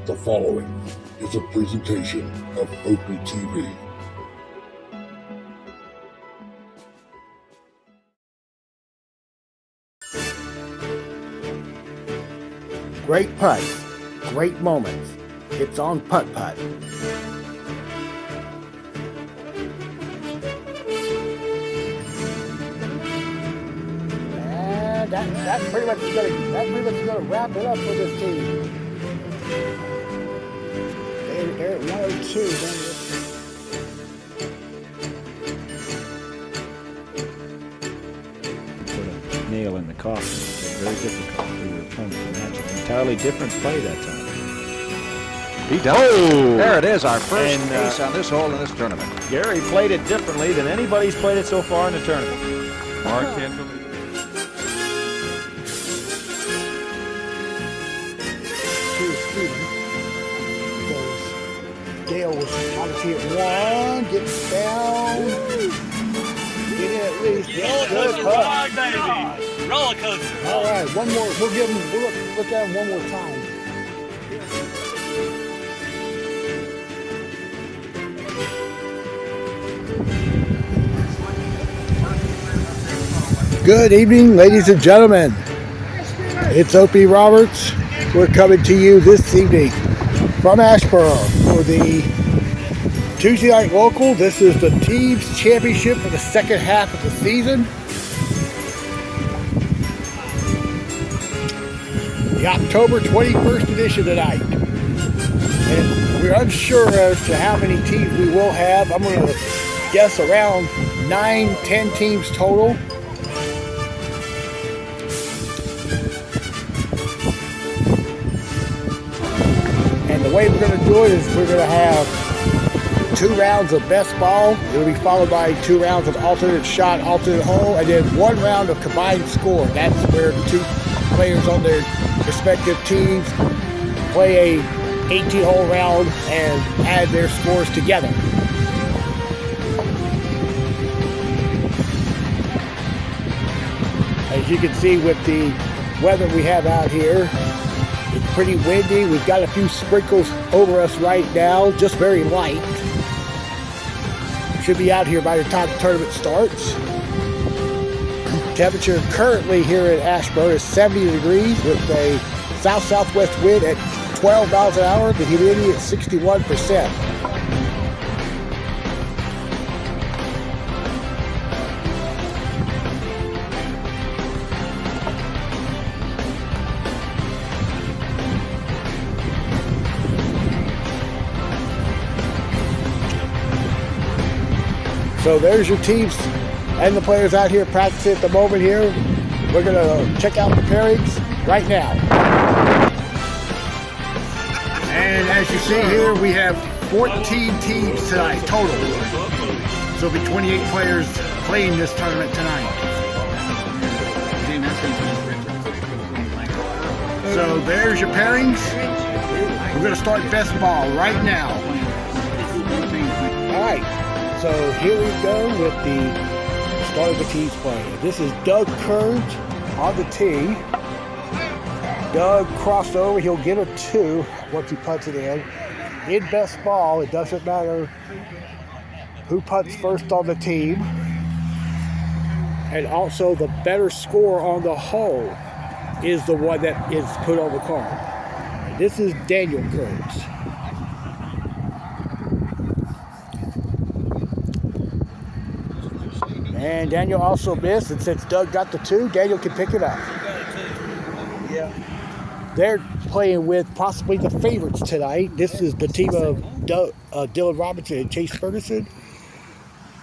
The following is a presentation of Opie TV. Great putts, great moments. It's on Putt-Putt. And that pretty much is gonna wrap it up for this team. They're at 102. Put a nail in the coffin. It's very difficult. We were playing to match an entirely different play that time. He does. Oh. There it is, our first ace on this hole in this tournament. Gary played it differently than anybody's played it so far in the tournament. Mark can't believe it. Dale was obviously at one, getting down, getting at least. Good putt. Baby. Roller coaster. All right, one more. We'll give him. We'll look at him one more time. Good evening, ladies and gentlemen. It's Opie Roberts. We're coming to you this evening from Asheboro for the Tuesday night local. This is the team's championship for the second half of the season. The October 21st edition tonight. And we're unsure as to how many teams we will have. I'm going to guess around 9-10 teams total. And the way we're going to do it is we're going to have 2 rounds of best ball. It will be followed by 2 rounds of alternate shot, alternate hole, and then 1 round of combined score. That's where the 2 players on their respective teams play a 18-hole round and add their scores together. As you can see with the weather we have out here, it's pretty windy. We've got a few sprinkles over us right now, just very light. Should be out here by the time the tournament starts. Temperature currently here at Asheboro is 70 degrees with a south-southwest wind at 12 miles an hour, the humidity at 61%. So there's your teams and the players out here practicing at the moment here. We're going to check out the pairings right now. And as you see here, we have 14 teams tonight total. So it'll be 28 players playing this tournament tonight. So there's your pairings. We're going to start best ball right now. All right. So here we go with the start of the team's play. This is Doug Courage on the tee. Doug crossed over. He'll get a 2 once he puts it in. In best ball, it doesn't matter who puts first on the team. And also the better score on the hole is the one that is put on the card. And this is Daniel Courage. And Daniel also missed, and since Doug got the 2, Daniel can pick it up. Yeah. They're playing with possibly the favorites tonight. This is the team of Dylan Robinson and Chase Ferguson.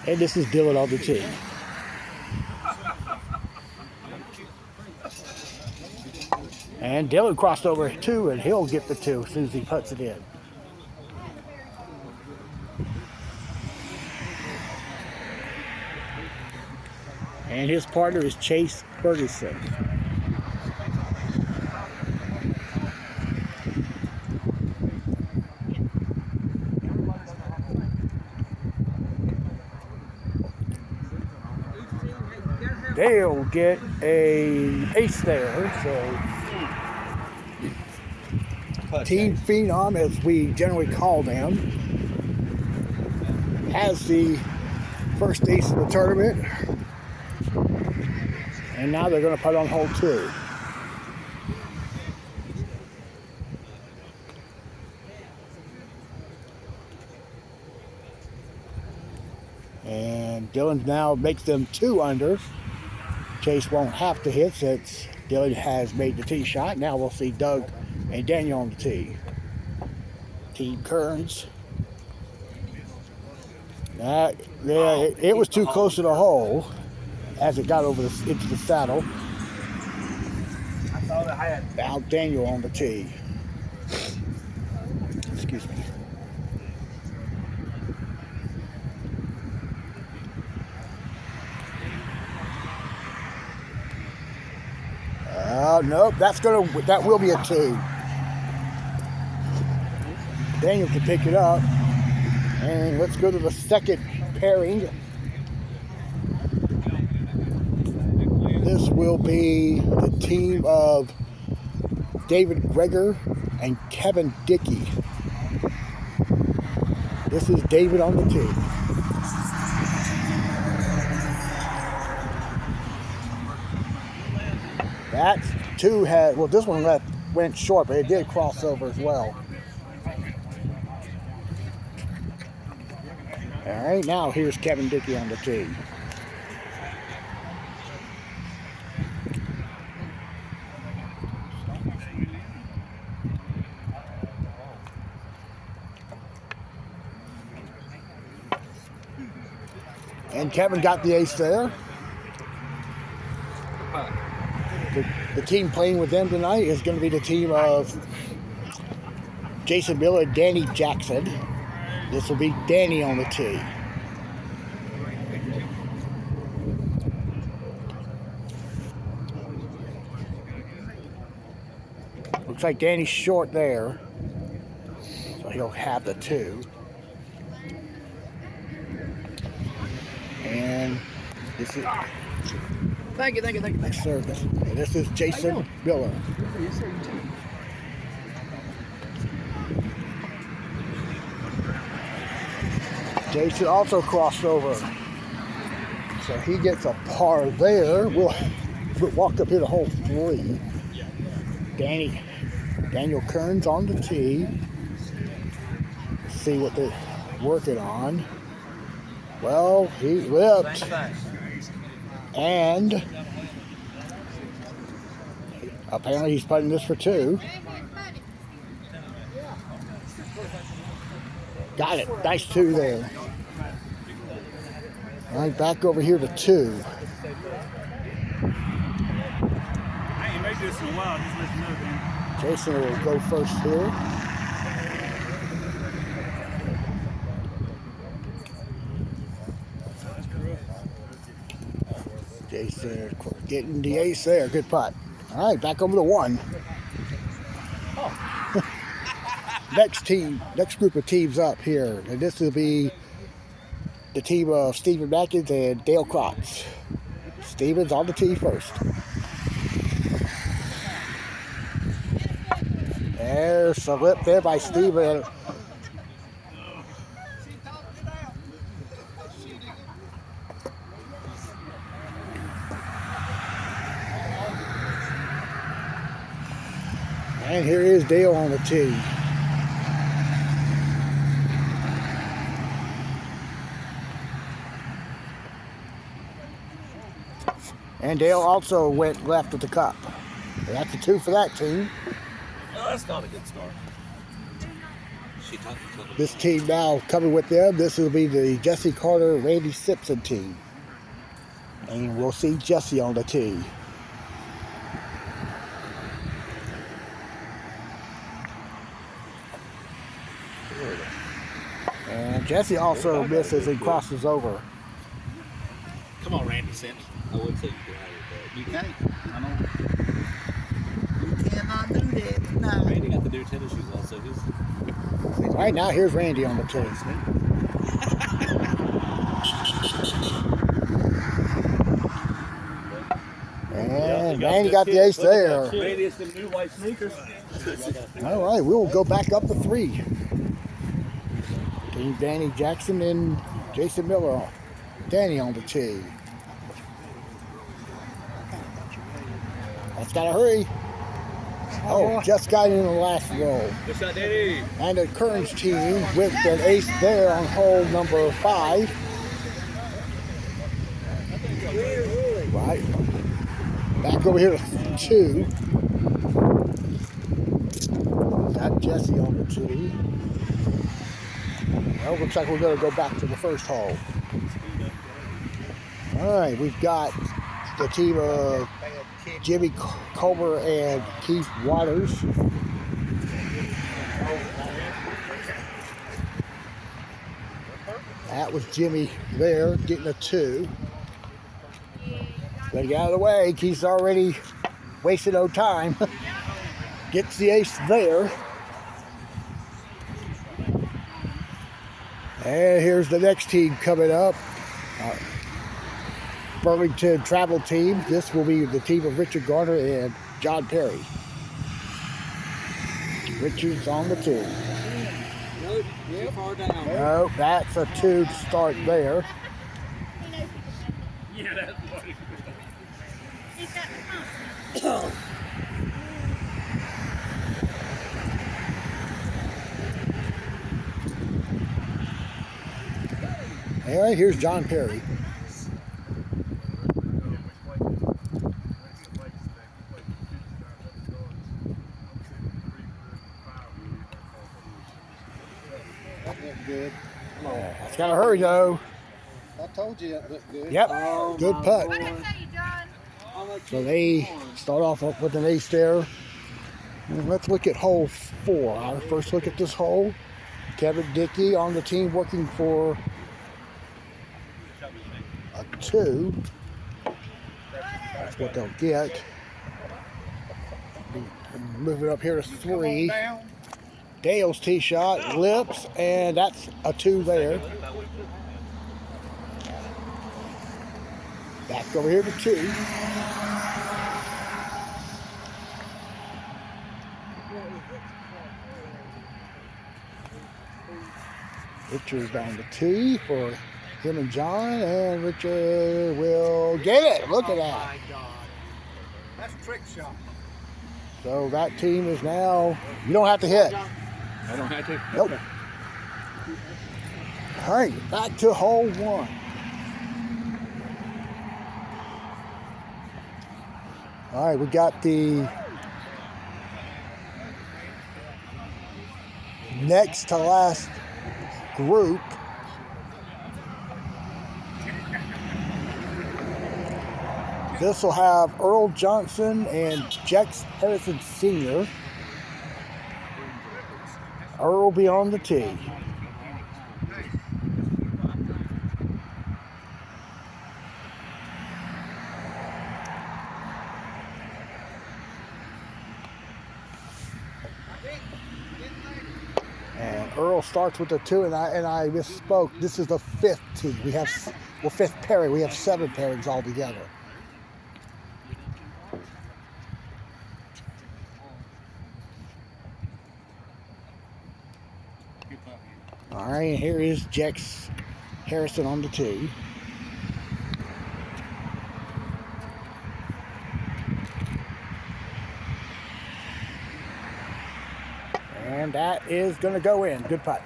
And this is Dylan on the team. And Dylan crossed over 2, and he'll get the 2 as soon as he puts it in. And his partner is Chase Ferguson. They'll get a ace there, so Team Phenom, as we generally call them, has the first ace of the tournament. And now they're going to putt on hole 2. And Dylan now makes them 2 under. Chase won't have to hit since Dylan has made the tee shot. Now we'll see Doug and Daniel on the tee. Team Kearns. It was too close to the hole as it got over into the saddle. Now Daniel on the tee. Excuse me. Nope, that will be a 2. Daniel can pick it up. And let's go to the second pairing. This will be the team of David Greger and Kevin Dickey. This is David on the tee. That 2 had, well, this one went short, but it did cross over as well. All right, now here's Kevin Dickey on the tee. And Kevin got the ace there. The team playing with them tonight is going to be the team of Jason Miller and Danny Jackson. This will be Danny on the tee. Looks like Danny's short there, so he'll have the 2. And this is... Thank you. Nice service. And this is Jason Miller. Jason also crossed over, so he gets a par there. We'll walk up here to hole 3. Daniel Kearns on the tee. Let's see what they're working on. Well, he whipped, and apparently he's putting this for 2. Got it. Nice 2 there. All right, back over here to 2. I ain't made this in a while. Just let you know, man. Jason will go first here. Jason getting the ace there. Good putt. All right, back over to 1. Next group of teams up here, and this will be the team of Stephen Mackins and Dale Crotts. Stevens on the tee first. There's a lip there by Stephen. And here is Dale on the tee. And Dale also went left at the cup. That's a 2 for that team. No, that's not a good start. This team now coming with them. This will be the Jesse Carter, Randy Simpson team. And we'll see Jesse on the tee. And Jesse also misses and crosses over. Come on, Randy Simpson. I would say you can't. I know. You cannot do that. No. Randy got the new tennis shoes on, so he's... All right, now here's Randy on the tee. And And Randy got the ace there. Maybe it's the new white sneakers. All right, we'll go back up to 3. Team Danny Jackson and Jason Miller. Danny on the tee. That's gotta hurry. Oh, just got in the last roll. Good shot, Danny. And the Kearns team with an ace there on hole number 5. Right. Back over here to 2. Got Jesse on the tee. Well, looks like we're going to go back to the first hole. All right, we've got the team of Jimmy Culver and Keith Waters. That was Jimmy there, getting a 2. Better get out of the way. Keith's already wasted no time. Gets the ace there. And here's the next team coming up. Burlington travel team. This will be the team of Richard Garner and John Perry. Richard's on the 2. Nope, too far down. No, that's a 2 to start there. Yeah, that's funny. All right, here's John Perry. Good. It's got to hurry though. I told you that looked good. Yep, Oh, good my putt. Lord. John? So they start off with an ace there. And let's look at hole 4. Our first look at this hole. Kevin Dickey on the team working for a 2. That's what they'll get. Move it up here to 3. Dale's tee shot, lips, and that's a 2 there. Back over here to 2. Richard's on the tee for him and John, and Richard will get it. Look at that. My God. That's a trick shot. So that team is now, you don't have to hit. I don't have to. Nope. All right, back to hole 1. All right, we got the next to last group. This will have Earl Johnson and Jex Harrison Sr. Earl will be on the tee. And Earl starts with the 2, and I misspoke. This is the 5th tee. We have, well, 5th pairing. We have 7 pairings altogether. All right, here is Jex Harrison on the tee. And that is going to go in. Good putt.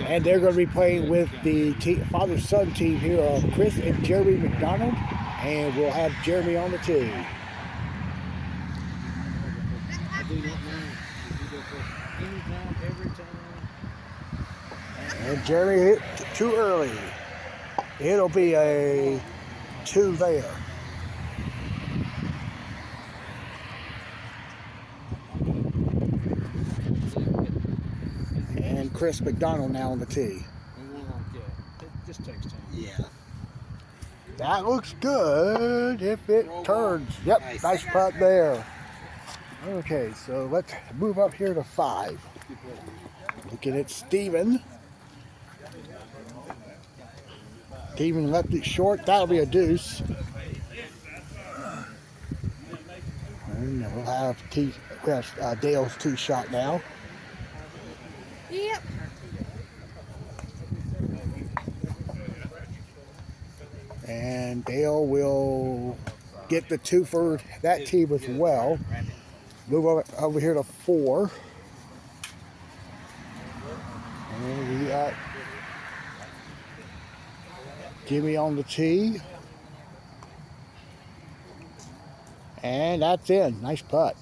And they're going to be playing with the father-son team here of Chris and Jeremy McDonald. And we'll have Jeremy on the tee. And Jeremy hit too early. It'll be a 2 there. And Chris McDonald now on the tee. It just takes time. Yeah. That looks good if it turns. Yep, nice putt there. Okay, so let's move up here to 5. Looking at Steven. Team left it short. That'll be a deuce. And we'll have Dale's tee shot now. Yep. And Dale will get the 2 for that team as well. Move over here to 4. And we got Jimmy on the tee. And that's in. Nice putt.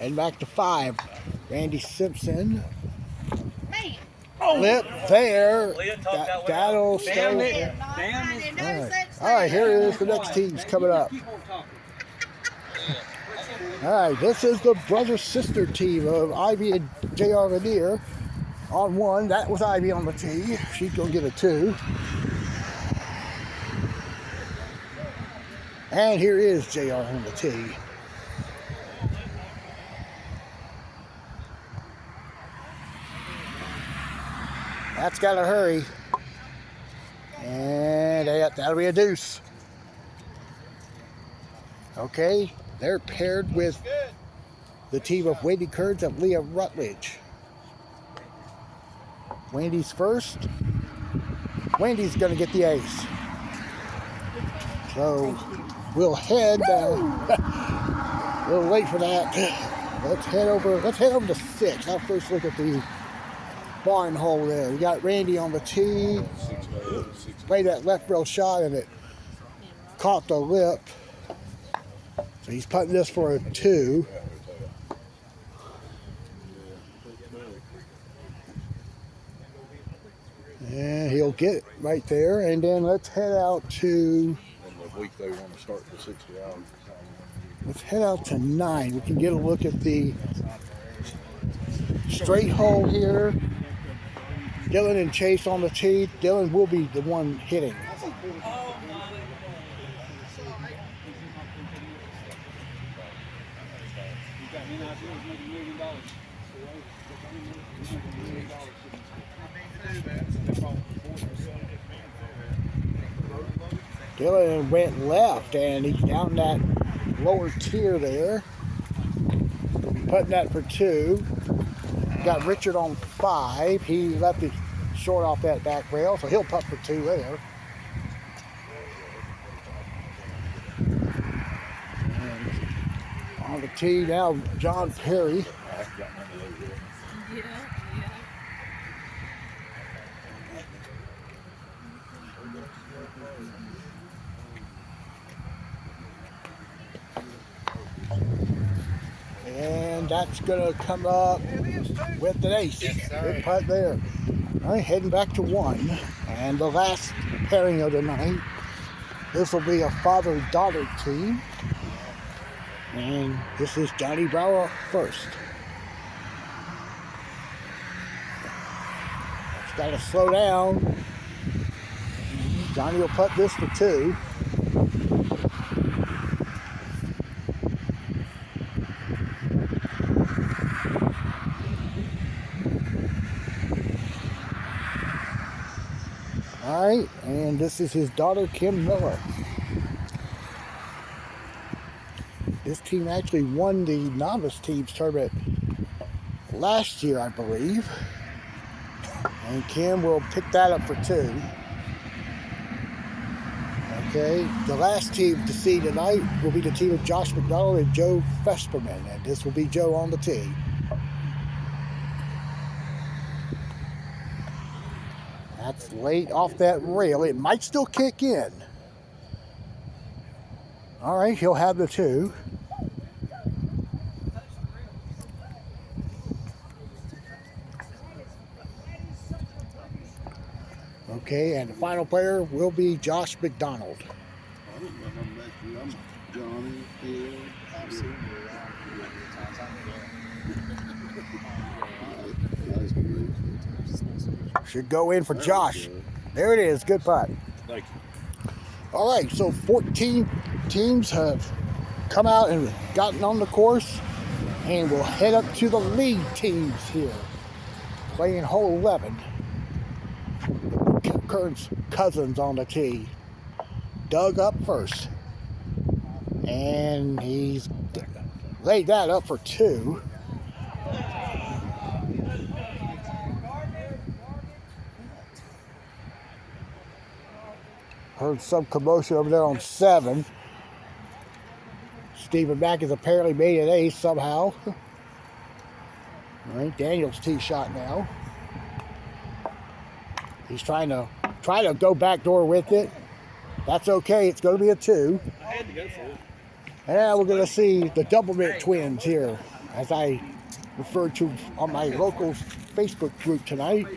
And back to 5. Randy Simpson. Man. Lip there. that That'll stay. All right, here is the next team's coming up. All right, this is the brother-sister team of Ivy and J.R. Lanier. On 1, that was Ivy on the tee. She's going to get a 2. And here is J.R. on the tee. That's got to hurry. And that'll be a deuce. Okay, they're paired with the team of Wendy Kurtz and Leah Rutledge. Wendy's first. Wendy's going to get the ace. So we'll head. We'll wait for that. Let's head over to 6. I'll first look at the barn hole there. We got Randy on the tee. Played that left rail shot and it caught the lip. So he's putting this for a 2. And he'll get it right there. And then let's head out to. In the week they want to start the 60 hours. Let's head out to 9. We can get a look at the straight hole here. Dylan and Chase on the tee. Dylan will be the one hitting. Dylan went left and he's down that lower tier there. Putting that for 2. Got Richard on 5. He left it short off that back rail, so he'll putt for 2 there. And on the tee now, John Perry. And that's going to come up with an ace. Good putt there. All right, heading back to 1. And the last pairing of the night. This will be a father-daughter team. And this is Johnny Brower first. It's got to slow down. Johnny will putt this for 2. All right, and this is his daughter, Kim Miller. This team actually won the novice teams tournament last year, I believe. And Kim will pick that up for 2. Okay, the last team to see tonight will be the team of Josh McDonald and Joe Fesperman. And this will be Joe on the tee. That's late off that rail. It might still kick in. All right, he'll have the 2. Okay, and the final player will be Josh McDonald. Should go in for Josh. There it is. Good putt. Thank you. All right, so 14 teams have come out and gotten on the course, and we'll head up to the lead teams here, playing hole 11. Doug Kern's cousins on the tee. Doug up first. And he's laid that up for 2. Heard some commotion over there on 7. Stephen Mack has apparently made an ace somehow. All right, Daniel's tee shot now. He's trying to go backdoor with it. That's okay. It's going to be a 2. I had to go for it. And we're going to see the Double Mint twins here, as I referred to on my local Facebook group tonight.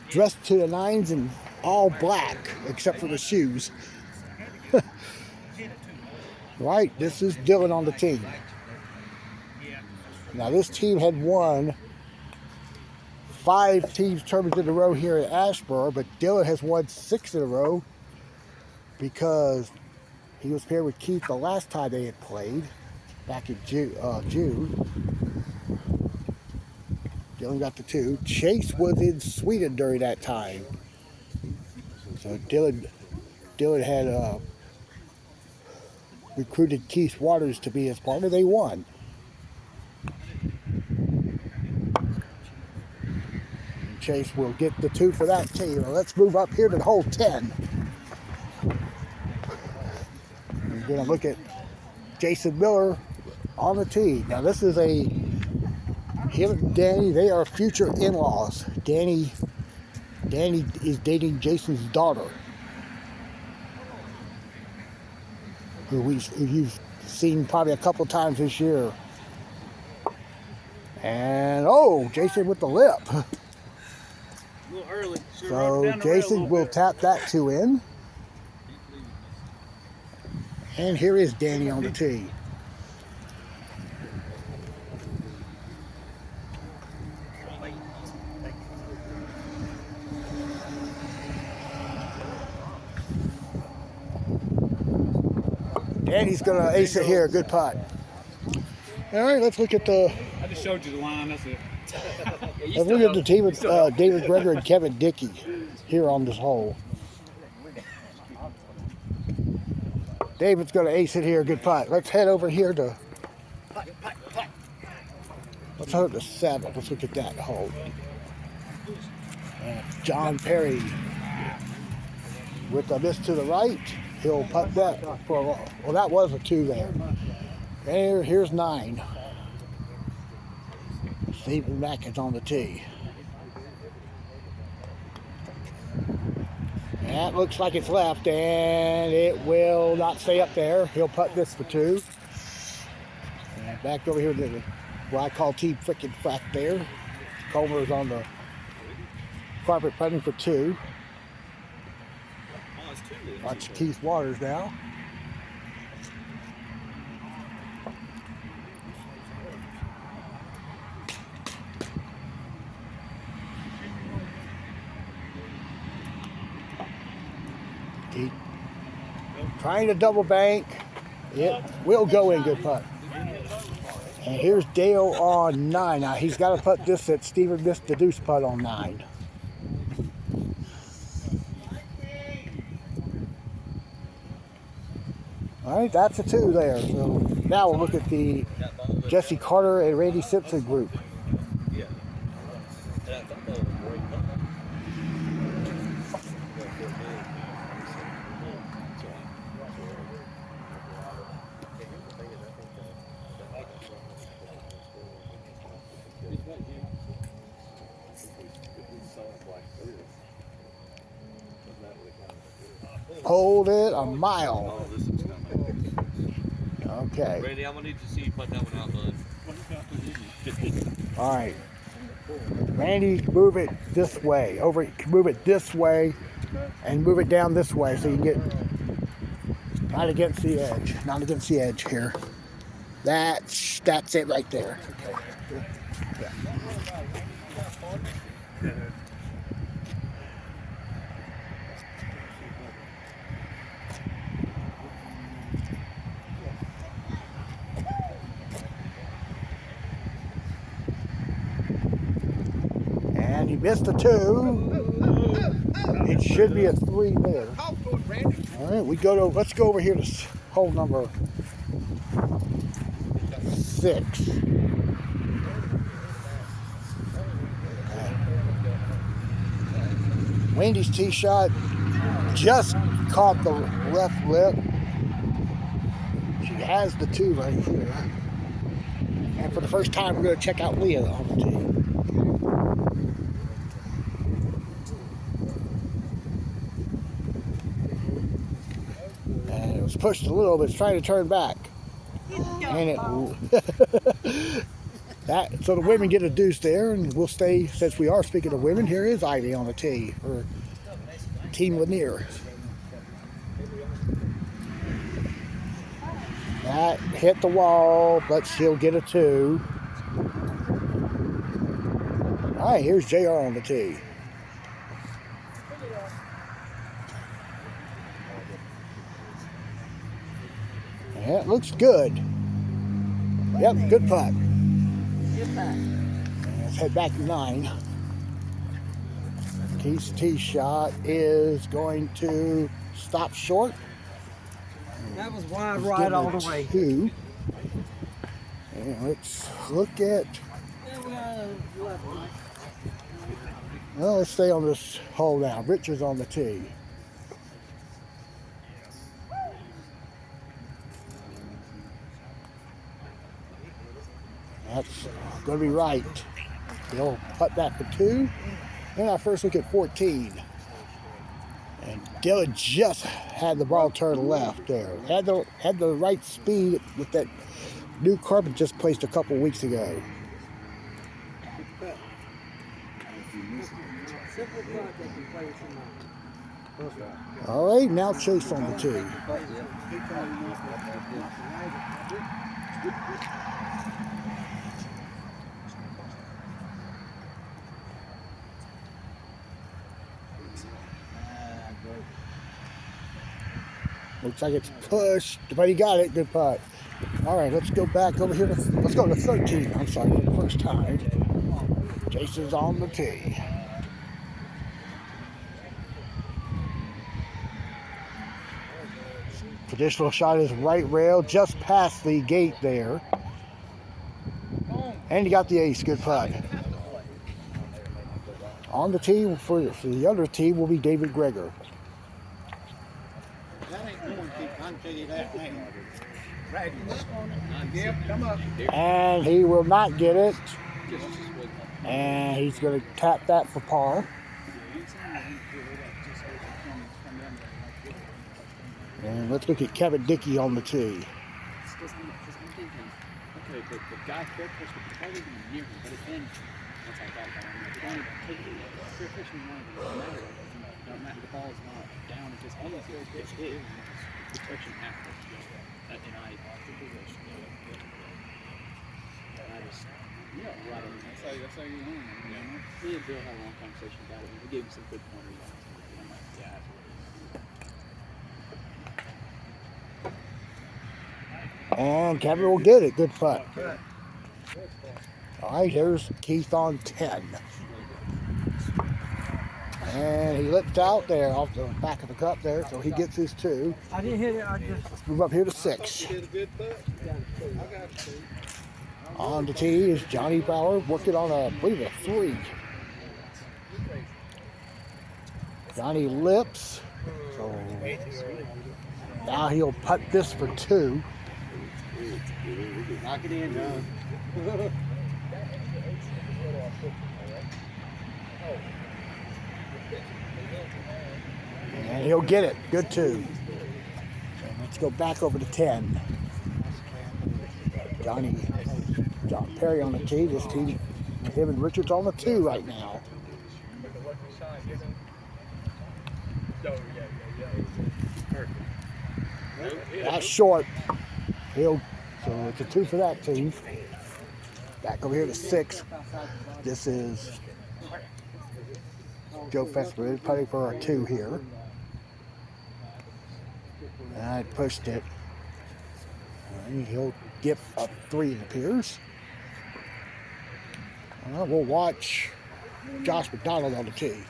Dressed to the nines in all black, except for the shoes. Right, this is Dylan on the team. Now this team had won 5 teams tournaments in a row here at Asheboro, but Dylan has won 6 in a row because he was paired with Keith the last time they had played, back in June. Dylan got the 2. Chase was in Sweden during that time. So Dylan had recruited Keith Waters to be his partner. They won. Chase will get the 2 for that team. Now let's move up here to the hole 10. We're going to look at Jason Miller on the tee. Now this is him and Danny, they are future in-laws. Danny is dating Jason's daughter, who you've seen probably a couple times this year. And Jason with the lip. A little early. So Jason will tap that 2 in. And here is Danny on the tee. Danny's going to ace it here. Good putt. All right, let's look at the... I just showed you the line. That's it. Let's look at the team with David Greger and Kevin Dickey here on this hole. David's going to ace it here. Good putt. Let's head over here to... Let's head to 7. Let's look at that hole. And John Perry with a miss to the right. He'll putt that for a while. Well, that was a 2 there. And here's 9. Stephen Mack is on the tee. That looks like it's left, and it will not stay up there. He'll putt this for 2. And back over here to what I call Team Frickin' Frack there. Comer's on the carpet putting for 2. Watch Keith Waters now. Keith trying to double bank. It will go in. Good putt. And here's Dale on 9. Now he's got to putt this that Steven missed the deuce putt on 9. All right, that's a 2 there. So now we'll look at the Jesse Carter and Randy Simpson group. Hold it a mile. Okay. Randy, I'm gonna need to see you put that one out, bud. All right. Randy, move it this way. Move it this way, and move it down this way so you can get not against the edge. Not against the edge here. That's it right there. Okay. Yeah. And he missed the 2. It should be a 3 there. All right, let's go over here to hole number 6. Wendy's tee shot just caught the left lip. She has the 2 right here. And for the first time, we're going to check out Leah on the tee. And it was pushed a little, but it's trying to turn back. And it so the women get a deuce there, and we'll stay, since we are speaking of women, here is Ivy on the tee for Team Lanier. That hit the wall, but she'll get a 2. All right, here's JR on the tee. Yeah, it looks good. Yep, good putt. Let's head back to 9. Keith's tee shot is going to stop short. That was wide right all the way. 2. And let's look at. Well, let's stay on this hole now. Richard's on the tee. That's going to be right. He'll putt that for 2. And our first look at 14. And Dylan just had the ball turn left there. Had the right speed with that new carpet just placed a couple weeks ago. All right, now Chase on the tee. Looks like it's pushed, but he got it. Good putt. All right, let's go back over here. Let's go to 13. I'm sorry, for the first time. Jason's on the tee. Traditional shot is right rail, just past the gate there. And he got the ace. Good putt. On the tee for the other tee will be David Greger. And he will not get it. And he's going to tap that for par. And let's look at Kevin Dickey on the tee. That's how you learn. Me and Bill had a long conversation about it. He gave me some good pointers. I'm like, yeah. And Kevin will get it. Good putt. All right, here's Keith on 10. And he lipped out there off the back of the cup there, so he gets his 2. I didn't hit it. Let's move up here to 6. On the tee is Johnny Bauer working on I believe a 3. Johnny lips. So now he'll putt this for 2. Knock it in, John. And he'll get it. Good 2. And let's go back over to 10. John Perry on the tee. This team, him and Richards on the 2 right now. That's short. So it's a 2 for that team. Back over here to 6. This is Joe Fesper putting for our 2 here. And I pushed it. And he'll get a 3, it appears. We'll watch Josh McDonald on the tee.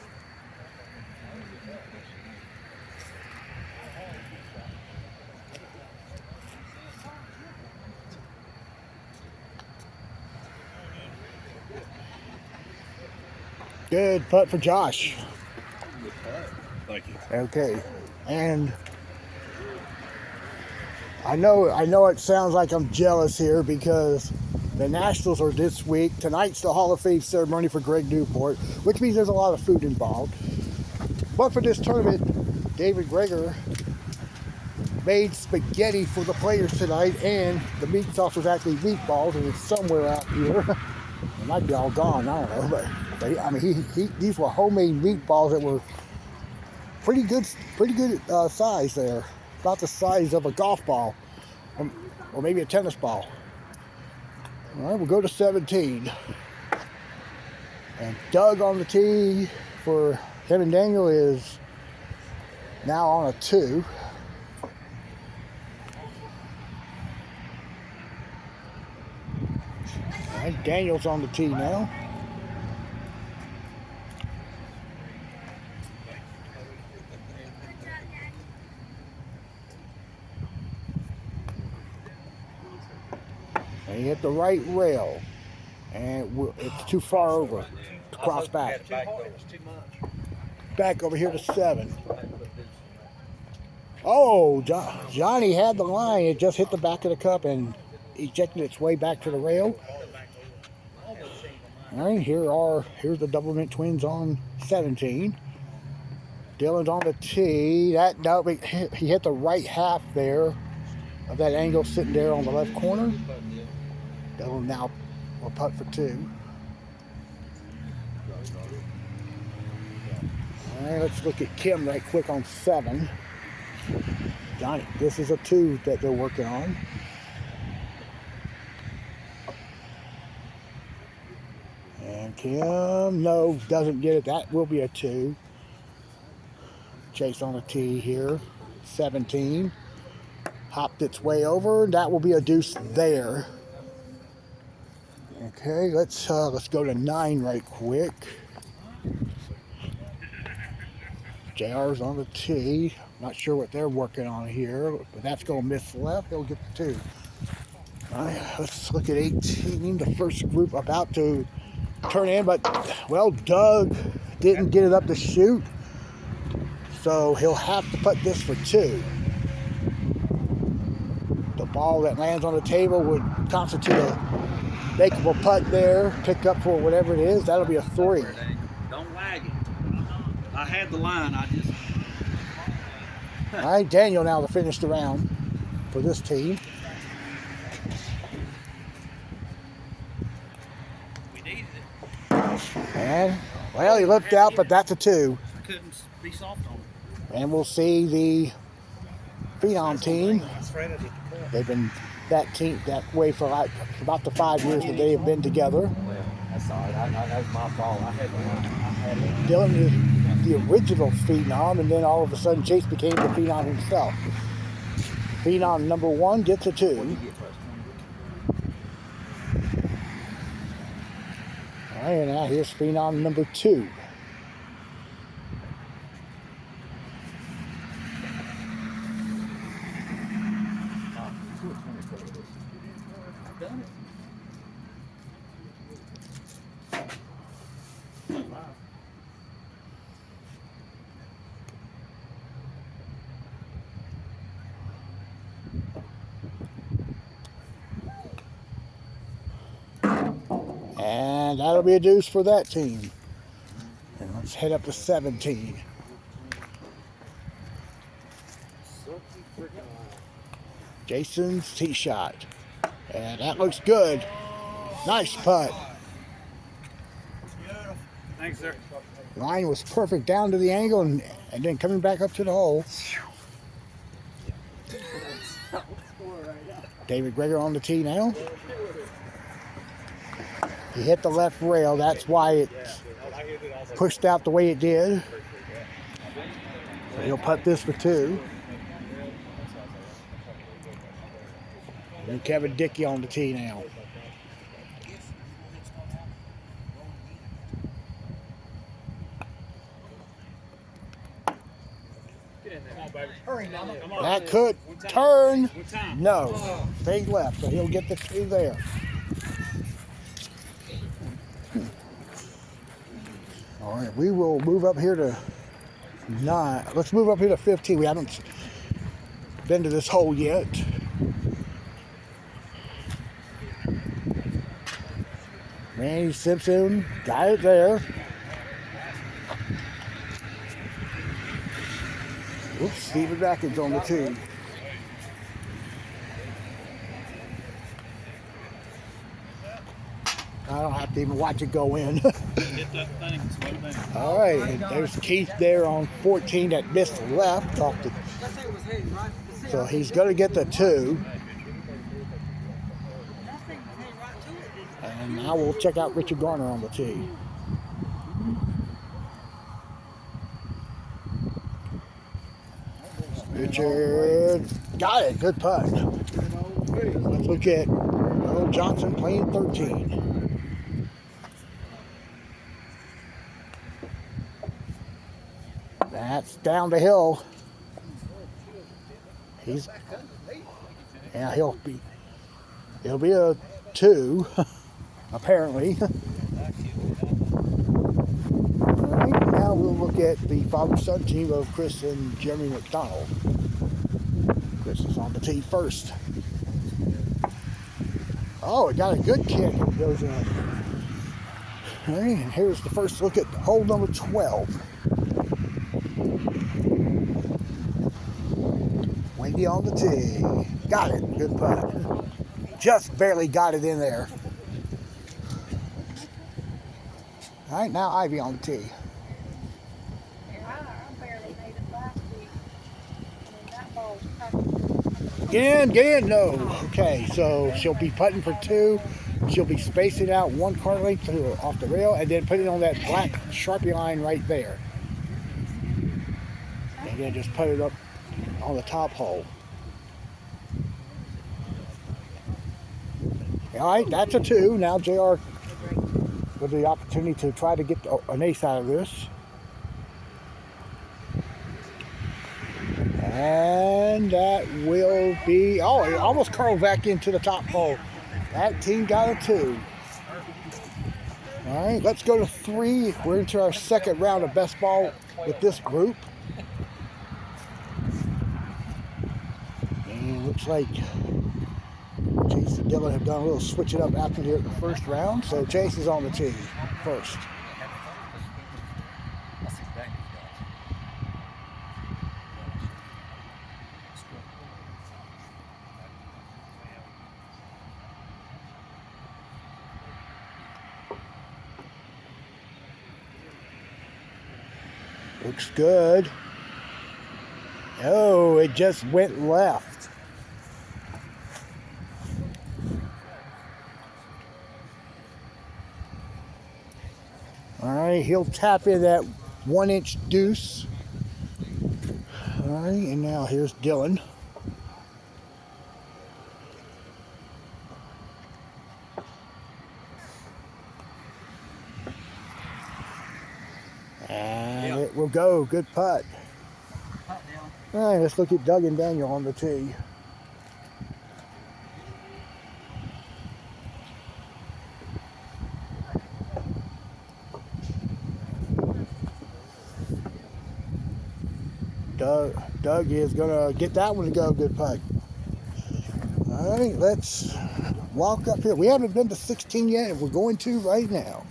Good putt for Josh. Thank you. Okay, and I know it sounds like I'm jealous here because the Nationals are this week. Tonight's the Hall of Fame ceremony for Greg Newport, which means there's a lot of food involved. But for this tournament, David Greger made spaghetti for the players tonight, and the meat sauce was actually meatballs, and it's somewhere out here. It might be all gone, I don't know, but I mean, these were homemade meatballs that were pretty good size there. About the size of a golf ball, or maybe a tennis ball. All right, we'll go to 17. And Doug on the tee for him and Daniel is now on a 2. All right, Daniel's on the tee now. And he hit the right rail, and it's too far over to cross back. Back over here to 7. Oh, Johnny had the line. It just hit the back of the cup and ejected its way back to the rail. All right, here's the Double Mint Twins on 17. Dylan's on the tee. He hit the right half there of that angle sitting there on the left corner. Dylan now will putt for 2. All right, let's look at Kim right quick on 7. Johnny, this is a 2 that they're working on. And Kim, no, doesn't get it. That will be a 2. Chase on the tee here, 17. Hopped its way over, and that will be a deuce there. Okay, let's go to 9 right quick. JR's on the tee. Not sure what they're working on here, but that's going to miss left. They'll get the 2. All right, let's look at 18. The first group about to turn in, but, well, Doug didn't get it up to shoot, so he'll have to put this for 2. The ball that lands on the table would constitute a makeable putt there, pick up for whatever it is. That'll be a 3. Don't lag it. I had the line. I just. All right, Daniel now to finish the round for this team. We needed it. And, well, he lipped out, but that's a 2. I couldn't be soft on it. And we'll see the Phenom team. They've been that way for about the 5 years that they have been together. That's all right. That's my fault. I had it. Dylan is the original Phenom, and then all of a sudden Chase became the Phenom himself. Phenom number 1 gets a 2. All right, and now here's Phenom number 2. And that'll be a deuce for that team. And let's head up to 17. Jason's tee shot. And that looks good. Nice putt. Thanks, sir. Line was perfect down to the angle and then coming back up to the hole. David Greger on the tee now. He hit the left rail. That's why it pushed out the way it did. So he'll putt this for 2. And Kevin Dickey on the tee now. That could turn. No. Stayed left, so he'll get the 2 there. All right, we will move up here to 9. Let's move up here to 15. We haven't been to this hole yet. Randy Simpson got it there. Oops, Stephen Atkins on the tee. I don't have to even watch it go in. Hit that thing, slow down. All right, and there's Keith there on 14 that missed left off the. So he's going to get the 2. And now we'll check out Richard Garner on the tee. Richard got it. Good putt. Let's look at Earl Johnson playing 13. That's down the hill. He'll be a 2, apparently. All right, now we'll look at the father-son team of Chris and Jeremy McDonald. Chris is on the tee first. Oh, it got a good kick. It goes in. All right, and here's the first look at hole number 12. Wendy on the tee. Got it. Good putt. Just barely got it in there. All right, now Ivy on the tee. Get in, no. Okay, so she'll be putting for 2. She'll be spacing out 1 car length off the rail and then put it on that black Sharpie line right there. And then just put it up on the top hole. All right, that's a 2. Now JR with the opportunity to try to get an ace out of this. And that will be, oh, it almost curled back into the top hole. That team got a 2. All right, let's go to 3. We're into our second round of best ball with this group. And it looks like Chase and Dylan have done a little switching up after the first round. So Chase is on the tee first. Looks good. Oh, it just went left. All right, he'll tap in that 1-inch deuce. All right, and now here's Dylan. And it will go. Good putt. All right, let's look at Doug and Daniel on the tee. Doug is going to get that one to go. Good putt. All right, let's walk up here. We haven't been to 16 yet, and we're going to right now.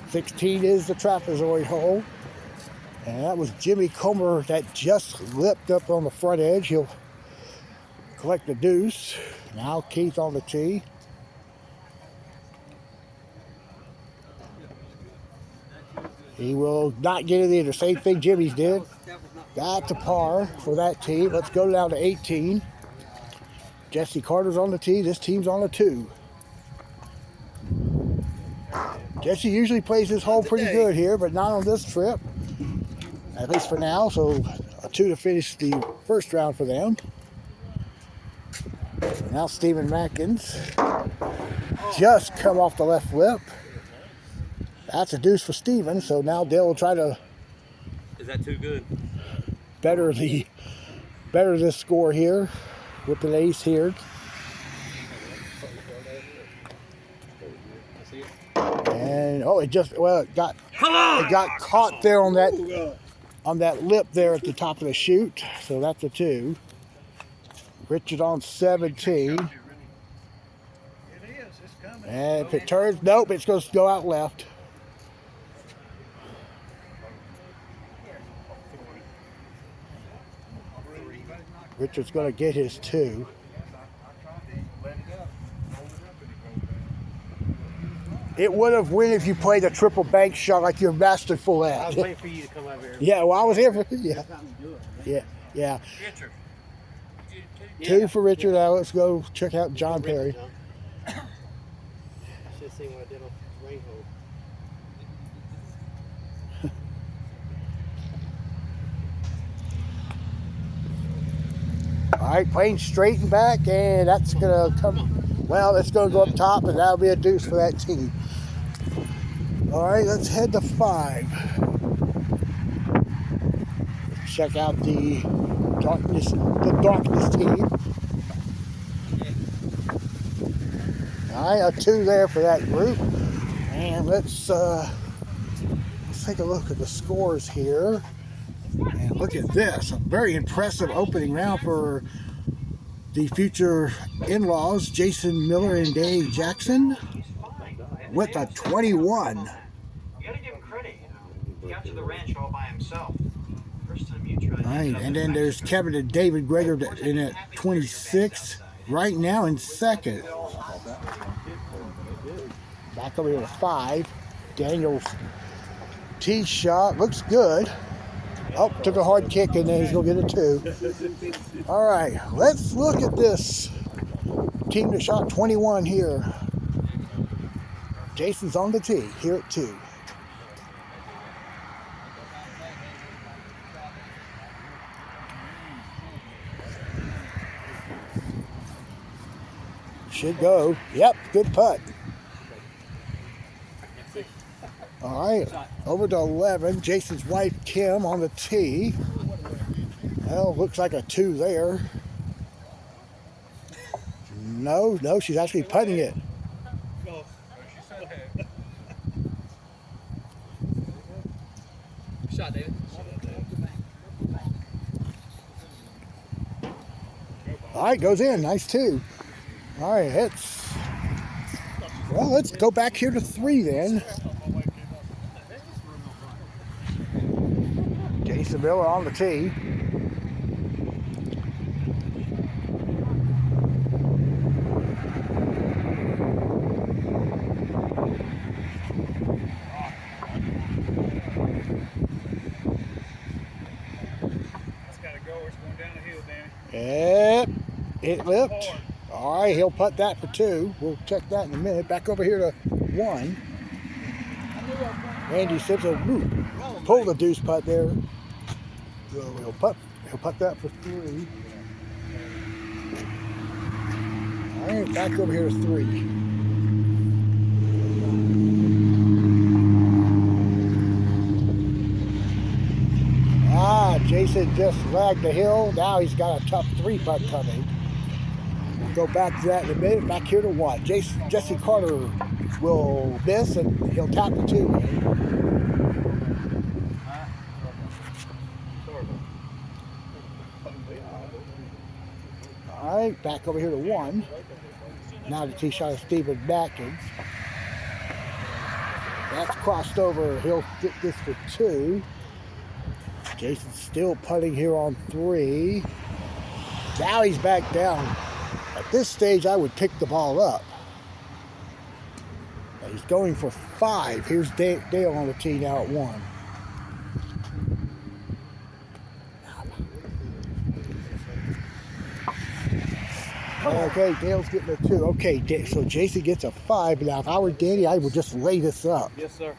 16 is the trapezoid hole. And that was Jimmy Comer that just lipped up on the front edge. He'll collect the deuce. Now Keith on the tee. He will not get it either. Same thing Jimmy's did. That's a par for that tee. Let's go down to 18. Jesse Carter's on the tee. This team's on a 2. Jesse usually plays this hole pretty good here, but not on this trip. At least for now. So a 2 to finish the first round for them. Now Stephen Matkins just come off the left lip. That's a deuce for Steven, so now Dale will try to. Is that too good? Better this score here with an ace here. And oh, it got caught there on that lip there at the top of the chute. So that's a 2. Richard on 17. And if it turns, nope, it's going to go out left. Richard's going to get his 2. It would have won if you played a triple bank shot like you're masterful at. I was waiting for you to come over here. Yeah, well, I was here for yeah. 2 for Richard. Now let's go check out John Perry. I should have seen what I did on Rainbow. All right, playing straight and back, and that's going to come. Well, it's going to go up top, and that'll be a deuce for that team. All right, let's head to 5. Check out the darkness team. All right, a 2 there for that group. And let's take a look at the scores here. And look at this, a very impressive opening round for the future in-laws, Jason Miller and Dave Jackson, with a 21. You gotta give him credit, you know. He got to the ranch all by himself. First time you tried. All right, and then there's Kevin and David Greger in at 26, right now in second. Back over here to 5. Daniel's tee shot looks good. Oh, took a hard kick and then he's going to get a 2. All right, let's look at this team that shot 21 here. Jason's on the tee here at 2. Should go. Yep, good putt. All right, over to 11. Jason's wife, Kim, on the tee. Well, looks like a 2 there. No, she's actually putting it. Shot, David. All right, goes in. Nice 2. All right, let's go back here to 3 then. Jason Miller on the tee. It's got to go. It's going down the hill, Danny. Yep, it lipped. All right, he'll putt that for 2. We'll check that in a minute. Back over here to 1. Randy Simpson pulled the deuce putt there. So he'll putt that for 3. All right, back over here to 3. Jason just lagged the hill. Now he's got a tough 3 putt coming. We'll go back to that in a minute. Back here to 1. Jesse Carter will miss and he'll tap the 2. All right, back over here to 1. Now the tee shot of Stephen Atkins. That's crossed over. He'll get this for 2. Jason's still putting here on 3. Now he's back down. At this stage, I would pick the ball up. He's going for 5. Here's Dale on the tee now at 1. Okay, Dale's getting a 2. Okay, so Jason gets a 5. Now, if I were Danny, I would just lay this up. Yes, sir.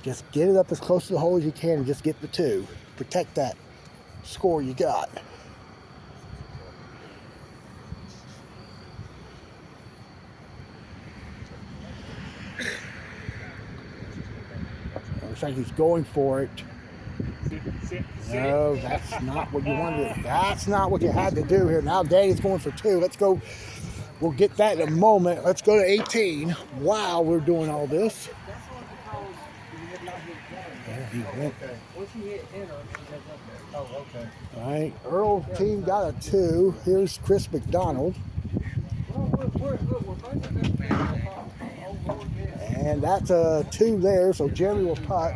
Just get it up as close to the hole as you can and just get the 2. Protect that score you got. Looks like he's going for it. No, that's not what you wanted. That's not what you had to do here. Now Danny's going for 2. Let's go We'll get that in a moment. Let's go to 18 while we're doing all this. There he went. All right, Earl's team got a 2. Here's Chris McDonald. And that's a 2 there, so Jerry will putt.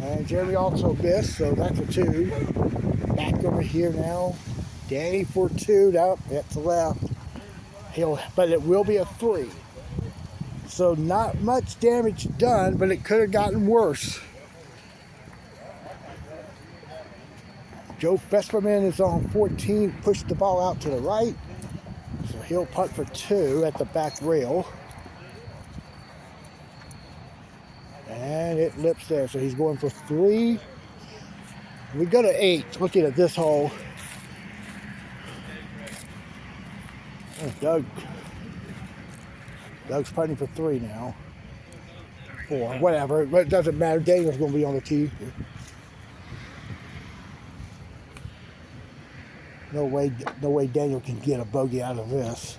And Jerry also missed, so that's a 2. Back over here now. Danny for 2. Nope, that's left. But it will be a 3. So not much damage done, but it could have gotten worse. Joe Fesperman is on 14, pushed the ball out to the right. So he'll putt for 2 at the back rail. And it lips there, so he's going for 3. We go to 8, looking at this hole. Oh, Doug's putting for 3 now. 4, whatever. It doesn't matter. Daniel's going to be on the tee. No way Daniel can get a bogey out of this.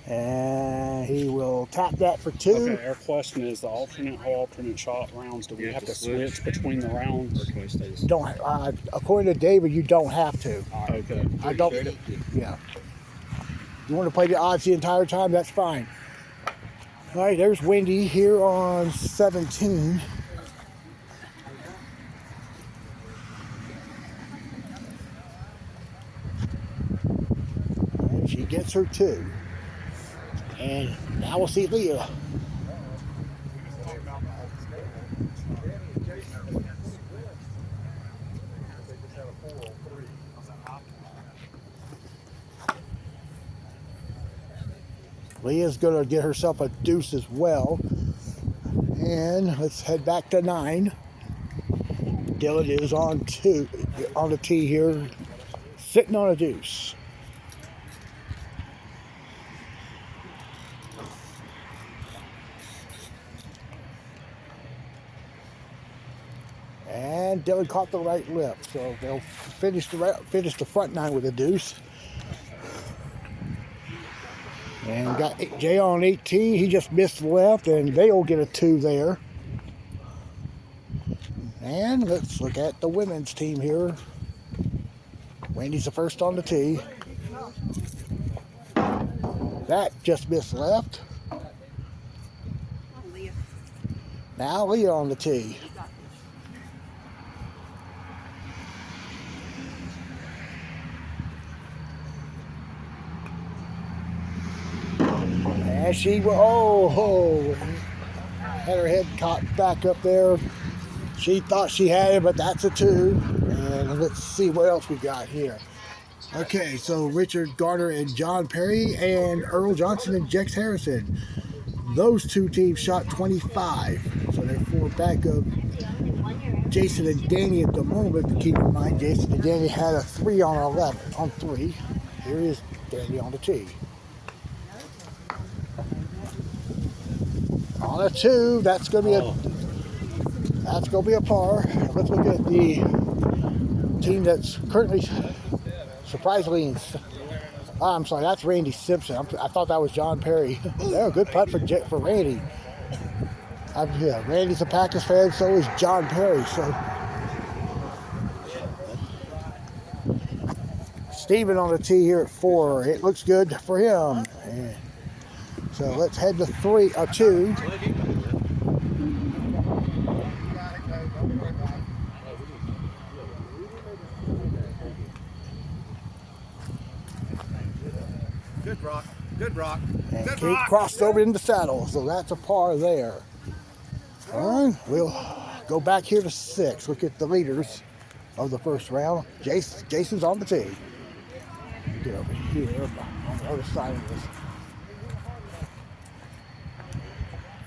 And he will tap that for 2. Okay, our question is the alternate shot rounds. Do we have to switch between the rounds? Or can we stay? Don't. According to David, you don't have to. Okay. I don't. Yeah. You want to play the odds the entire time? That's fine. All right, there's Wendy here on 17. And she gets her 2. And now we'll see Leah. Leah's going to get herself a deuce as well. And let's head back to 9. Dylan is on the tee here, sitting on a deuce. And Dylan caught the right lip, so they'll finish the front 9 with a deuce. And got Jay on 18. He just missed left, and they'll get a 2 there. And let's look at the women's team here. Wendy's the first on the tee. That just missed left. Now Leah on the tee. And she will, had her head caught back up there. She thought she had it, but that's a 2. And let's see what else we got here. Okay, so Richard Garner and John Perry and Earl Johnson and Jex Harrison. Those 2 teams shot 25. So they're 4 back of Jason and Danny at the moment. But keep in mind, Jason and Danny had a 3 on 11, on 3. Here is Danny on the tee. On a 2, that's gonna be a par. Let's look at the team that's currently surprisingly. I'm sorry, that's Randy Simpson. I thought that was John Perry. Yeah, good putt for Randy. Yeah, Randy's a Packers fan, so is John Perry. So Steven on the tee here at 4. It looks good for him. And so let's head to 2. Good rock. Good rock. And Good Kate rock. crossed over in the saddle, so that's a par there. All right, we'll go back here to 6. Look at the leaders of the first round. Jason's on the tee. Get over here on the other side of this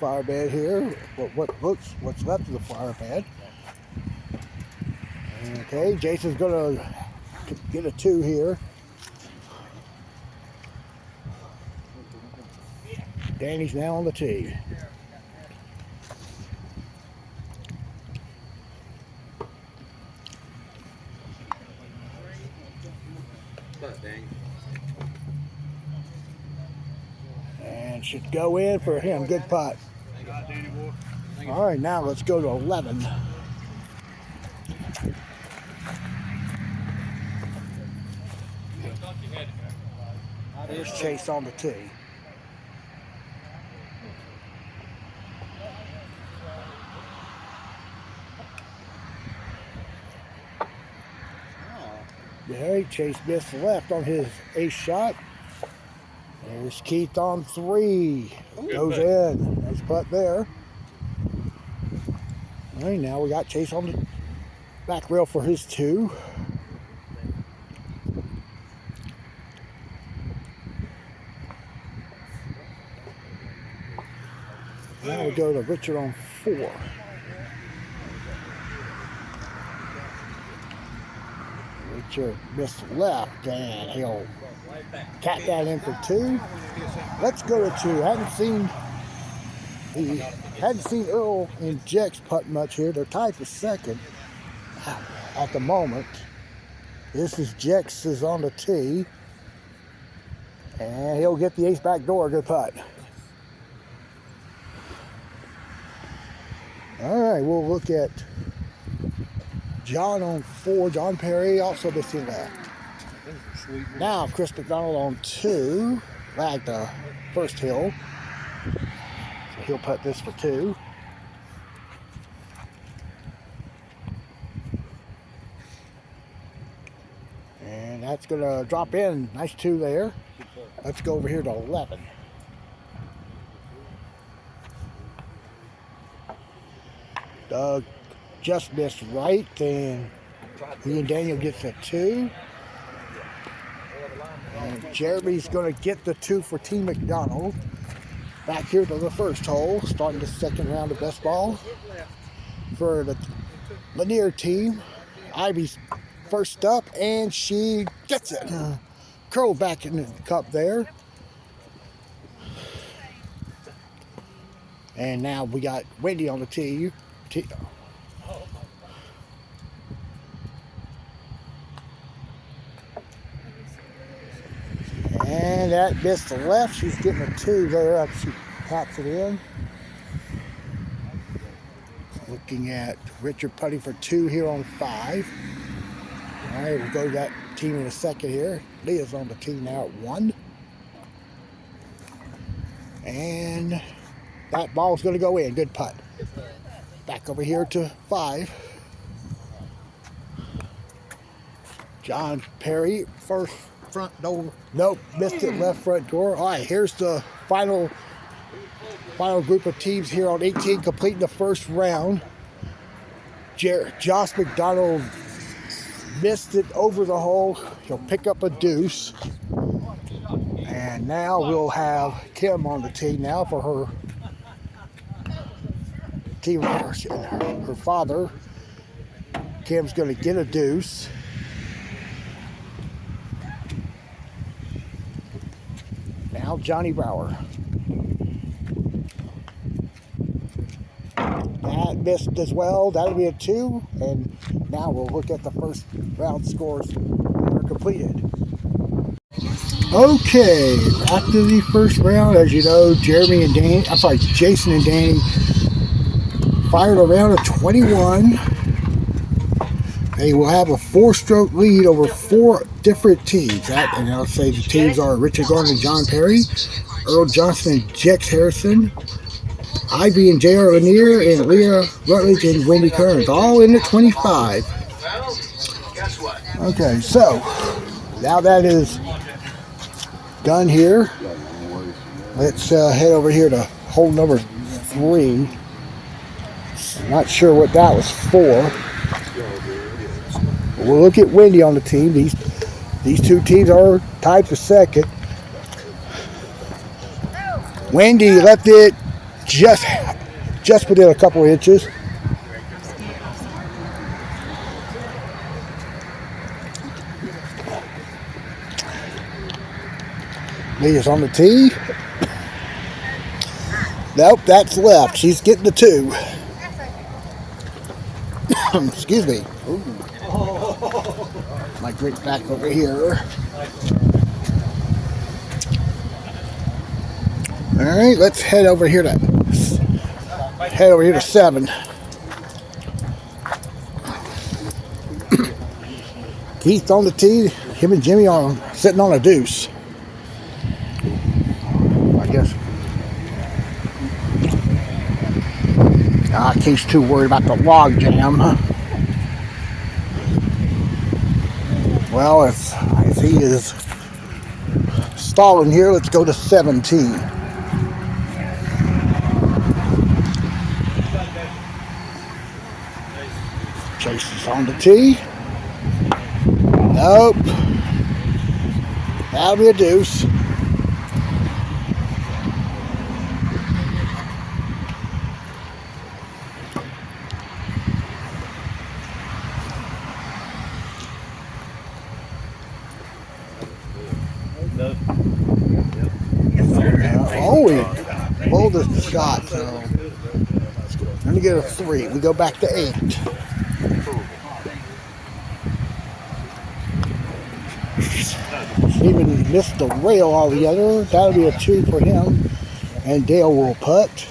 fire bed here. What's left of the fire bed. Okay, Jason's gonna get a 2 here. Danny's now on the tee. And should go in for him. Good putt. All right, now let's go to 11. There's Chase on the tee. There, Chase missed left on his ace shot. There's Keith on 3. Goes in. Nice putt there. All right, now we got Chase on the back rail for his 2. Now we go to Richard on 4. Richard missed left, and he'll cat that in for 2. Let's go to 2. Hadn't seen Earl and Jex putt much here. They're tied for second at the moment. This is Jex is on the tee, and he'll get the ace back door. Good putt. All right, we'll look at John on 4. John Perry also missing left. Now Chris McDonald on 2. Lagged the first hill. So he'll putt this for 2. And that's going to drop in. Nice 2 there. Let's go over here to 11. Doug just missed right, and he and Daniel gets a 2. And Jeremy's going to get the 2 for Team McDonald. Back here to the first hole, starting the second round of best ball for the Lanier team. Ivy's first up, and she gets it. Curl back in the cup there. And now we got Wendy on the tee. And that missed the left. She's getting a 2 there after she taps it in. Looking at Richard putting for 2 here on 5. All right, we'll go to that team in a second here. Leah's on the tee now at 1. And that ball's going to go in. Good putt. Back over here to 5. John Perry, first front door. Nope, missed it left front door. All right, here's the final group of teams here on 18 completing the first round. Josh McDonald missed it over the hole. He'll pick up a deuce. And now we'll have Kim on the tee now for her team, her father. Kim's going to get a deuce. Now Johnny Brower. That missed as well. That'll be a 2. And now we'll look at the first round scores that are completed. Okay, after the first round, as you know, Jason and Danny fired a round of 21. They will have a 4-stroke lead over 4 different teams. And I'll say the teams are Richard Gordon and John Perry, Earl Johnson and Jex Harrison, Ivy and J.R. Lanier, and Leah Rutledge and Wendy Kearns, all in at 25. Okay, so now that is done here, let's head over here to hole number 3. Not sure what that was for. We'll look at Wendy on the team. These 2 teams are tied for second. Wendy left it just within a couple inches. Leah's on the tee. Nope, that's left. She's getting the 2. Excuse me. Ooh. My drink back over here. All right, let's head over here to 7. Keith on the tee. Him and Jimmy on sitting on a deuce. I guess. Keith's too worried about the log jam. Well, if he is stalling here, let's go to 17. Chase is on the tee. Nope. That'll be a deuce. He pulled the shot, so let me get a 3. We go back to 8. Even missed the rail altogether. That'll be a 2 for him. And Dale will putt.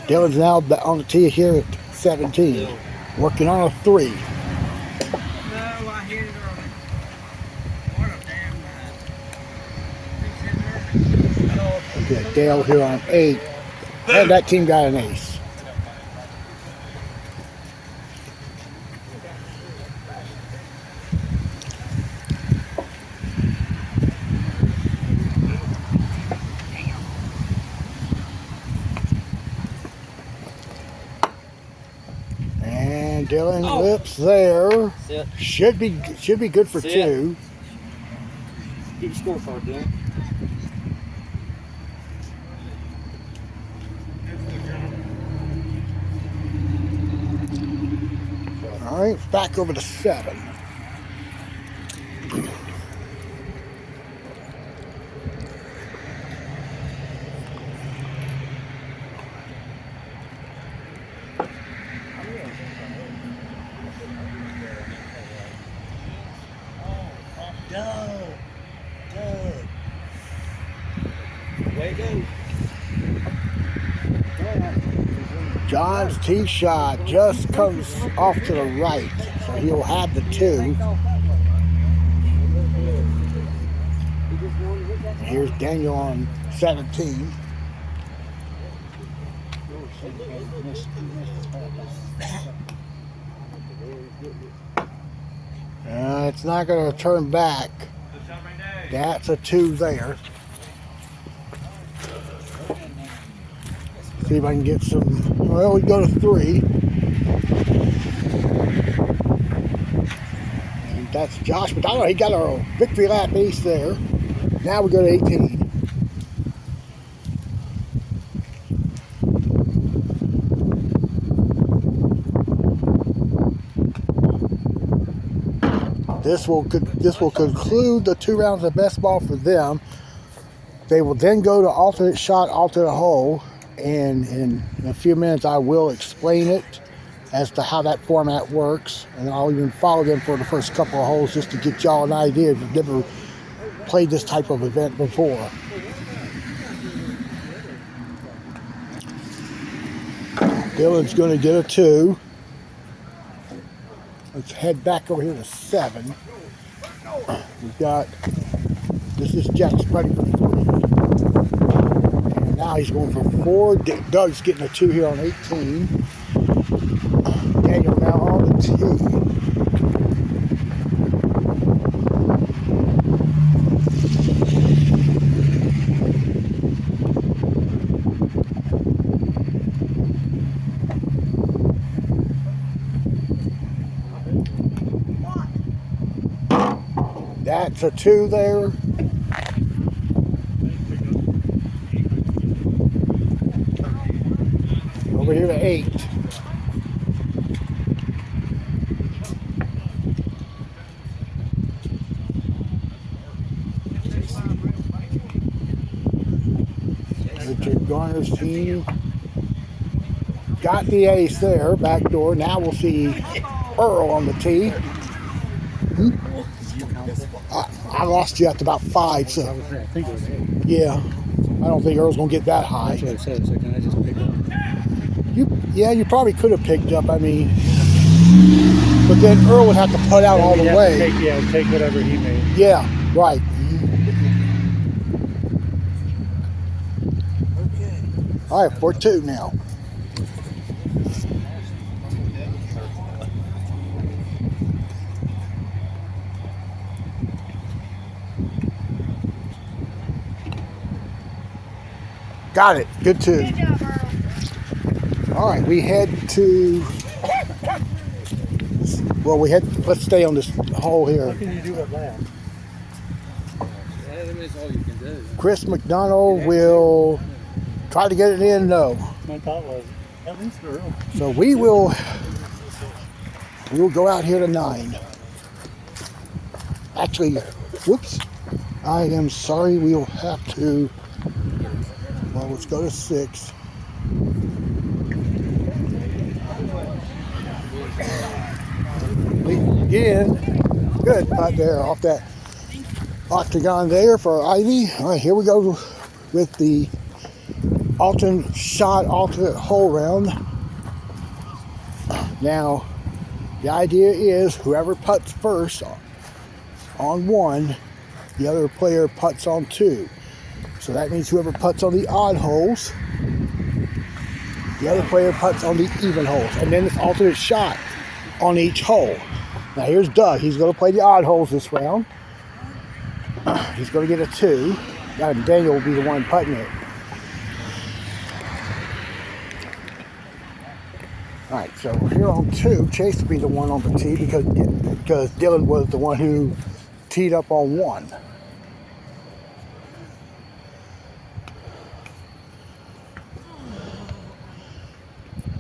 Dylan's now on the tee here at 17. Working on a 3. No, I hit it early. What a damn Okay, Dale here on 8. And that team got an ace. And Dylan lips there. Should be good for 2. Get your scorecard, Dylan. All right, back over to 7. John's tee shot just comes off to the right, so he'll have the 2. Here's Daniel on 17. It's not going to turn back. That's a 2 there. See if I can get some. Well, we go to 3. And that's Josh McDonald. He got our victory lap ace there. Now we go to 18. This will conclude the 2 rounds of best ball for them. They will then go to alternate shot, alternate hole. And in a few minutes I will explain it as to how that format works, and I'll even follow them for the first couple of holes just to get y'all an idea if you've never played this type of event before. Dylan's going to get a 2. Let's head back over here to 7. We've got, this is Jack's buddy for 3. Now he's going for 4. Doug's getting a 2 here on 18. Daniel now on the tee. That's a 2 there. Over here to 8. Richard Garner's team got the ace there, back door. Now we'll see Earl on the tee. I lost you at about 5, so I think it was 8. yeah. I don't think Earl's gonna get that high. That's what it said. So can I just pick up? You probably could have picked up. I mean, but then Earl would have to putt out all the way. Take whatever he made. Yeah, right. All right, 4-2 now. Got it. Good 2. Good job, Earl. All right, we head to. Well, let's stay on this hole here. What can you do with that? That's all you can do. Chris McDonald will try to get it in. No. My thought was, at least Earl. So we will go out here to 9. Actually, whoops. I am sorry. We'll have to. Well, let's go to 6. Again, good putt there off that octagon there for Ivy. All right, here we go with the alternate hole round. Now, the idea is whoever putts first on 1, the other player putts on 2. So that means whoever putts on the odd holes, the other player putts on the even holes. And then it's alternate shot on each hole. Now here's Doug. He's going to play the odd holes this round. He's going to get a 2. Daniel will be the one putting it. All right, so here on 2, Chase will be the one on the tee because Dylan was the one who teed up on 1.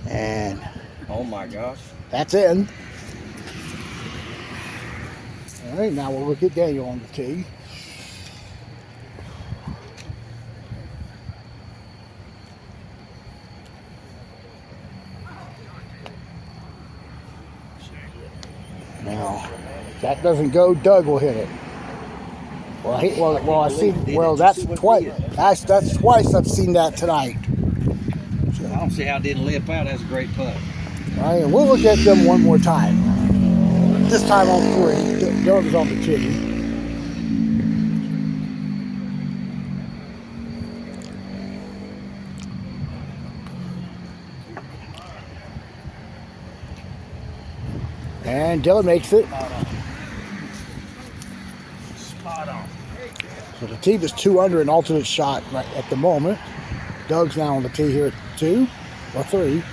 And Oh my gosh. that's in. All right, now we'll look at Daniel on the tee. Now, if that doesn't go, Doug will hit it. Well, I see. Well, that's twice. That's twice I've seen that tonight. I don't see how it didn't lip out. That's a great putt. All right, and we'll look at them one more time. This time on 3. Dylan's on the tee. And Dylan makes it. Spot on. So the team is 2 under an alternate shot right at the moment. Doug's now on the tee here at 2 or 3.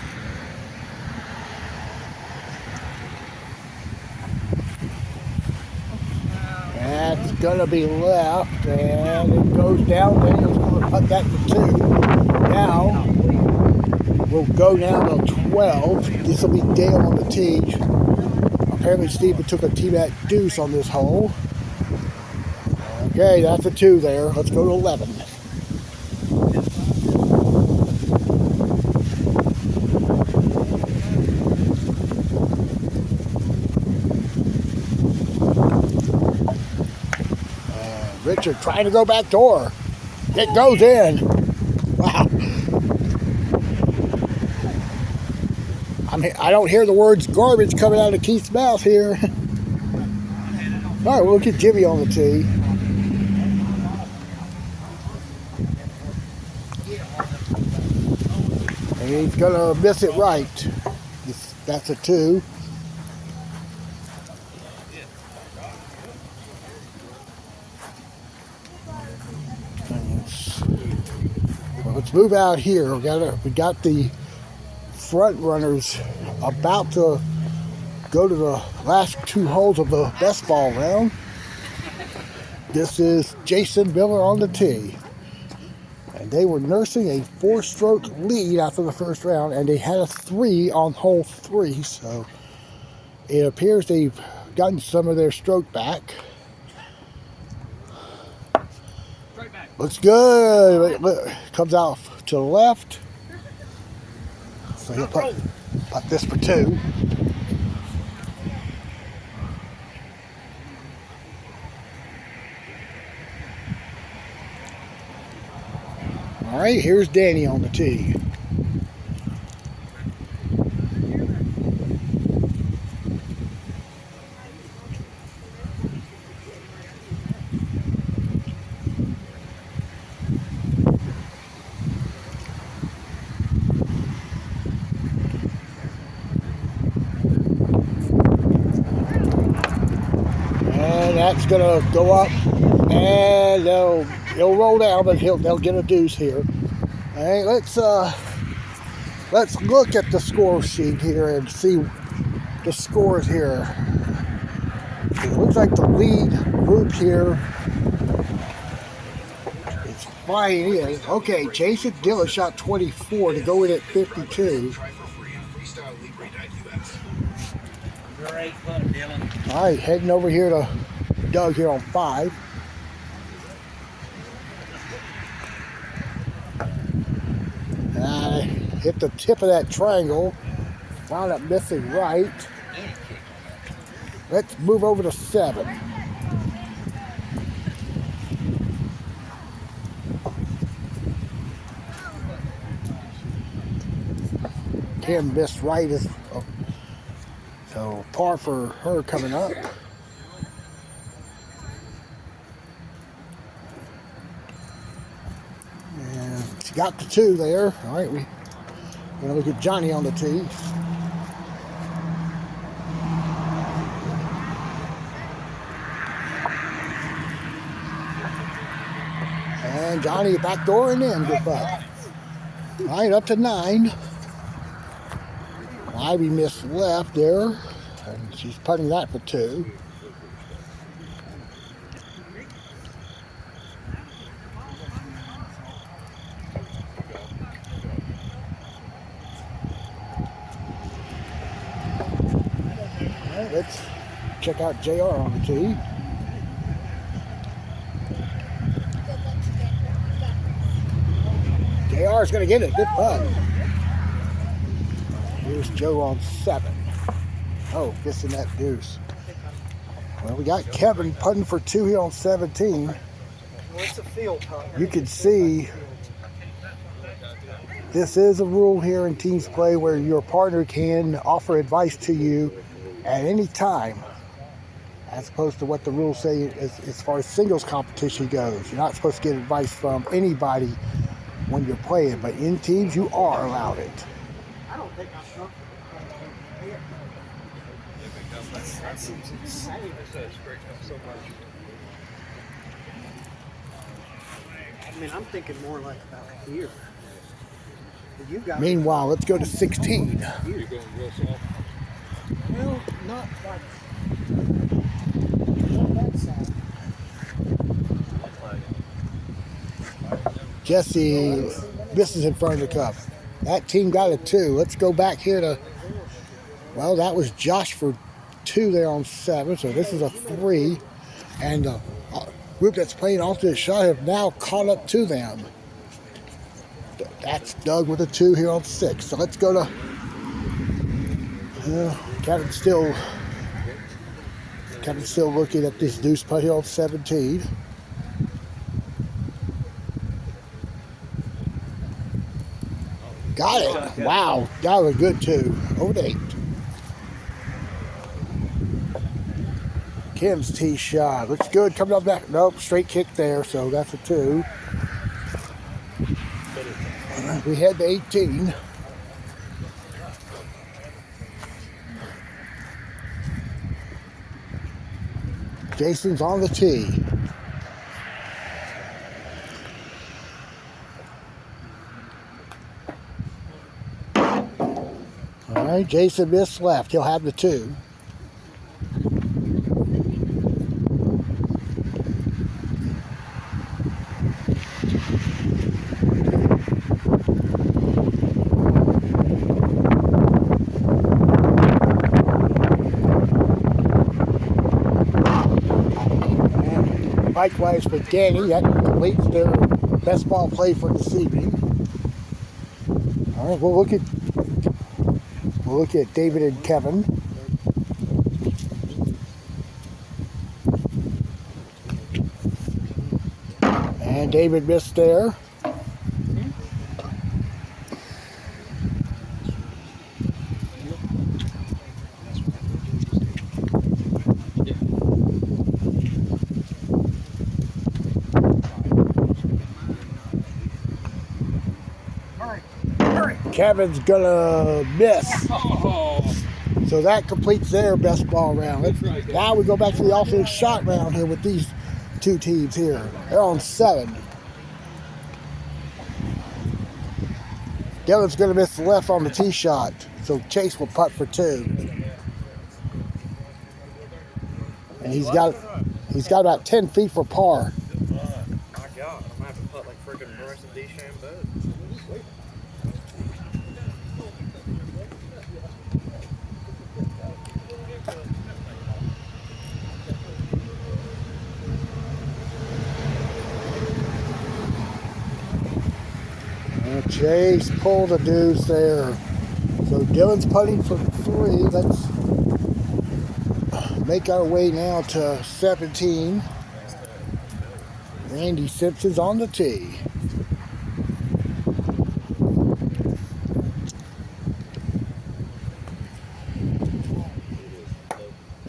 That's gonna be left, and it goes down. Daniel's gonna put that to 2. Now we'll go now to 12. This will be Dale on the tee. Apparently Steven took a T-back deuce on this hole. Okay, that's a 2 there. Let's go to 11. Richard trying to go back door. It goes in. Wow. I don't hear the words garbage coming out of Keith's mouth here. All right, we'll get Jimmy on the tee. And he's gonna miss it right. That's a 2. Well, let's move out here. We got the front runners about to go to the last 2 holes of the best ball round. This is Jason Miller on the tee. And they were nursing a 4-stroke lead after the first round, and they had a 3 on hole 3, so it appears they've gotten some of their stroke back. Straight back. Looks good. Comes out to the left. So he'll put this for 2. All right, here's Danny on the tee. And that's gonna go up, and he'll roll down, but they'll get a deuce here. All right, let's look at the score sheet here and see the scores here. It looks like the lead group here is flying in. Okay, Jason Dillon shot 24 to go in at 52. Great putt, Dylan. All right, heading over here to Doug here on 5. And I hit the tip of that triangle, wound up missing right. Let's move over to 7. Kim missed right, so par for her coming up. And she got the 2 there. All right, we're gonna look at Johnny on the tee. And Johnny backdoor and in, good putt. All right, up to 9. Ivy missed left there, and she's putting that for 2. All right, let's check out JR on the tee. JR is going to get it, good putt. Here's Joe on 7. Oh, missing that deuce. Well, we got Kevin putting for 2 here on 17. You can see this is a rule here in teams play where your partner can offer advice to you at any time, as opposed to what the rules say as far as singles competition goes. You're not supposed to get advice from anybody when you're playing, but in teams you are allowed it. That seems insane. I mean, I'm thinking more like about here. You got Meanwhile, let's go to 16. well, not that side. Jesse misses in front of the cup. That team got a 2. Let's go back here to, well, that was Josh for 2 there on 7, so this is a 3. And the group that's playing alternate shot have now caught up to them. That's Doug with a 2 here on 6. So let's go to, Kevin's still looking at this deuce putt here on 17. Got it. Wow, that was a good 2. Over to 8. Kim's tee shot. Looks good. Coming up back. Nope, straight kick there, so that's a 2. We head to 18. Jason's on the tee. All right, Jason missed left. He'll have the 2. Likewise for Danny, that completes their best ball play for this evening. All right, we'll look at David and Kevin. And David missed there. Kevin's gonna miss. So that completes their best ball round. Now we go back to the alternate shot round here with these two teams here. They're on 7. Dylan's gonna miss the left on the tee shot. So Chase will putt for 2. And he's got about 10 feet for par. My God, I'm gonna have to putt like freaking Bryce and DeChambeau. Chase pulled the deuce there. So Dylan's putting for 3. Let's make our way now to 17. Randy Simpson's on the tee.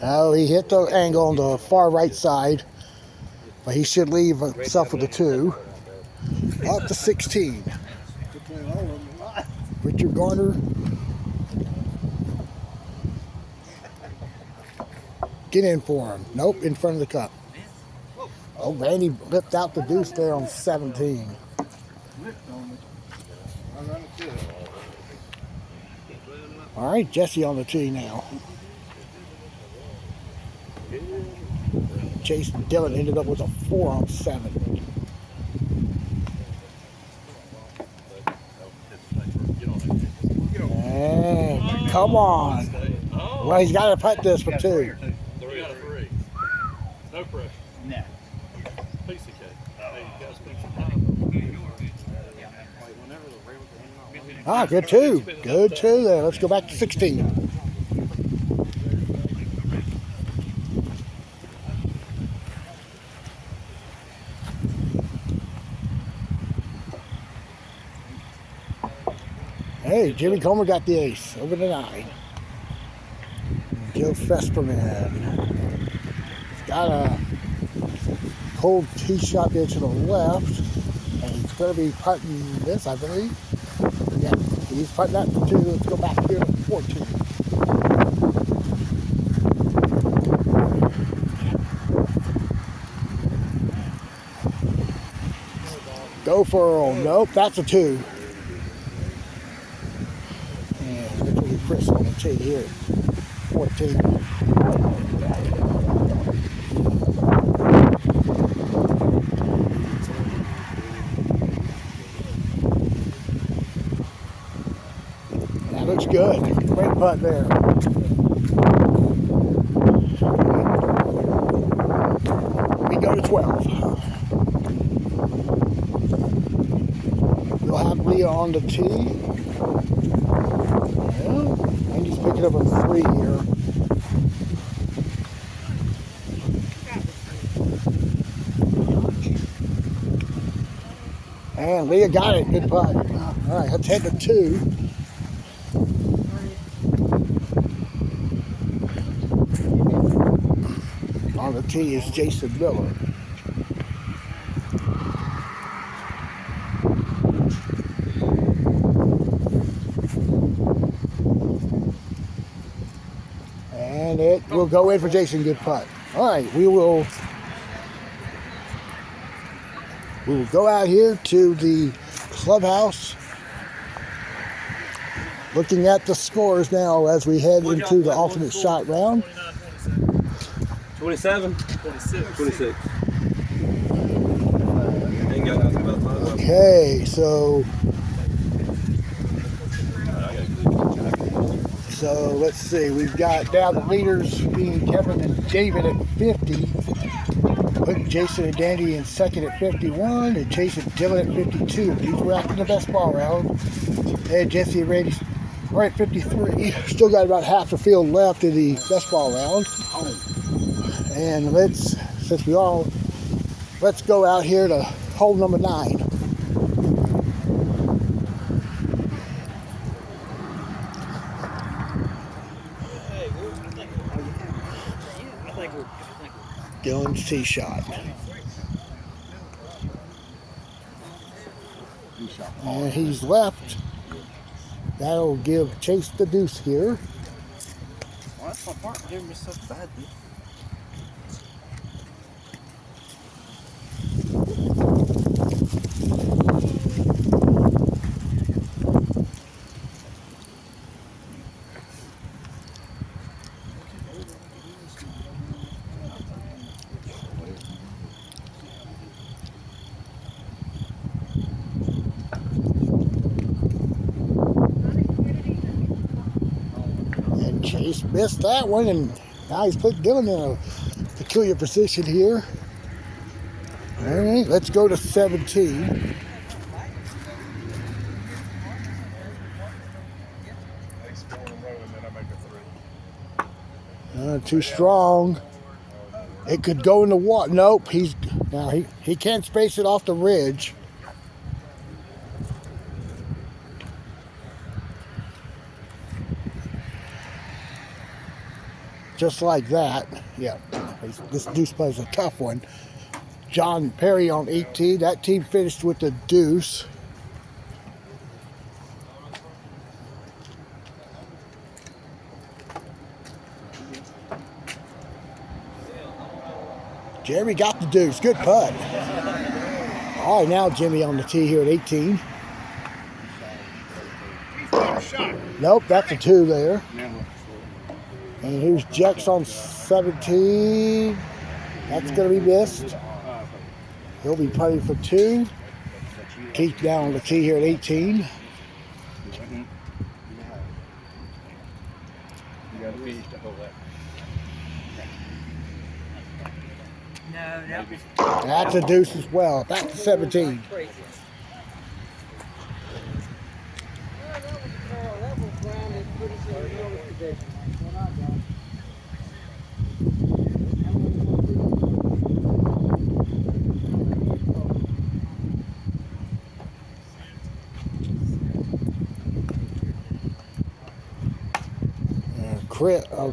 Now he hit the angle on the far right side, but he should leave himself with a 2. Up to 16. Richard Garner. Get in for him. Nope, in front of the cup. Oh, Randy lipped out the deuce there on 17. All right, Jesse on the tee now. Chase Dillon ended up with a 4 on 7. And come on. Well, he's got to putt this for 2. 3 out of 3. No pressure. No. Piece of cake. Hey, you guys spend some time. Ah, good 2. Good 2 there. Let's go back to 16. Hey, Jimmy Comer got the ace over the 9. Joe Fesperman. He's got a cold tee shot there to the left. And he's going to be putting this, I believe. Yeah, he's putting that for 2. Let's go back here to 14. Go for Earl. Nope, that's a 2. Chris on the tee here, 14. That looks good. Great putt there. We go to 12. We'll have Leah on the tee. Andy's picking up a 3 here. And Leah got it. Good putt. All right, let's head to 2. On the tee is Jason Miller. And it will go in for Jason. Good putt. All right, we will go out here to the clubhouse, looking at the scores now as we head into the alternate shot round. 27? 26. Okay, so let's see. We've got now the leaders being Kevin and David at 50. Put Jason and Dandy in second at 51, and Chase and Dylan at 52. These were after the best ball round. And Jesse and Randy are at 53. Still got about half the field left in the best ball round. And let's go out here to hole number 9. Dylan's tee shot. And he's left. That'll give Chase the deuce here. Well, that's my partner doing me so bad, dude. Chase missed that one, and now he's put Dylan in a peculiar position here. All right, let's go to 17. Too strong. It could go in the water. Nope, he can't space it off the ridge. Just like that. Yeah, this deuce play is a tough one. John Perry on 18. That team finished with the deuce. Jeremy got the deuce. Good putt. All right, now Jimmy on the tee here at 18. Nope, that's a 2 there. And here's Jex on 17. That's going to be missed. He'll be putting for 2. Keith down on the tee here at 18. You got to finish the whole No, That's a deuce as well. That's 17.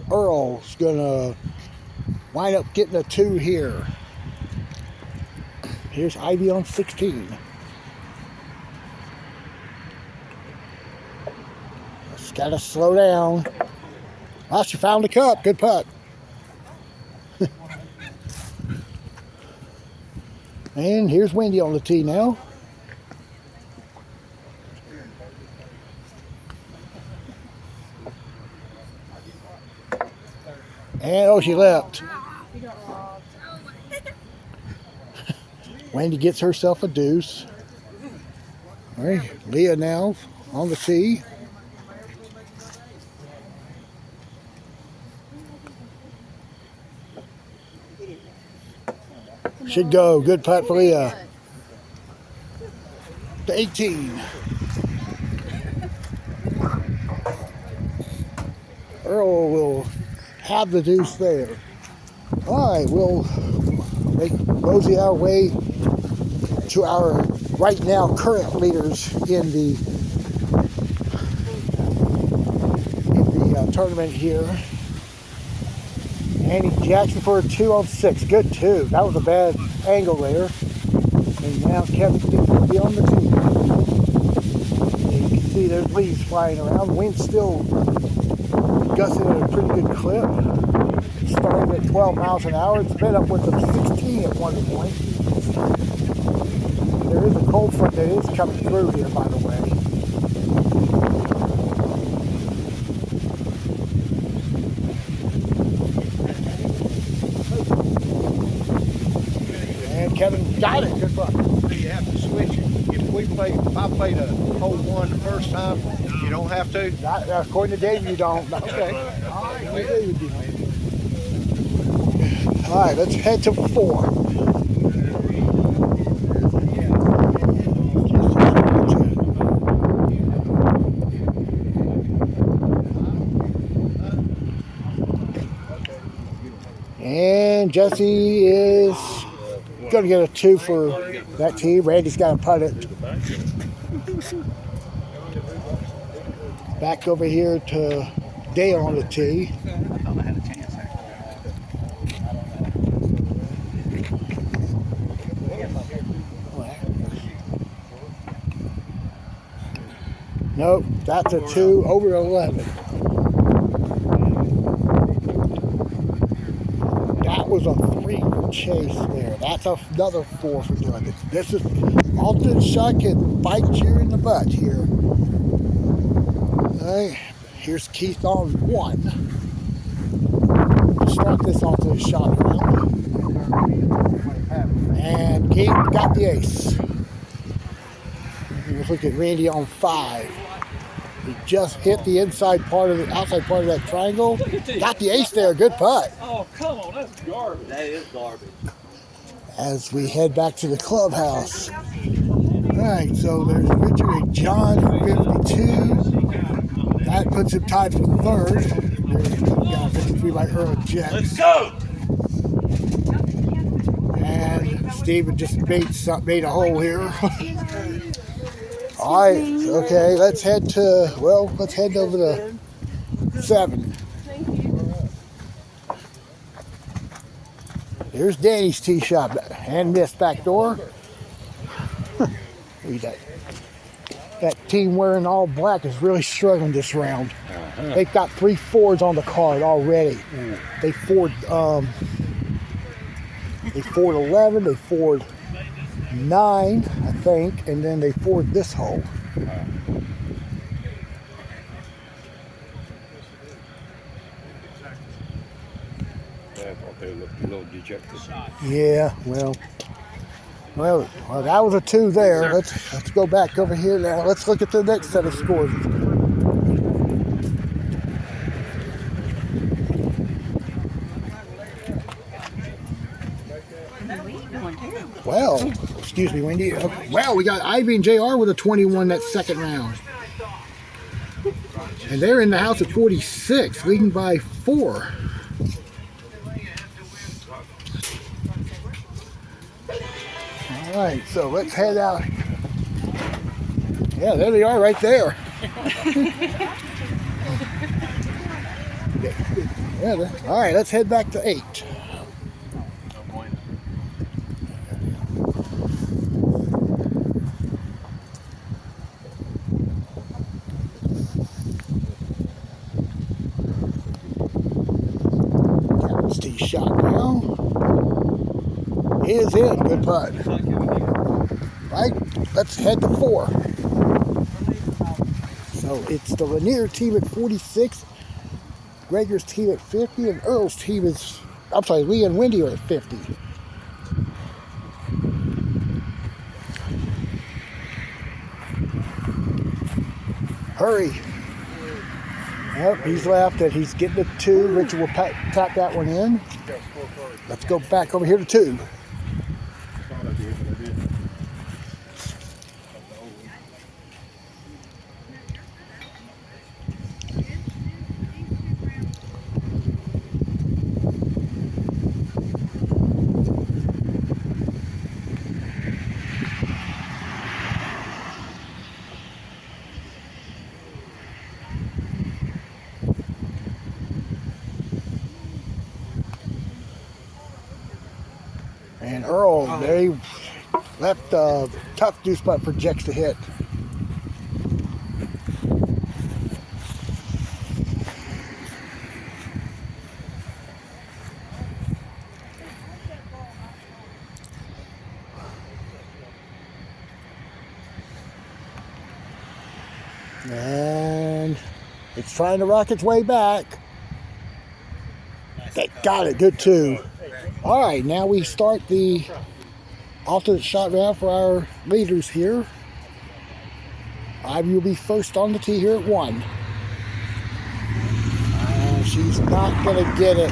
Earl's gonna wind up getting a 2 here. Here's Ivy on 16. Just gotta slow down. Well, she found the cup. Good putt. And here's Wendy on the tee now. And oh, she left. Wendy gets herself a deuce. All right, Leah now on the tee. Should go. Good putt for Leah. To 18. Earl will have the deuce there. All right, we'll mosey our way to our right now current leaders in the tournament here. Andy Jackson for a 2 on 6. Good 2. That was a bad angle there. And now Kevin Stick will be on the tee. And you can see there's leaves flying around. Wind's still gusting at a pretty good clip. It started at 12 miles an hour. It's been upwards of 16 at one point. There is a cold front that is coming through here, by the way. And Kevin got it. Good luck. You have to switch it. If I played a hole 1 the first time, you don't have to. According to Dave, you don't. Okay. All right. All right, let's head to 4. And Jesse is going to get a 2 for that tee. Randy's got to putt it. Back over here to Dale on the tee. Nope, that's a 2 over 11. That was a 3 for Chase there. That's another 4 for doing this. This is alternate shot can bite you in the butt here. All right, here's Keith on 1. Start this alternate shot round. And Keith got the ace. Let's look at Randy on 5. He just hit the outside part of that triangle. Got the ace there. Good putt. Oh, come on. That's garbage. That is garbage. As we head back to the clubhouse. All right, so there's Richard and John at 52. That puts him tied for 3rd. There's 53 by Earl Jets. Let's go. And Steven just made a hole here. All right, okay, let's head over to 7. Here's Danny's tee shot and this back door. That team wearing all black is really struggling this round. They've got 3 4s on the card already. They forward 11, they forward 9, I think, and then they forward this hole. I thought they looked a little dejected. Yeah, well, that was a 2 there. Let's go back over here now. Let's look at the next set of scores. Well, excuse me, Wendy. Well, we got Ivy and JR with a 21 that second round. And they're in the house at 46, leading by 4. All right, so let's head out. Yeah, there they are right there. Yeah, all right, let's head back to 8. Tee shot now. Is in. Good putt. Right, let's head to 4. So it's the Lanier team at 46, Gregor's team at 50, and Earl's team is, I'm sorry, Lee and Wendy are at 50. Hurry. Yep, he's left and he's getting a 2. Richard will tap that one in. Let's go back over here to 2. And Earl, they left a tough deuce putt for Jex to hit. And it's trying to rock its way back. They got it, good 2. All right, now we start the alternate shot round for our leaders here. Ivy will be first on the tee here at 1. She's not going to get it.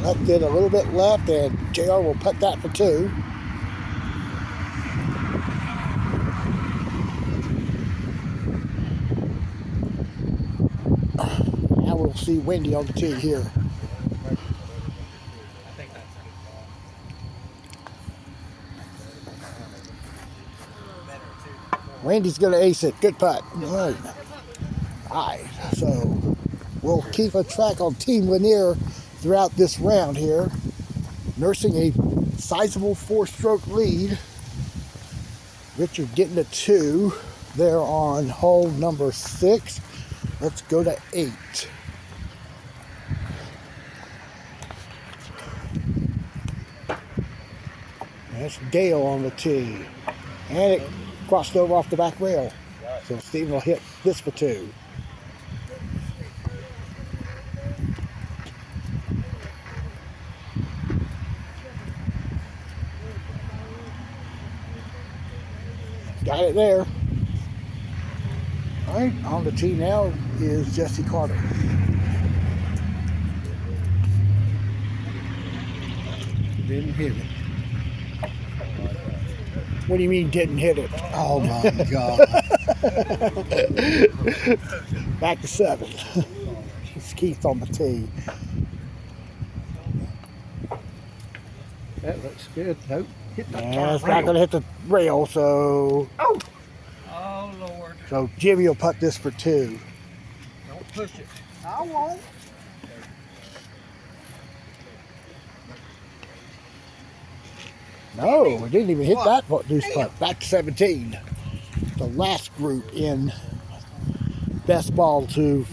left it a little bit left, and JR will putt that for 2. Now we'll see Wendy on the tee here. Wendy's going to ace it. Good putt. All right. So we'll keep a track on Team Lanier throughout this round here. Nursing a sizable 4-stroke lead. Richard getting a 2 there on hole number 6. Let's go to 8. That's Dale on the tee. And it crossed over off the back rail. So Steven will hit this for 2. Got it there. All right, on the tee now is Jesse Carter. Didn't hit it. What do you mean didn't hit it? Oh my God. Back to 7. It's Keith on the tee. That looks good. Nope. Hit the Yeah, it's not going to hit the rail, so... Oh, Lord. So Jimmy will putt this for 2. Don't push it. I won't. No, we didn't even hit that deuce putt. Back to 17. The last group in best ball to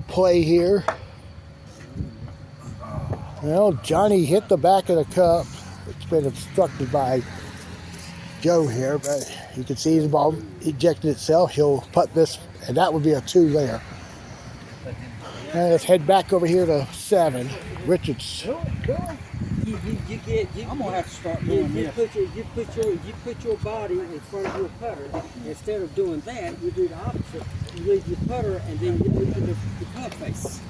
play here. Well, Johnny hit the back of the cup. It's been obstructed by Joe here, but you can see the ball ejected itself. He'll putt this, and that would be a 2 there. And let's head back over here to 7. Richards. I'm gonna have to start doing this. You put your body in front of your putter. Instead of doing that, you do the opposite. You leave your putter and then you look at the club face.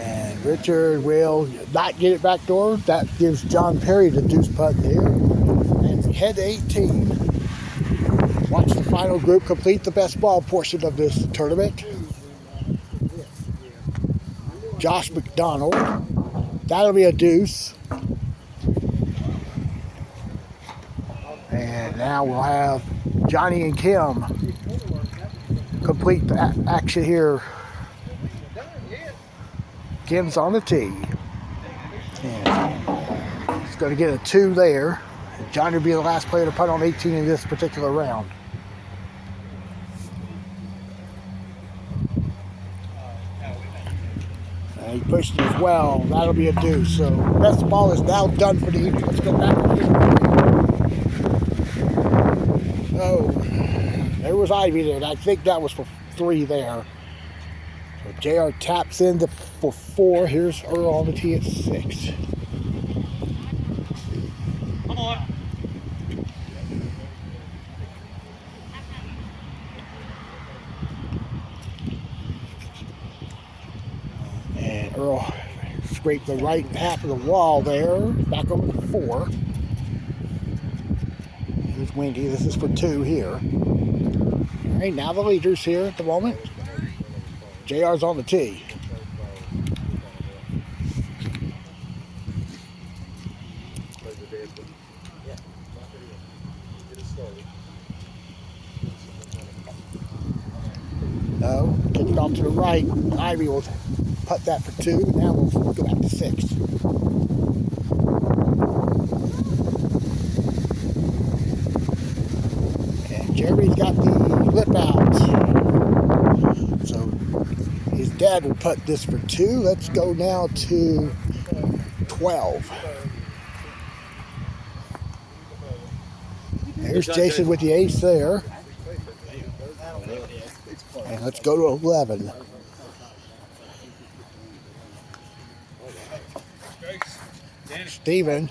And Richard will not get it back door. That gives John Perry the deuce putt there. And head to 18. Watch the final group complete the best ball portion of this tournament. Josh McDonald. That'll be a deuce. And now we'll have Johnny and Kim complete the action here. Kim's on the tee. And he's going to get a 2 there. And Johnny will be the last player to putt on 18 in this particular round. And he pushed it as well. That'll be a deuce. So best ball is now done for the evening. Let's go back to the Oh, there was Ivy there. And I think that was for 3 there. So JR taps in for 4. Here's Earl on the tee at 6. Come on. And Earl scraped the right half of the wall there. Back over to 4. Here's Wendy. This is for 2 here. All right, now the leaders here at the moment. JR's on the tee. No, kick it off to the right. Ivy will putt that for 2. Now we'll go back to 6. And Jeremy's got the lip out. So his dad will putt this for 2. Let's go now to 12. There's Jason with the ace there. And let's go to 11. Steven.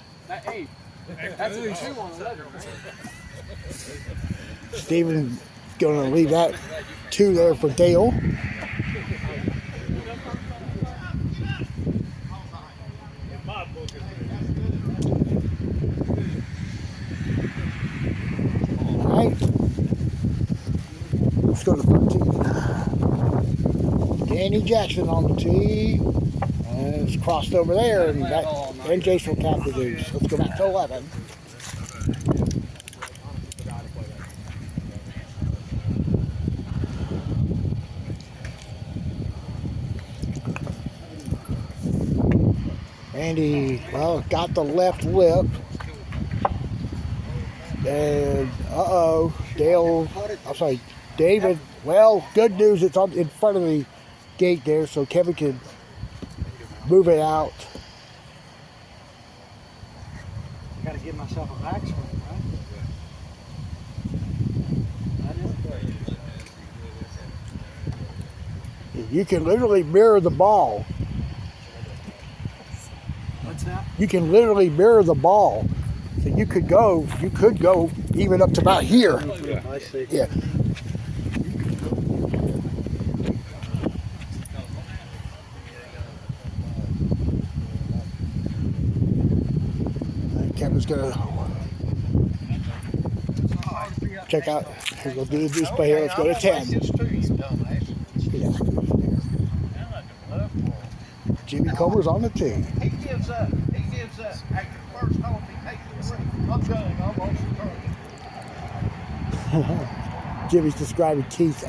Steven's going to leave that 2 there for Dale. let's go to 13. Danny Jackson on the tee. And it's crossed over there, and Jason will tap the deuce. Let's go back to 11. Andy, well, got the left lip. And, David, well, good news, it's on in front of the gate there, so Kevin can move it out. I gotta give myself a backswing, right? You can literally mirror the ball. What's that? You can literally mirror the ball. So you could go even up to about here. Yeah, I see. Yeah. Kevin's gonna check out. We'll do this play here. Let's go to 10. Yeah. Jimmy Comer's on the tee. He gives up. After the first hole, he takes the three. I'm done. I'm off the turn. Jimmy's describing Keith's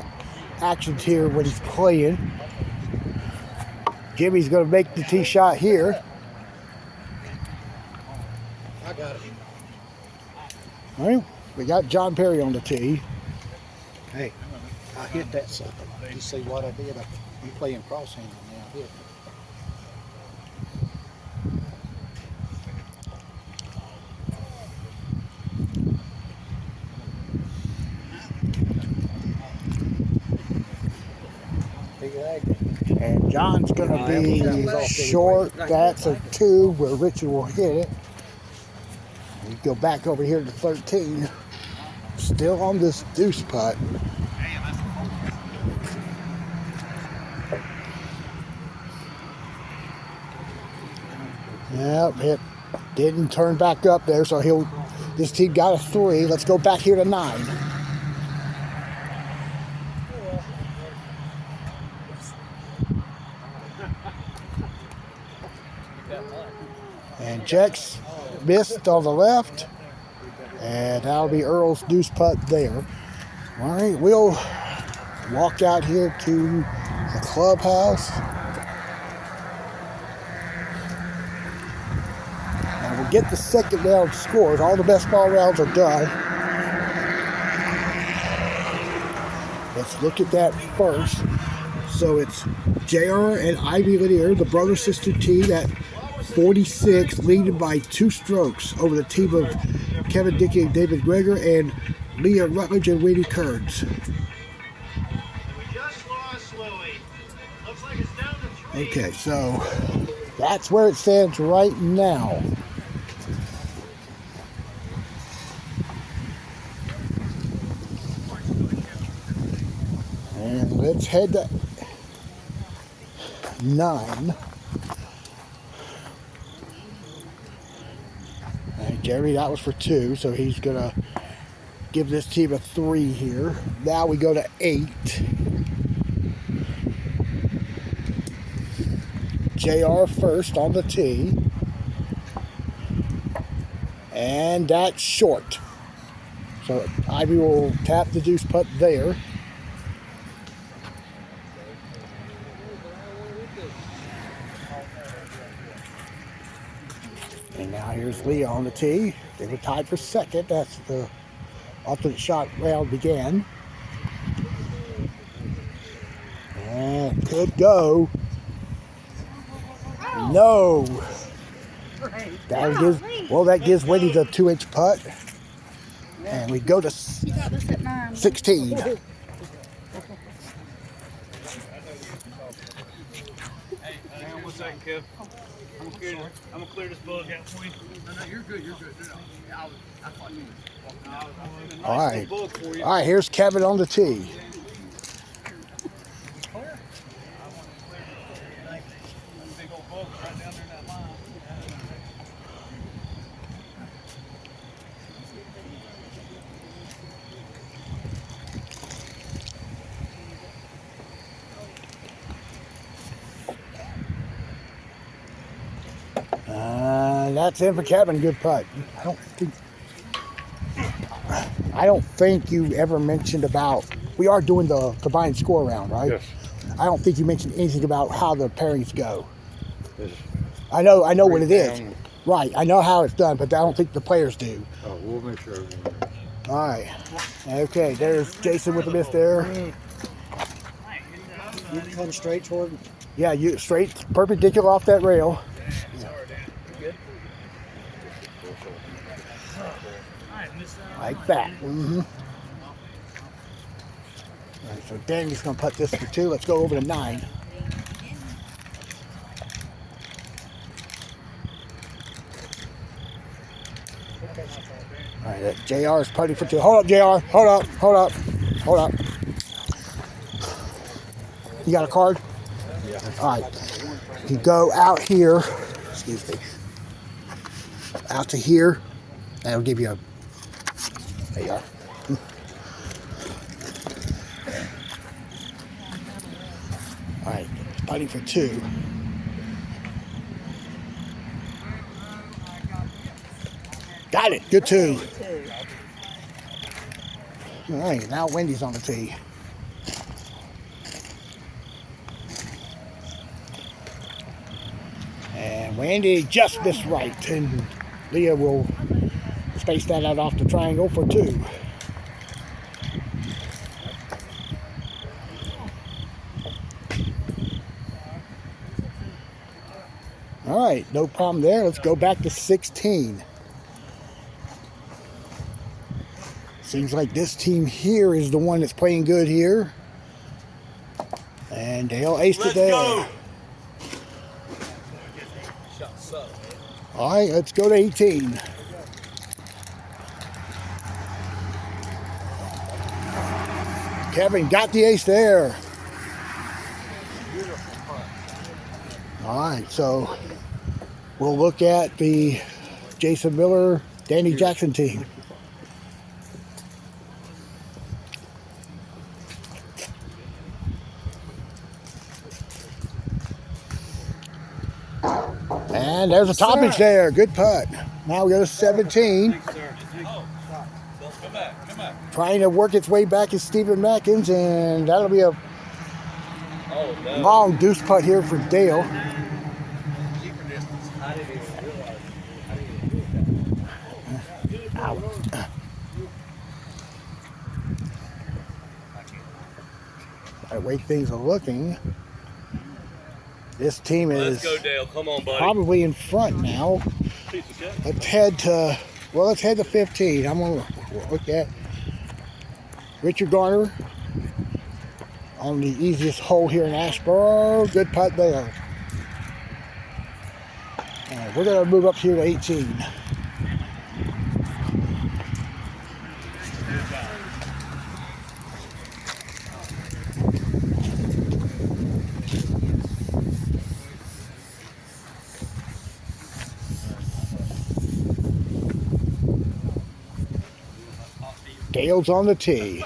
actions here when he's playing. Jimmy's going to make the tee shot here. I got it. All right, we got John Perry on the tee. Hey, I hit that sucker. You see what I did? I'm playing cross-handed now. I hit it. And John's going to be short. That's a 2 where Richard will hit it. We go back over here to 13. Still on this deuce putt. Yep, it didn't turn back up there, so this team got a 3. Let's go back here to 9. And Jack's missed on the left. And that'll be Earl's deuce putt there. All right, we'll walk out here to the clubhouse. And we'll get the second round scores. All the best ball rounds are done. Let's look at that first. So it's JR and Ivy Lanier, the brother-sister team at 46, leading by 2 strokes over the team of Kevin Dickey and David Greger and Leah Rutledge and Wadey Kearns. Okay, so that's where it stands right now. And let's head to 9. And Jerry, that was for 2, so he's going to give this team a 3 here. Now we go to 8. JR first on the tee. And that's short. So Ivy will tap the deuce putt there. And now here's Leah on the tee. They were tied for second. That's the alternate shot round began. And could go. No. That gives Wendy the 2-inch putt. And we go to 16. Hang on 1 second, Kev. I'm gonna clear this bug out for you. No, you're good. I thought you were. All right. All right, here's Kevin on the tee. That's in for Kevin. Good putt. I don't think you ever mentioned about. We are doing the combined score round, right? Yes. I don't think you mentioned anything about how the pairings go. I know what it is. Right. I know how it's done, but I don't think the players do. Oh, we'll make sure. All right. Okay. There's Jason with the miss there. You can come straight toward. Yeah, you straight, perpendicular off that rail. Like that. Mm-hmm. All right, so Danny's going to putt this for 2. Let's go over to 9. All right, JR is putting for 2. Hold up, JR. Hold up. Hold up. You got a card? Yeah. All right. You go out here. Excuse me. Out to here. That'll give you a. There you are. All right. Putting for 2. Got it. Good 2. All right. Now Wendy's on the tee. And Wendy just missed right. And Leah will space that out off the triangle for 2. All right, no problem there. Let's go back to 16. Seems like this team here is the one that's playing good here. And Dale aced it there. Go. All right, let's go to 18. Kevin got the ace there. All right, so we'll look at the Jason Miller, Danny Jackson team. And there's a toppage there. Good putt. Now we go to 17. Trying to work its way back is Stephen Mackins, and that'll be a long deuce putt here for Dale. Out. By the way things are looking, this team is Dale. Come on, buddy. Probably in front now. Let's head to 15. I'm going to look at Richard Garner on the easiest hole here in Asheboro. Good putt there. And we're going to move up here to 18. Dale's on the tee.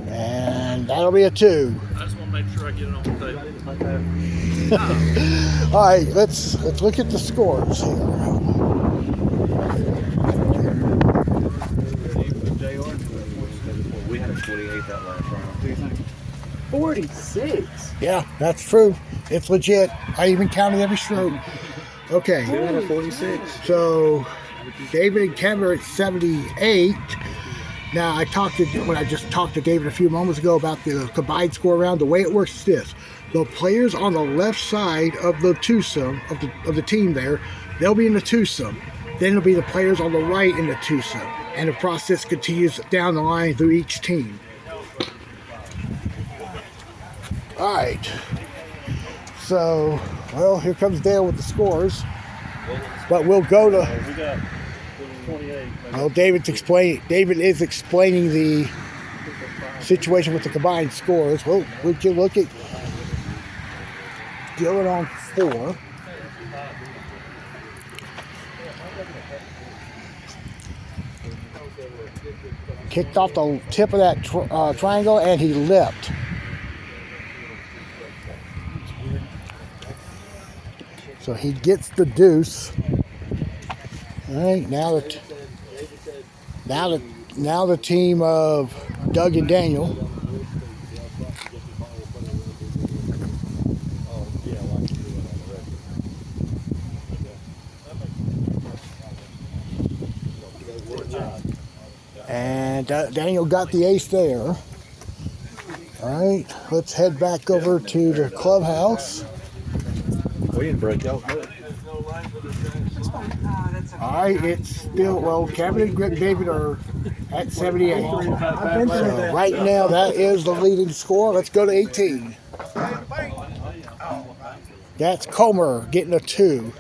And that'll be a 2. I just want to make sure I get it on the table. All right, let's look at the scores here. We had a 28 that last round. 46. Yeah, that's true. It's legit. I even counted every stroke. Okay. 46. So David and Kevin are at 78. Now when I just talked to David a few moments ago about the combined score round, the way it works is this. The players on the left side of the twosome of the team there, they'll be in the twosome. Then it'll be the players on the right in the twosome. And the process continues down the line through each team. All right. So, well, here comes Dale with the scores. But we'll go to. We got 28. Well, David is explaining the situation with the combined scores. Well, we can look at Dylan on 4. Kicked off the tip of that triangle, and he lipped. So he gets the deuce. All right, now the team of Doug and Daniel. And Daniel got the ace there. All right, let's head back over to the clubhouse. We didn't break out. All right, it's still, well, Kevin and Greg David are at 78. So right now, that is the leading score. Let's go to 18. That's Comer getting a 2.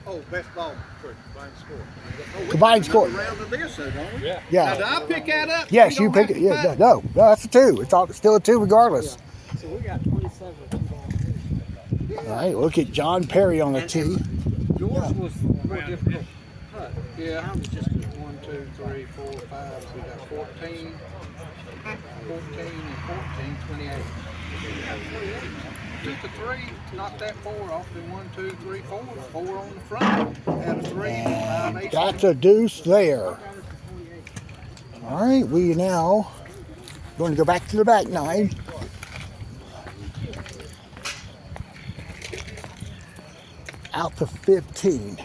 Oh, best ball for Combined score. Round of this, though, don't we? Yeah. Now, did I pick that up? Yes, you pick it. Yeah, no, that's a 2. It's still a 2 regardless. So we got 27. All right, look at John Perry on the tee. Yours was more difficult. Putt. Yeah. Mine was just 1, 2, 3, 4, 5. So we got 14, 14, and 14, 28. Took the 3, knocked that 4 off. Then 1, 2, 3, 4. 4 on the front. Had a 3, 5, 8. That's a deuce there. All right, we now going to go back to the back 9. Out to 15.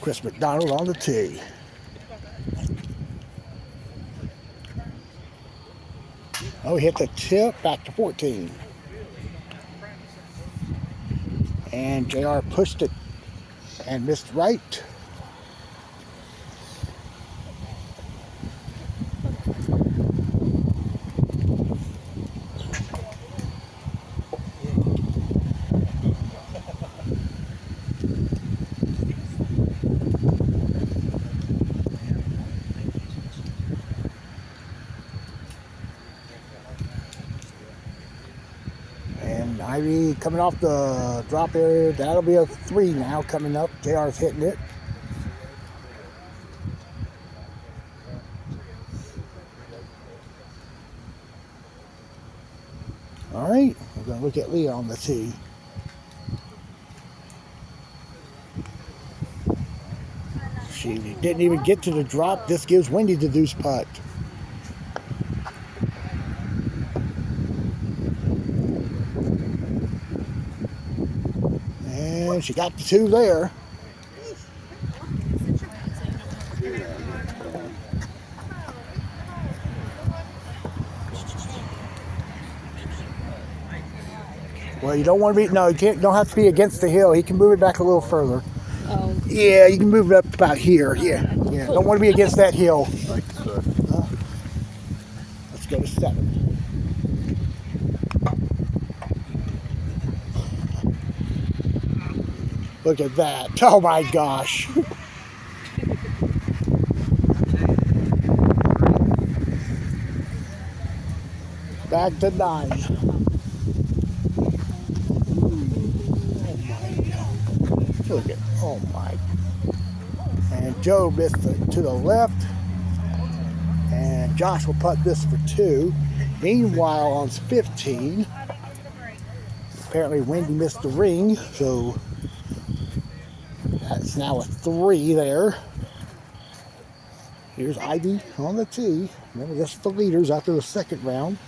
Chris McDonald on the tee. Oh, he hit the tip, back to 14. And JR pushed it and missed right. Ivy coming off the drop area. That'll be a 3 now coming up. JR's hitting it. All right, we're going to look at Leah on the tee. She didn't even get to the drop. This gives Wendy the deuce putt. And she got the 2 there. Well, you don't want to be, no, don't have to be against the hill. He can move it back a little further. Oh. Yeah, you can move it up about here. Yeah. Don't want to be against that hill. Let's go to 7. Look at that. Oh my gosh. Back to 9. Look at, oh my. And Joe missed it to the left. And Josh will putt this for 2. Meanwhile, on 15, apparently Wendy missed the ring, so that's now a 3 there. Here's Ivy on the tee. Remember, this is the leaders after the second round.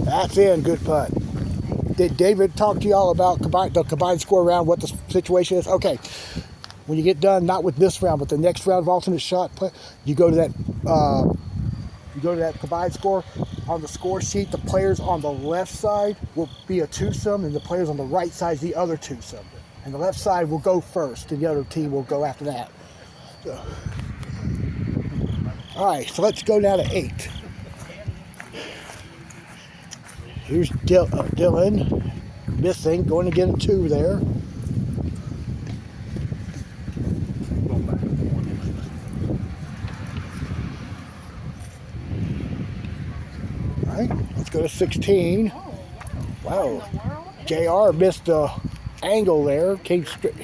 That's in, good putt. Did David talk to y'all about the combined score round, what the situation is? Okay, when you get done, not with this round, but the next round of alternate shot play, you go to that combined score. On the score sheet, the players on the left side will be a twosome, and the players on the right side is the other twosome. And the left side will go first, and the other team will go after that. So. All right, so let's go now to 8. Here's Dylan, missing, going to get a 2 there. right, let's go to 16. Wow, JR missed the angle there. Came straight.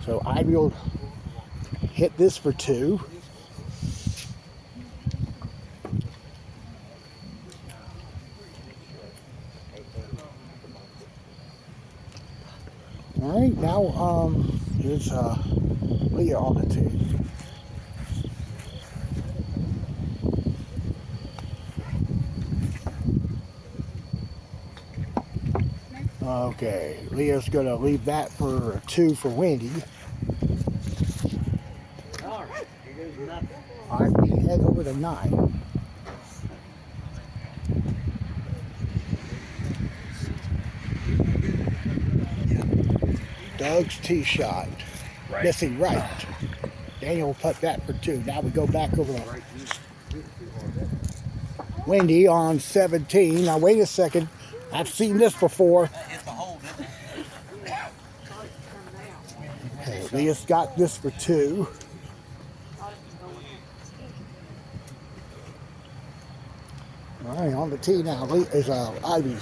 So Ivy will hit this for 2. All right, now here's Leah on the tee. Okay, Leah's gonna leave that for a 2 for Wendy. All right, here goes nothing. All right, we head over to 9. Doug's tee shot, missing right. Daniel will putt that for 2. Now we go back over to Wendy on 17. Now wait a second, I've seen this before. Okay, Leah's got this for 2. All right, on the tee now is Ivy.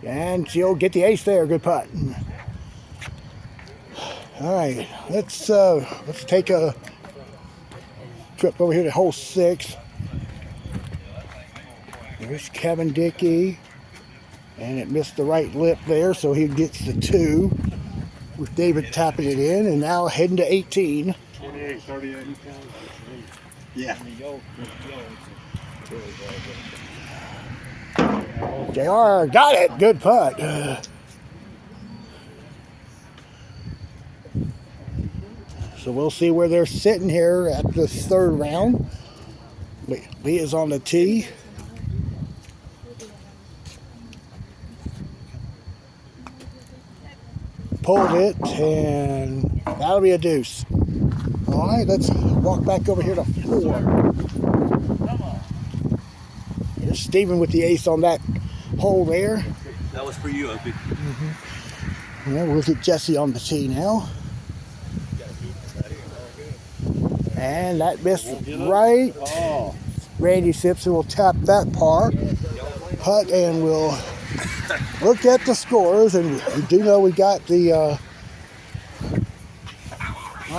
And she'll get the ace there. Good putt. All right, let's take a trip over here to hole 6. There's Kevin Dickey, and it missed the right lip there, so he gets the 2 with David tapping it in, and now heading to 18. 28, 38. Yeah. JR got it. Good putt. So we'll see where they're sitting here at the 3rd round. Lee is on the tee. Pulled it, and that'll be a deuce. All right, let's walk back over here to 4. Here's Steven with the ace on that hole there. That was for you, Opie. Yeah, we'll get Jesse on the tee now. And that missed right. Randy Simpson will tap that par. Putt, and we'll look at the scores, and we do know we got the all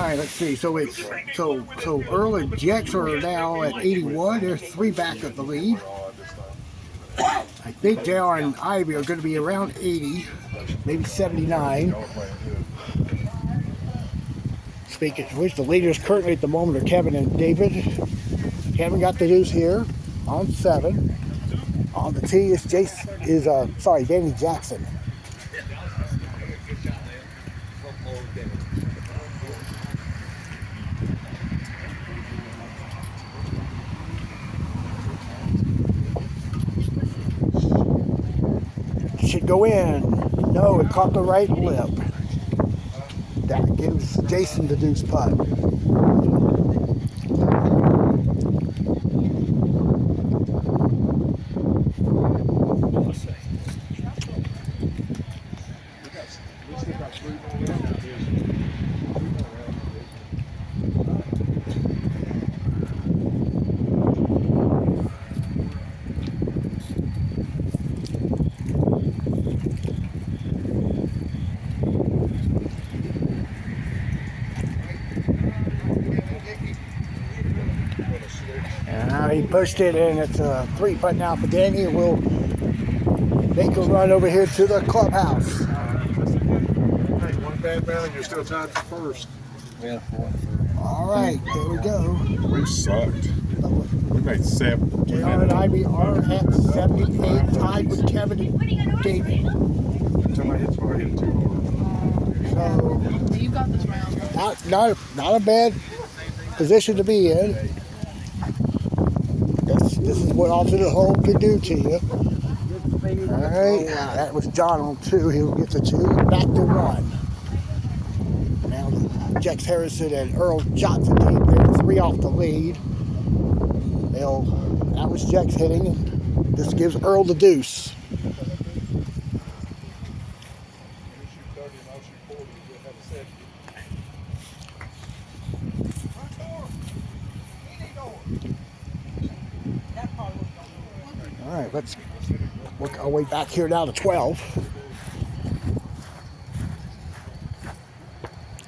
right, let's see. So it's so Earl and Jex are now at 81. They're 3 back of the lead. I think JR and Ivy are going to be around 80, maybe 79. Speaking of which, the leaders currently at the moment are Kevin and David. Kevin got the deuce here on 7. On the tee is Danny Jackson. Should go in. No, it caught the right lip. That gives Jason the deuce putt. He pushed it, and it's a 3 putt now for Danny. We'll make a run over here to the clubhouse. Hey, one bad battle, you're still tied for first. Yeah. All right, there we go. We sucked. We made 7. JR and Ivy are at 78, tied with Kevin and David. Until I hit 2 So You got this round. not a bad position to be in. This is what alternate hole can do to you. All right, that was John on 2. He'll get the 2. Back to 1. Now Jex Harrison and Earl Johnson team there, 3 off the lead. That was Jex hitting, and this gives Earl the deuce. All right, let's work our way back here now to 12.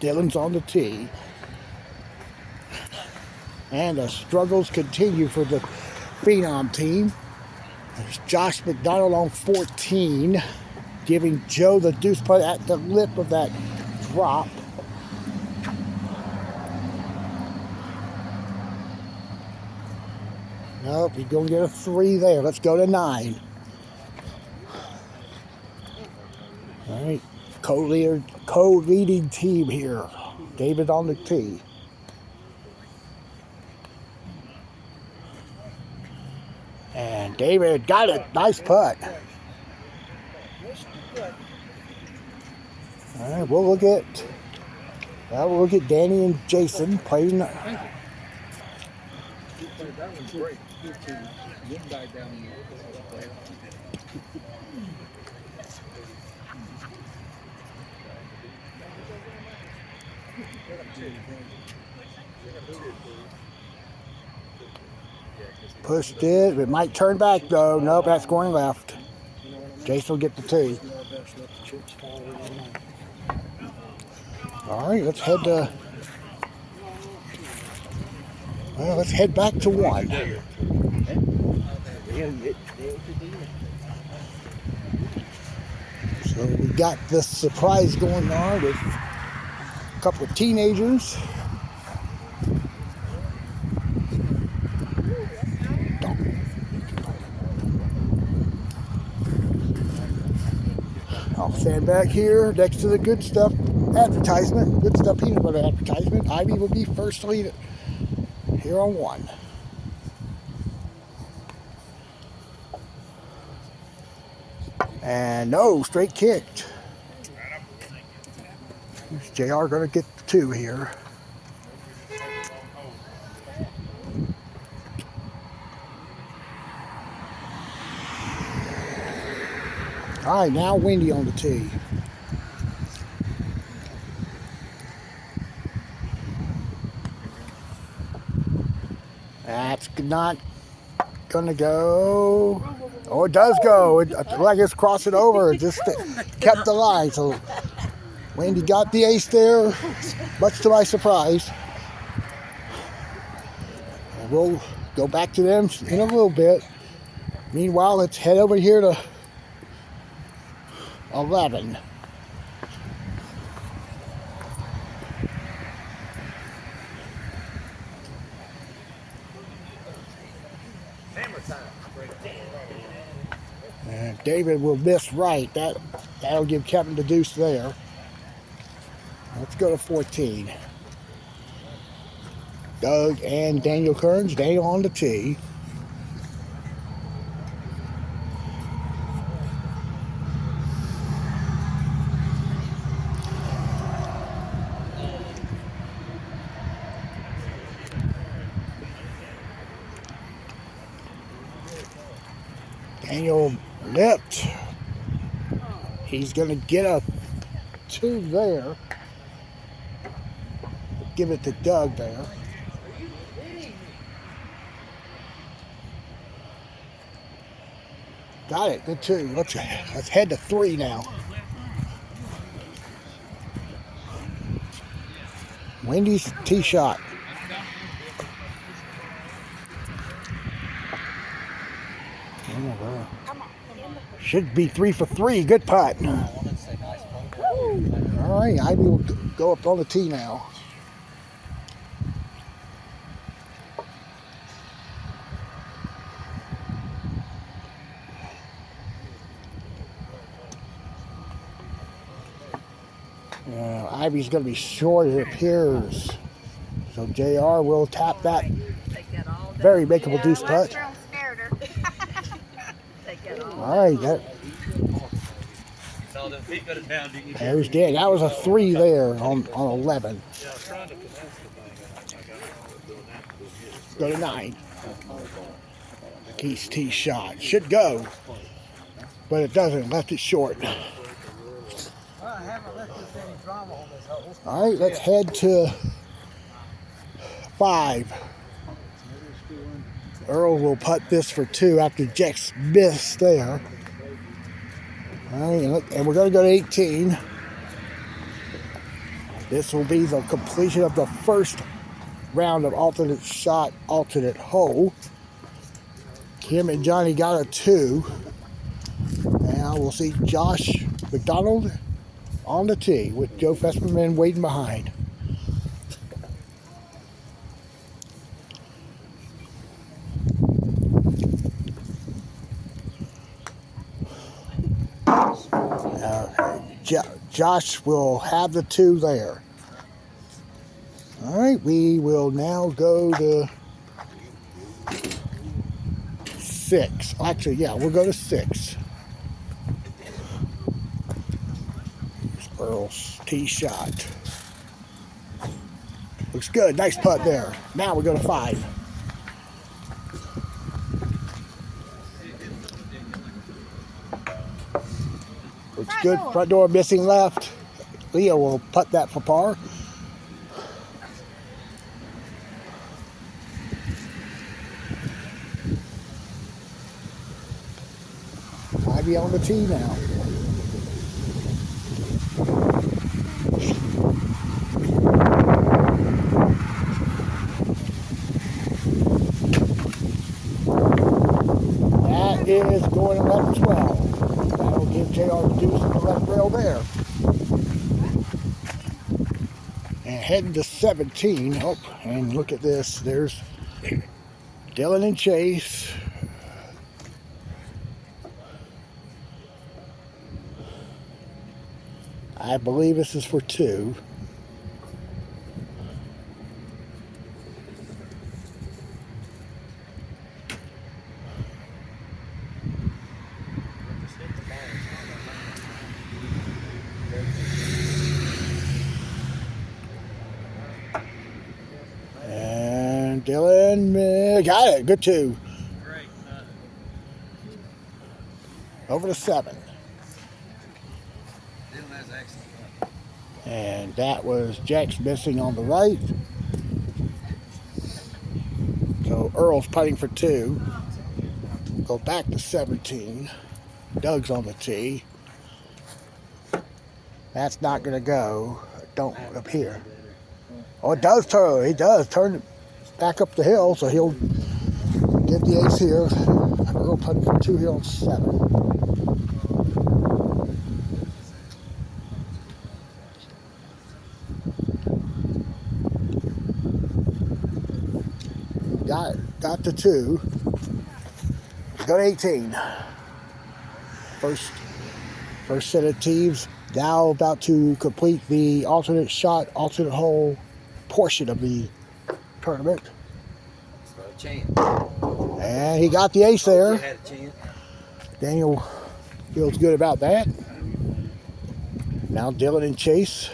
Dylan's on the tee. And the struggles continue for the Phenom team. There's Josh McDonald on 14, giving Joe the deuce putt at the lip of that drop. Nope, he's going to get a 3 there. Let's go to 9. All right, co-leading team here. David on the tee. And David got it. Nice putt. All right, we'll look at Danny and Jason playing. That one's great. Get back down in there. Pushed it. It might turn back though. Nope, that's going left. Jason will get the 2. All right, let's head back to 1. So we got this surprise going on with a couple of teenagers. I'll stand back here next to the Good Stuff advertisement, Good Stuff peanut butter advertisement. Ivy will be first lead here on 1. And no, straight kicked. Here's JR going to get the 2 here. All right, now Wendy on the tee. That's not gonna go. Oh, it does go. Like it's crossing over. It just kept the line. So Wendy got the ace there, much to my surprise. And we'll go back to them in a little bit. Meanwhile, let's head over here to 11. And David will miss right. That'll give Kevin the deuce there. Let's go to 14. Doug and Daniel Kearns. Daniel on the tee. Daniel lipped. He's going to get a 2 there. Give it to Doug there. Got it. Good 2. Let's head to 3 now. Wendy's tee shot. Should be 3 for 3. Good putt. All right, Ivy will go up on the tee now. Ivy's going to be short, it appears. So JR will tap that very makeable deuce putt. All right, There's Dan. That was a 3 there on 11. Go to 9. Keith's tee shot. Should go, but it doesn't. Left it short. All right, let's head to 5. Earl will putt this for 2 after Jack's missed there. All right, and we're going to go to 18. This will be the completion of the first round of alternate shot, alternate hole. Kim and Johnny got a 2. Now we'll see Josh McDonald on the tee with Joe Fessman waiting behind. Josh will have the 2 there. All right, we will now go to 6. Actually, yeah, we'll go to 6. Here's Earl's tee shot. Looks good. Nice putt there. Now we go to 5. Looks good. Front door missing left. Leo will putt that for par. Ivy on the tee now. That is going 11-12. That'll give JR the deuce on the left rail there. And heading to 17. Oh, and look at this. There's Dylan and Chase. I believe this is for 2. And Dylan got it. Good 2. Over to 7. And that was Jack's missing on the right. So Earl's putting for 2. Go back to 17. Doug's on the tee. That's not going to go. Don't up here. Oh, it does turn. He does turn it back up the hill, so he'll get the ace here. Earl putting for 2 here on 7. Got the 2. Go to 18. First set of teams now about to complete the alternate shot, alternate hole portion of the tournament. And he got the ace there. Daniel feels good about that. Now Dylan and Chase.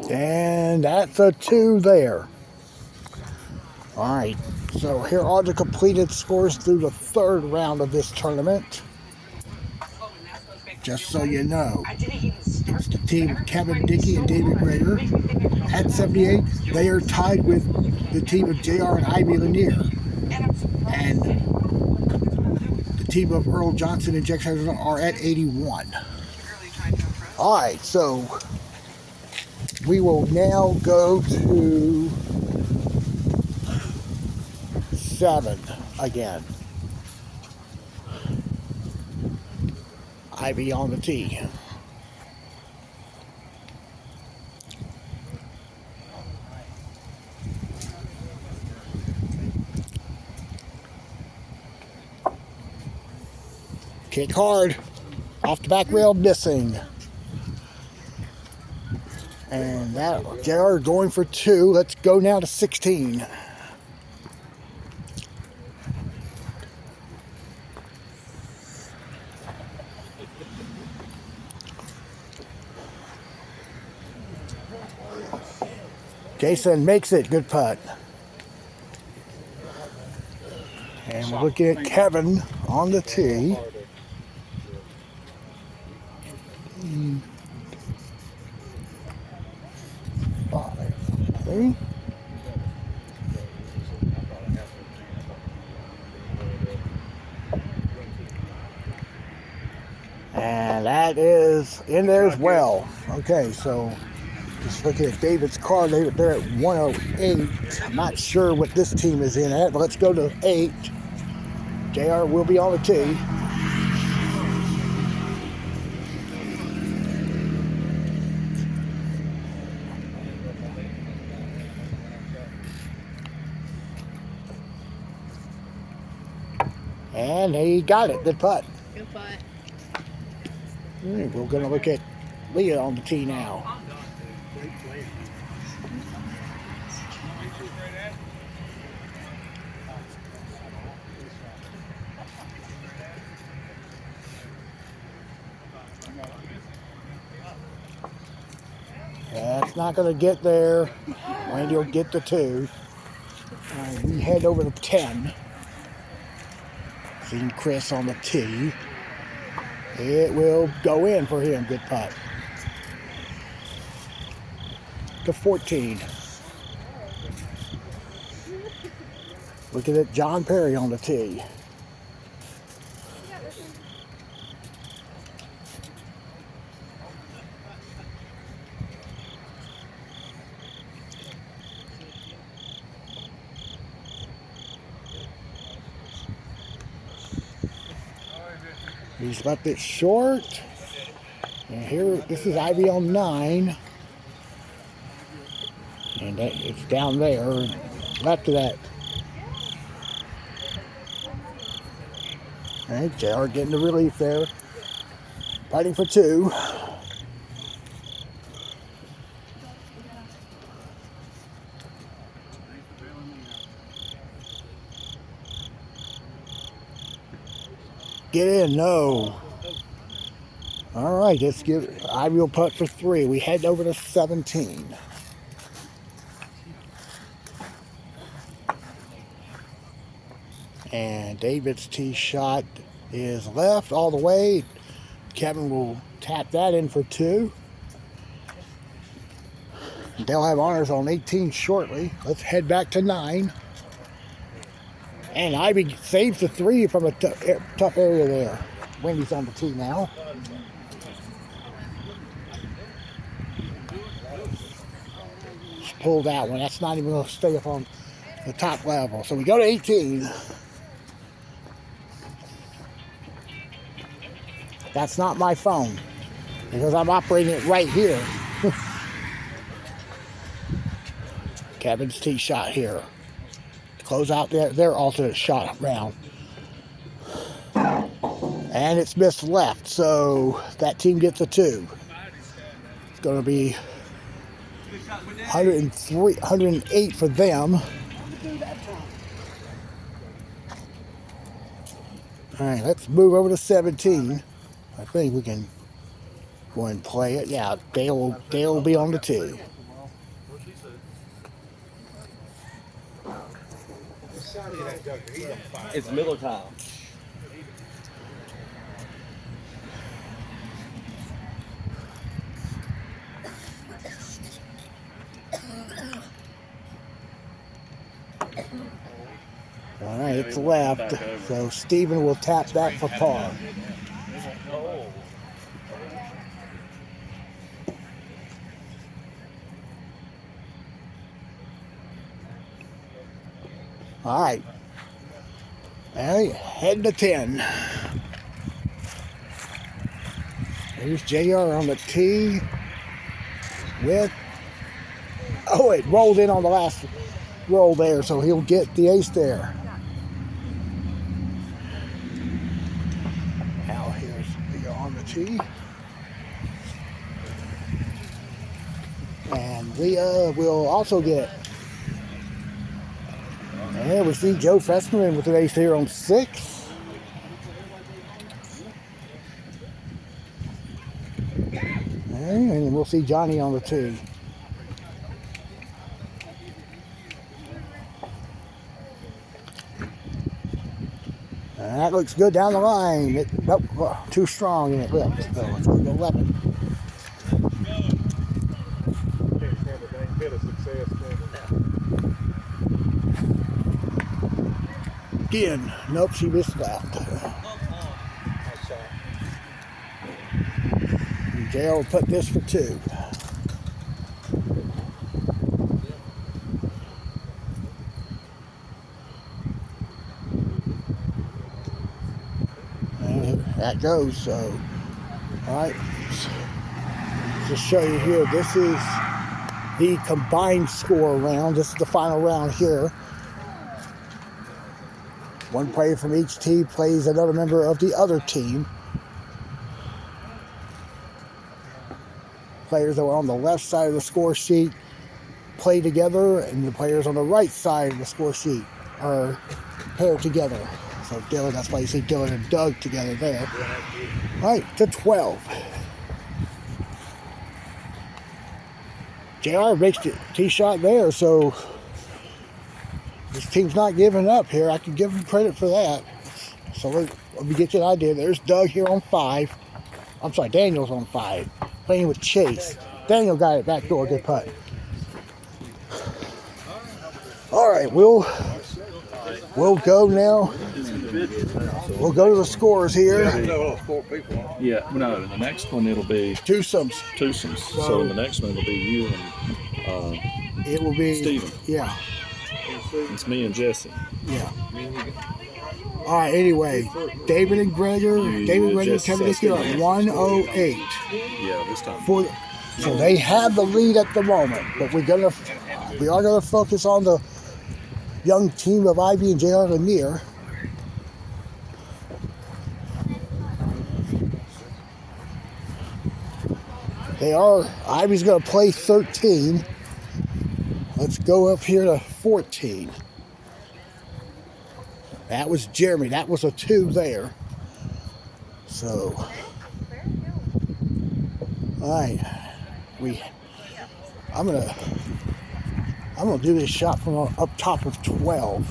And that's a 2 there. All right, so here are the completed scores through the 3rd round of this tournament. Just so you know, it's the team of Kevin Dickey and David Grader at 78. They are tied with the team of JR and Ivy Lanier. And the team of Earl Johnson and Jack Harrison are at 81. All right, so we will now go to 7 again. Ivy on the tee. Kick hard. Off the back rail, missing. And that JR going for 2. Let's go now to 16. Jason makes it. Good putt. And we're looking at Kevin on the tee. See? And that is in there as well. Okay, so just looking at David's car, they're at 108. I'm not sure what this team is in at, but let's go to 8. JR will be on the tee. And he got it. Good putt. Good putt. We're going to look at Leah on the tee now. That's not going to get there. Randy will get the 2. We head over to 10. Seeing Chris on the tee. It will go in for him. Good putt. To 14. Looking at John Perry on the tee. He's left it short. And here, this is Ivy on 9. And it's down there, left of that. All right, JR getting the relief there. Fighting for 2. Get in, no. All right, let's give Ivy will putt for 3. We head over to 17. And David's tee shot is left all the way. Kevin will tap that in for 2. They'll have honors on 18 shortly. Let's head back to 9. And Ivy saves the 3 from a tough area there. Wendy's on the tee now. Just pulled that one. That's not even going to stay up on the top level. So we go to 18. That's not my phone because I'm operating it right here. Kevin's tee shot here. Close out their alternate shot round. And it's missed left, so that team gets a 2. It's going to be 108 for them. All right, let's move over to 17. I think we can go ahead and play it. Yeah, Dale will be on the tee. It's Miller time. All right, it's left, so Steven will tap that for par. All right. All right, head to 10. Here's JR on the tee with, oh, it rolled in on the last roll there, so he'll get the ace there. Now here's Leo on the tee. And Leah will also get. And we see Joe Fessman with an ace here on 6. And we'll see Johnny on the tee. And that looks good down the line. Nope, too strong and it lipped. So let's go to 11. Again, nope, she missed left. JR will put this for 2. And that goes, so, alright. Just show you here, this is the combined score round. This is the final round here. One player from each team plays another member of the other team. Players that were on the left side of the score sheet play together, and the players on the right side of the score sheet are paired together. So Dylan, that's why you see Dylan and Doug together there. All right, to 12. JR makes the tee shot there, so this team's not giving up here. I can give them credit for that. So let me get you an idea. There's Doug here on 5. I'm sorry, Daniel's on 5. Playing with Chase. Daniel got it back door. Good putt. All right, we'll go now. We'll go to the scores here. Yeah, no, the next one it'll be twosomes. So the next one will be you and it will be Steven. Yeah. It's me and Jesse. Yeah. All right, anyway, David and Gregor coming this year at 108. Yeah, this time. So they have the lead at the moment, but we are gonna focus on the young team of Ivy and JR Lanier. Ivy's gonna play 13. Let's go up here to 14. That was Jeremy. That was a 2 there. So, all right, I'm gonna do this shot from up top of 12.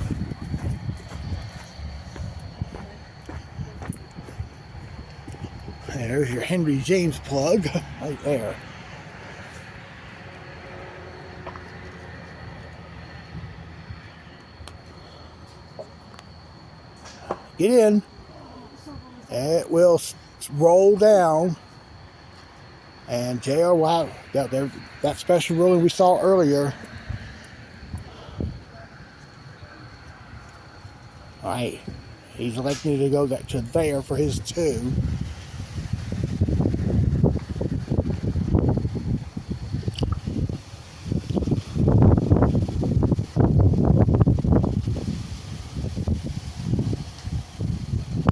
There's your Henry James plug right there. Get in. It will roll down. And JR will have that special ruling we saw earlier. All right. He's electing to go to there for his 2.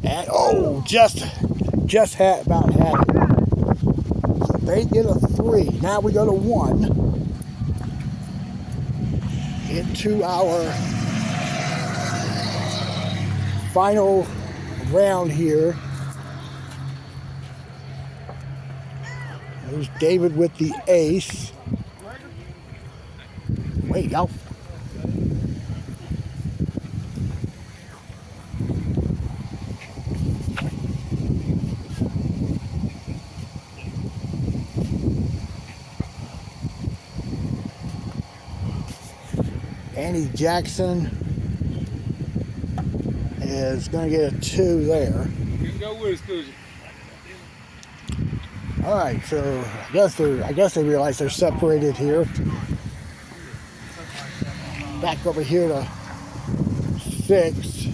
And just about had it. So they get a 3. Now we go to 1 into our final round here. There's David with the ace. Wait, y'all. Andy Jackson is going to get a 2 there. You can go with us, Cozy. All right, so I guess they realize they're separated here. Back over here to 6.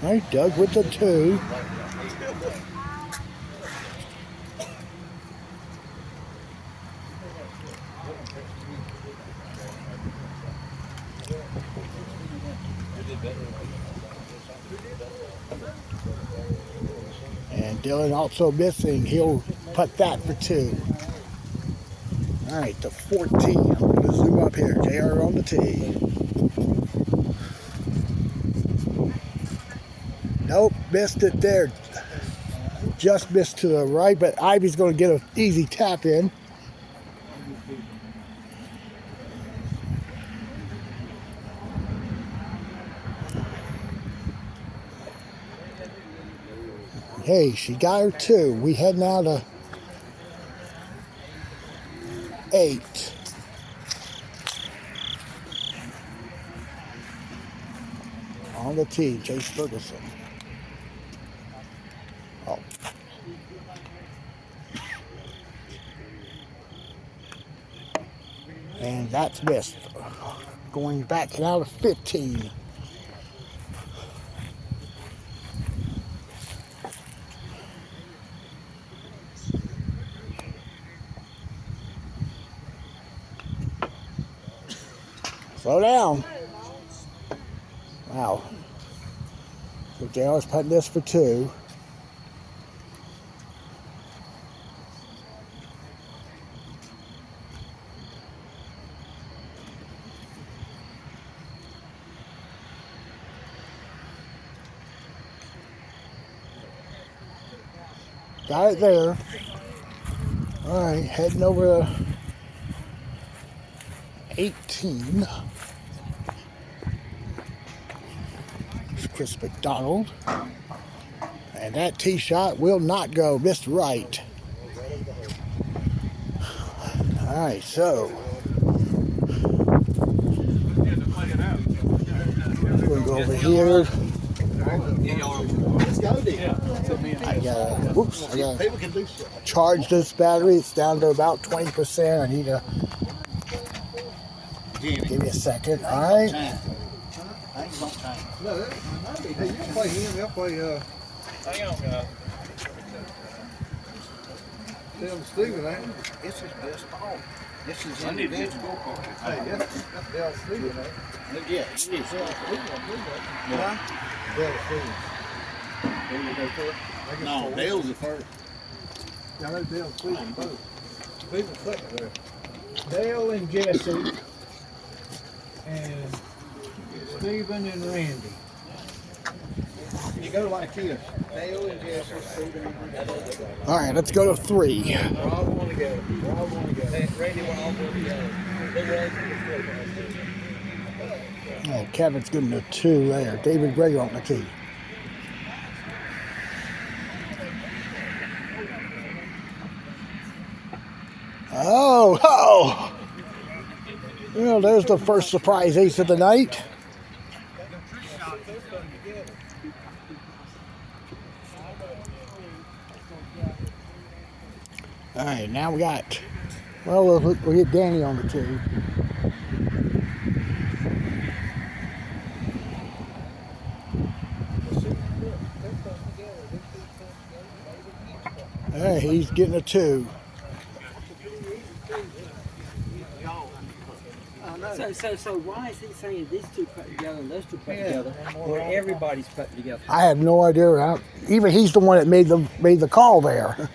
All right, Doug with the 2. And Dylan also missing. He'll putt that for 2. All right, the 14. I'm going to zoom up here. JR on the tee. Nope, missed it there. Just missed to the right, but Ivy's going to get an easy tap in. Hey, she got her 2. We head now to 8. On the tee, Chase Ferguson. Oh. And that's missed. Going back now to 15. Slow down. Wow. So JR's putting this for 2. Got it there. All right, heading over to 18. It's Chris McDonald. And that tee shot will not go. Missed right. All right, so we're going to go over here. I gotta charge this battery. It's down to about 20%. I need to give me a second. All right. No, hey, you can play him. They'll play. Hang on, guys. Tell Steven, ain't it? It's his best ball. This is I need to get your individual. scorecard. Hey, that's Dale Steven, ain't it? Yeah, it is. Dale Steven. No, Dale's the first. Yeah, I know Dale Steven both. Steven's second there. Dale and Jesse and Stephen and Randy. You go like this. Dale and Jesse, Stephen and Randy. All right, let's go to 3. Rob want to go. Rob want to go. Randy want all to go. Oh, Kevin's getting a 2 there. David Greger on the tee. Oh! Well, there's the first surprise ace of the night. All right, now we got, well, we'll get Danny on the tee. All right, he's getting a 2. So why is he saying these two put together and those two put together, or everybody's putting together? I have no idea. Even he's the one that made the call there.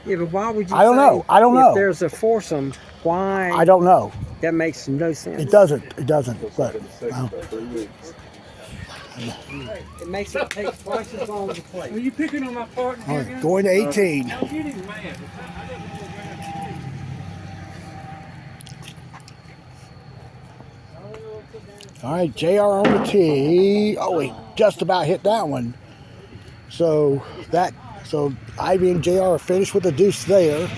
Yeah, but why would you? I don't know. I don't know. If there's a foursome, why? I don't know. That makes no sense. It doesn't. It doesn't. But it makes it take twice as long to play. Are you picking on my partner? all right, going to 18. Don't get him mad. All right, JR on the tee. Oh, he just about hit that one. So Ivy and JR are finished with the deuce there.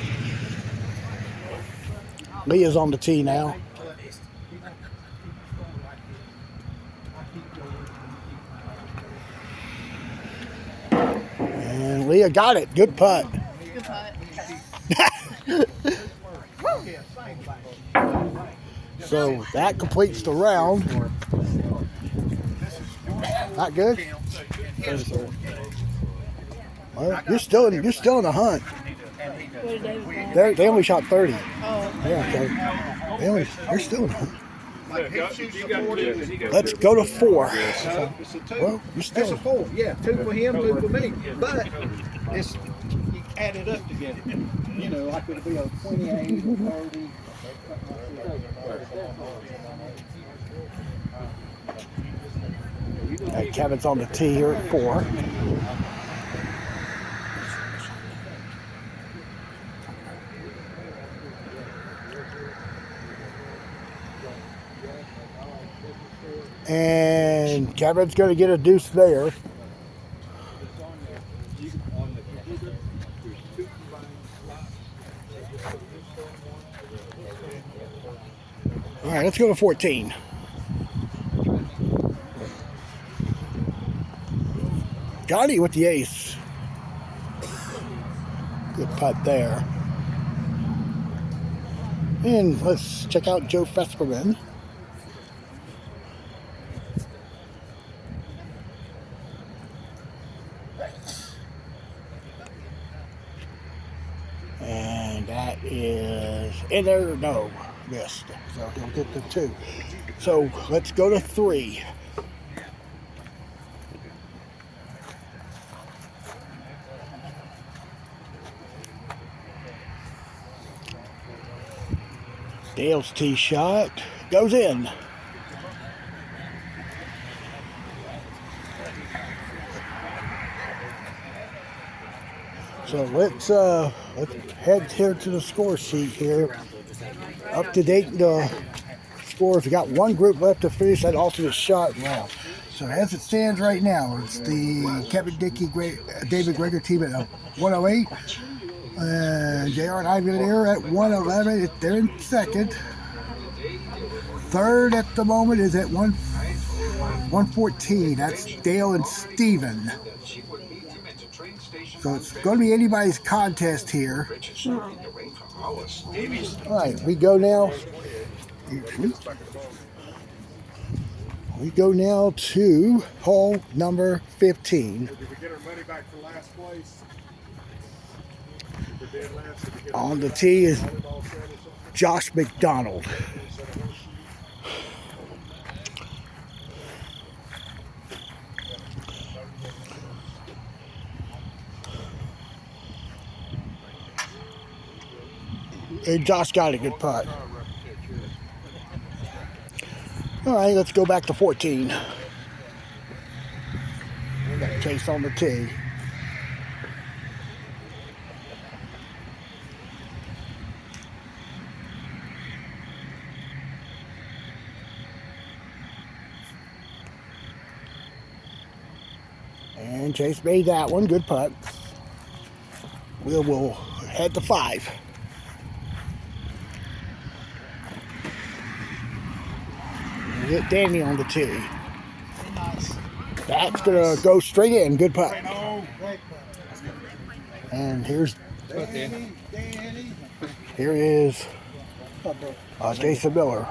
Leah's on the tee now. And Leah got it. Good putt. Good putt. So that completes the round. Not good. Well, you're still in the hunt. They only shot 30. Yeah, so you're still in the hunt. Let's go to 4. Well, you're still. That's a 4. Yeah, 2 for him, 2 for me. But it's added up together. You know, like it'll be a 28 or 30. Kevin's on the tee here at 4. And Kevin's going to get a deuce there. All right, let's go to 14. Johnny with the ace. Good putt there. And let's check out Joe Fesperman. And that is in there. No, missed. So he'll get the 2. So let's go to 3. Dale's tee shot goes in. So let's head here to the score sheet here. Up to date scores. We got one group left to finish that alternate shot round. So as it stands right now, it's the Kevin Dickey, David Greger team at 108. JR and Ivy there at 111. They're in second. Third at the moment is at 114. That's Dale and Steven. So it's going to be anybody's contest here. All right, we go now. We go now to hole number 15. On the tee is Josh McDonald. And Josh got a good putt. All right, let's go back to 14. We got Chase on the tee. And Chase made that one. Good putt. We'll head to 5. Get Danny on the tee. That's going to go straight in. Good putt. And here is Jason Miller.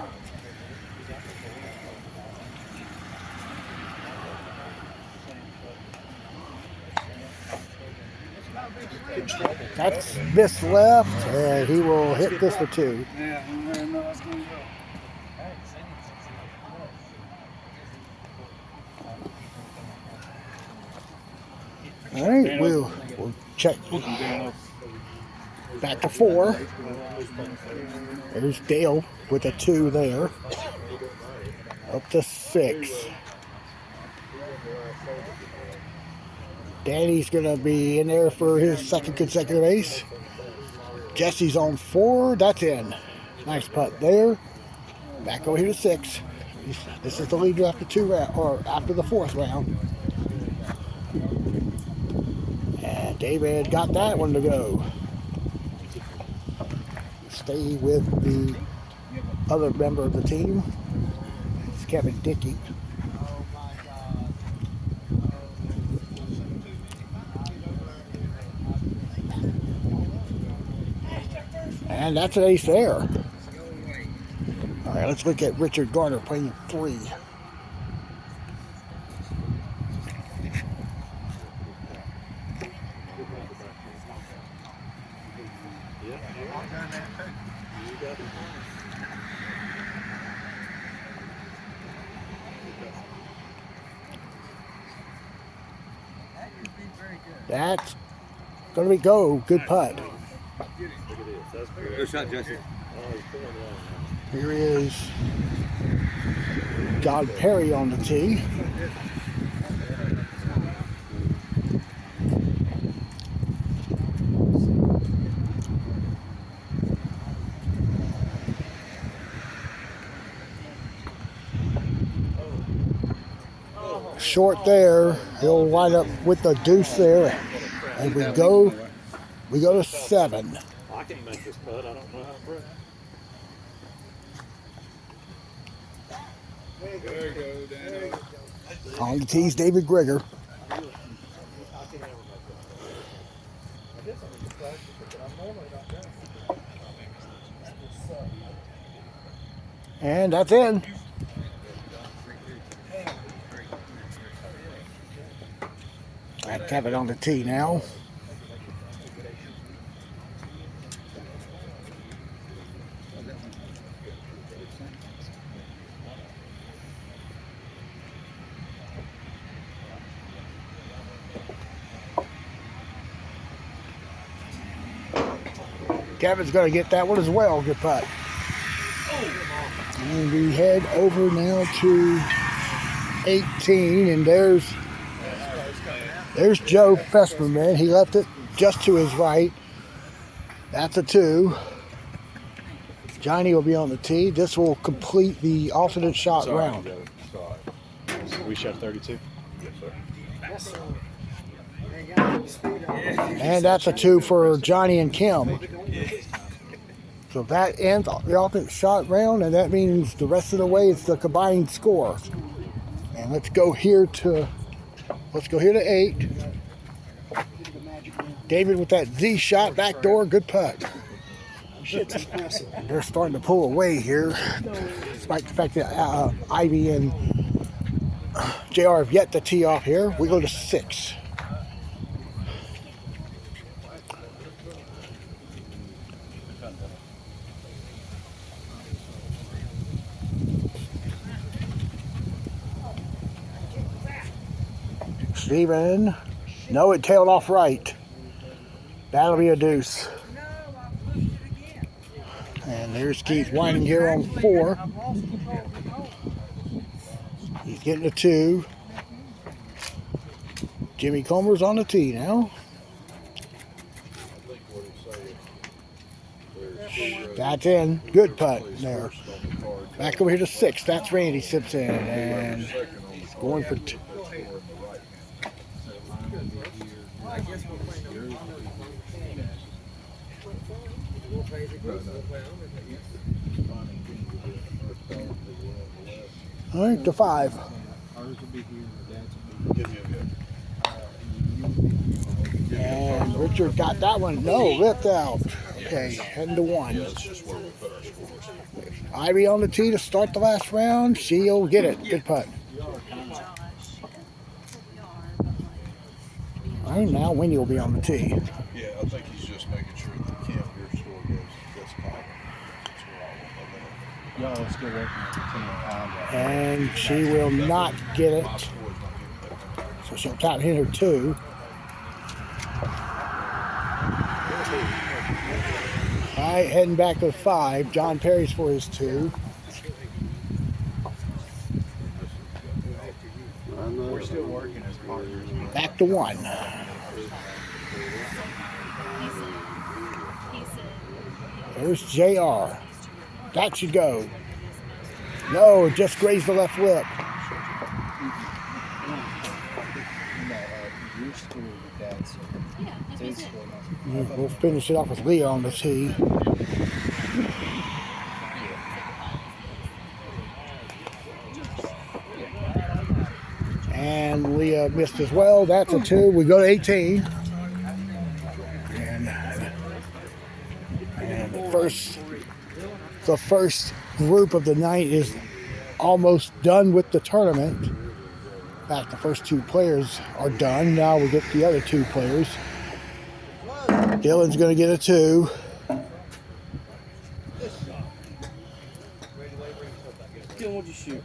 That's this left, and he will hit this for 2. All right, we'll check back to 4. There's Dale with a 2 there. Up to 6. Danny's going to be in there for his 2nd consecutive ace. Jesse's on 4. That's in. Nice putt there. Back over here to 6. This is the leader after 2 round, or after the 4th round. And David got that one to go. Stay with the other member of the team. It's Kevin Dickey. And that's an ace there. All right, let's look at Richard Garner playing 3. That's going to be go. Good putt. Good shot, Jesse. Here is John Perry on the tee. Short there. He'll line up with the deuce there, and we go to 7. I can make this putt. I don't know how to break. On the tees, David Grigger. And that's in. Let's have it on the tee now. Kevin's going to get that one as well. Good putt. And we head over now to 18, and there's Joe Fesperman. He left it just to his right. That's a 2. Johnny will be on the tee. This will complete the alternate shot round. We shot 32. Yes, sir. And that's a 2 for Johnny and Kim. So that ends the alternate shot round, and that means the rest of the way it's the combined score. And let's go here to 8. David with that Z shot backdoor, good putt. They're starting to pull away here, despite the fact that Ivy and JR have yet to tee off here. We go to 6. Steven, no, it tailed off right. That'll be a deuce. And there's Keith Whining here on 4. He's getting a 2. Jimmy Comer's on the tee now. That's in. Good putt there. Back over here to 6. That's Randy Simpson. And he's going for 2. All right, to 5. And Richard got that one. No, ripped out. Okay, heading to 1. Ivy on the tee to start the last round. She'll get it. Good putt. All right, now Winnie will be on the tee. Yeah, I think he's just making sure that the camp your score gets caught. Y'all are still working on the And she will not get it. So she'll tap hit her 2. All right, heading back to 5. John Perry's for his 2. We're still working as partners. Back to 1. There's JR. That should go. No, it just grazed the left lip. We'll finish it off with Leah on the tee. And Leah missed as well. That's a 2. We go to 18. And the first group of the night is almost done with the tournament. In fact, the first 2 players are done. Now we get the other 2 players. Dylan's going to get a 2. Dylan, what'd you shoot?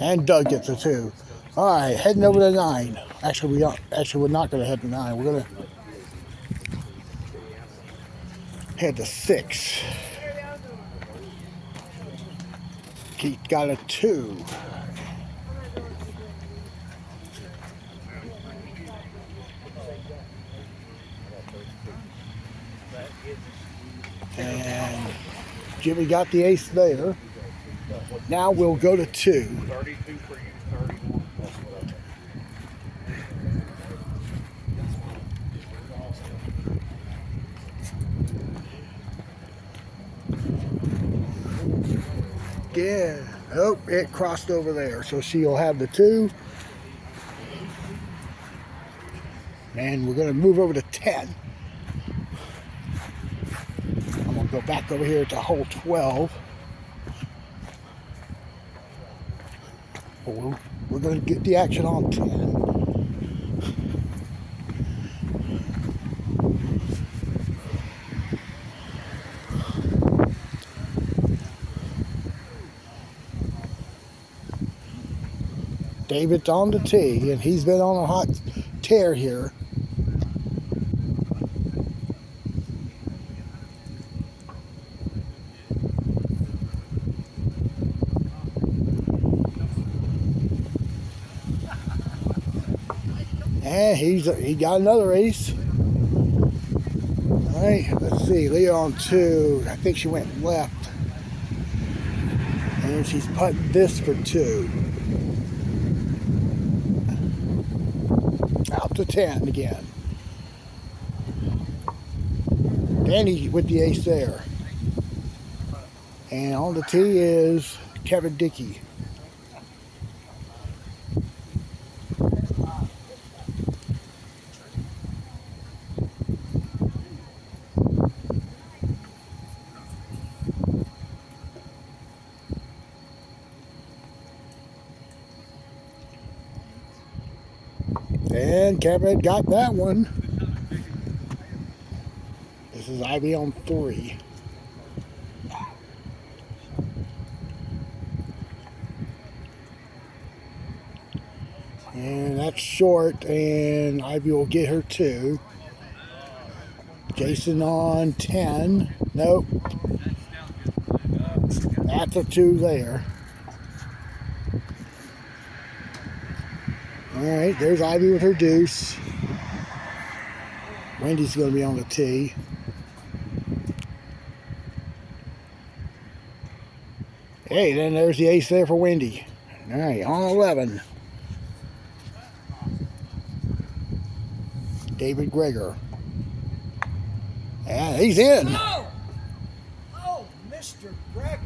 And Doug gets a 2. All right, heading over to 9. Actually, we're not going to head to 9. We're going to head to 6. Keith got a 2. And Jimmy got the ace there. Now we'll go to 2. 32 for you, 31. Yeah. Oh, it crossed over there. So she'll have the 2. And we're going to move over to 10. I'm going to go back over here to hole 12. We're going to get the action on 10. David's on the tee, and he's been on a hot tear here. And he got another ace. All right, let's see. Leah on 2. I think she went left. And she's putting this for 2. Out to 10 again. Danny with the ace there. And on the tee is Kevin Dickey. And Kevin got that one. This is Ivy on 3. And that's short, and Ivy will get her 2. Jason on 10. Nope. That's a 2 there. All right, there's Ivy with her deuce. Wendy's going to be on the tee. Hey, then there's the ace there for Wendy. All right, on 11. David Greger. And he's in. Oh! Oh, Mr. Greger.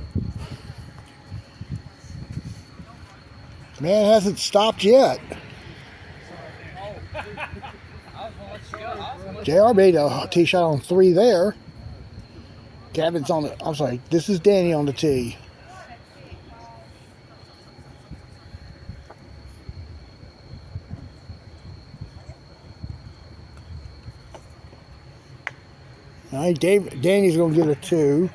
Man hasn't stopped yet. JR made a tee shot on 3 there. Kevin's on the, I'm sorry, this is Danny on the tee. All right, Danny's going to get a 2.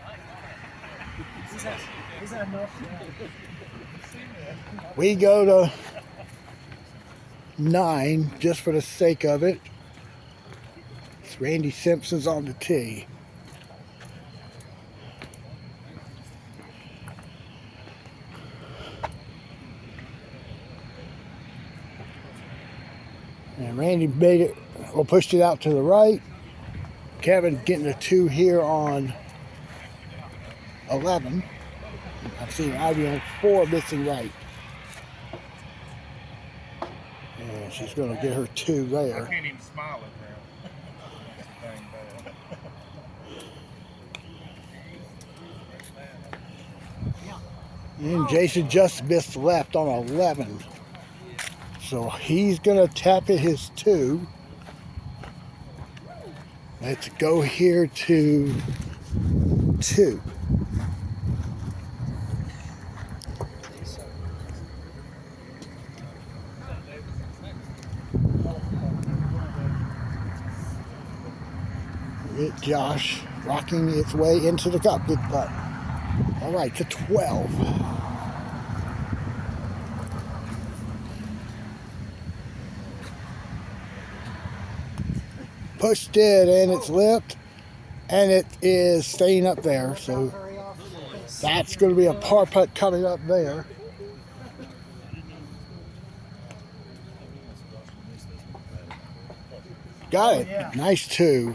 We go to 9 just for the sake of it. It's Randy Simpson's on the tee. And Randy made it, or pushed it out to the right. Kevin getting a 2 here on 11. I've seen Ivy on 4 missing right. And she's going to get her 2 there. I can't even smile at that. And Jason just missed left on 11. So he's going to tap it his 2. Let's go here to 2. Josh rocking its way into the cup. Good putt. All right, to 12. pushed it and it's lipped, and it is staying up there. So that's going to be a par putt coming up there. Got it. Nice 2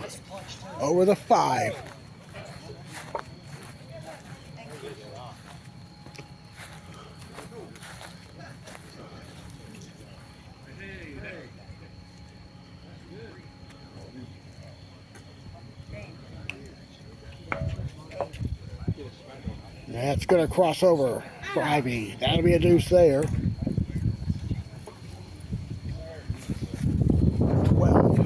over the 5. That's going to cross over for Ivy. That'll be a deuce there. 12.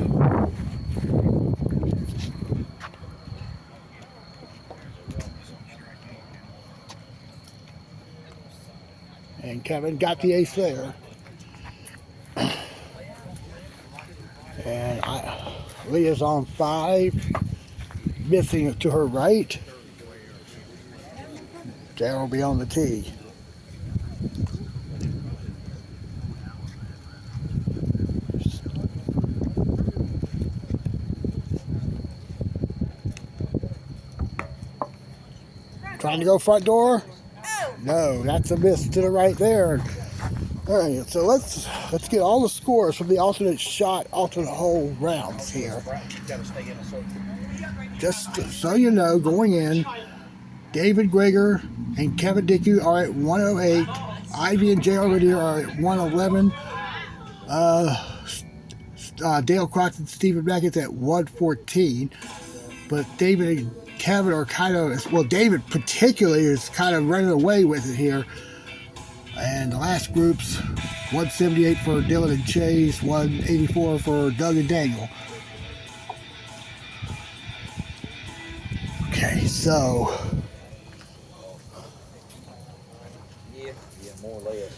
And Kevin got the ace there. And Leah's on 5, missing it to her right. Darryl will be on the tee. Trying to go front door? No, that's a miss to the right there. All right, so let's get all the scores from the alternate shot, alternate hole rounds here. Just so you know, going in, David Greger and Kevin Dickey are at 108. Ivy and J.R. Radier are at 111. Dale Crox and Stephen Beckett's at 114. But David and Kevin are kind of, well, David particularly is kind of running away with it here. And the last group's 178 for Dylan and Chase, 184 for Doug and Daniel. Okay, so more or less.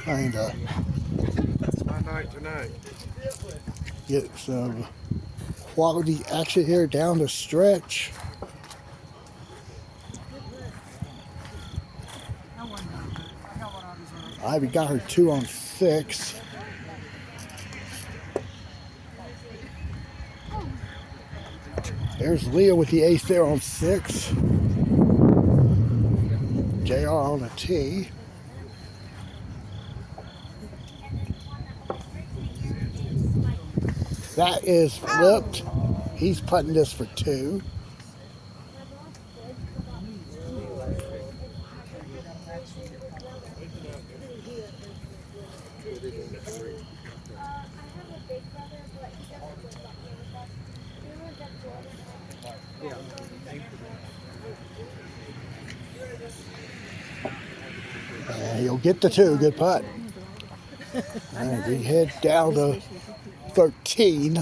Kinda. That's my night tonight. Get some quality action here down the stretch. Ivy got her 2 on 6. There's Leah with the ace there on 6. JR on the tee. That is flipped. He's putting this for 2. And he'll get the 2. Good putt. And we head down to 13.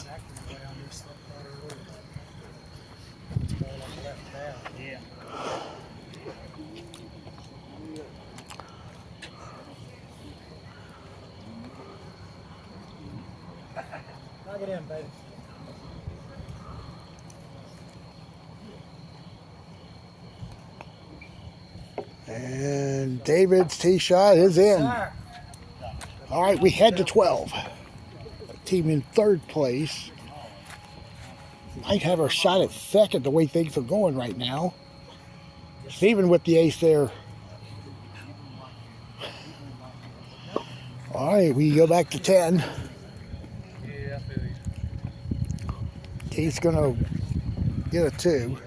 Knock it in, baby. And David's tee shot is in. All right, we head to 12. Team in 3rd place. Might have our shot at 2nd the way things are going right now. Steven with the ace there. All right, we go back to 10. He's going to get a 2.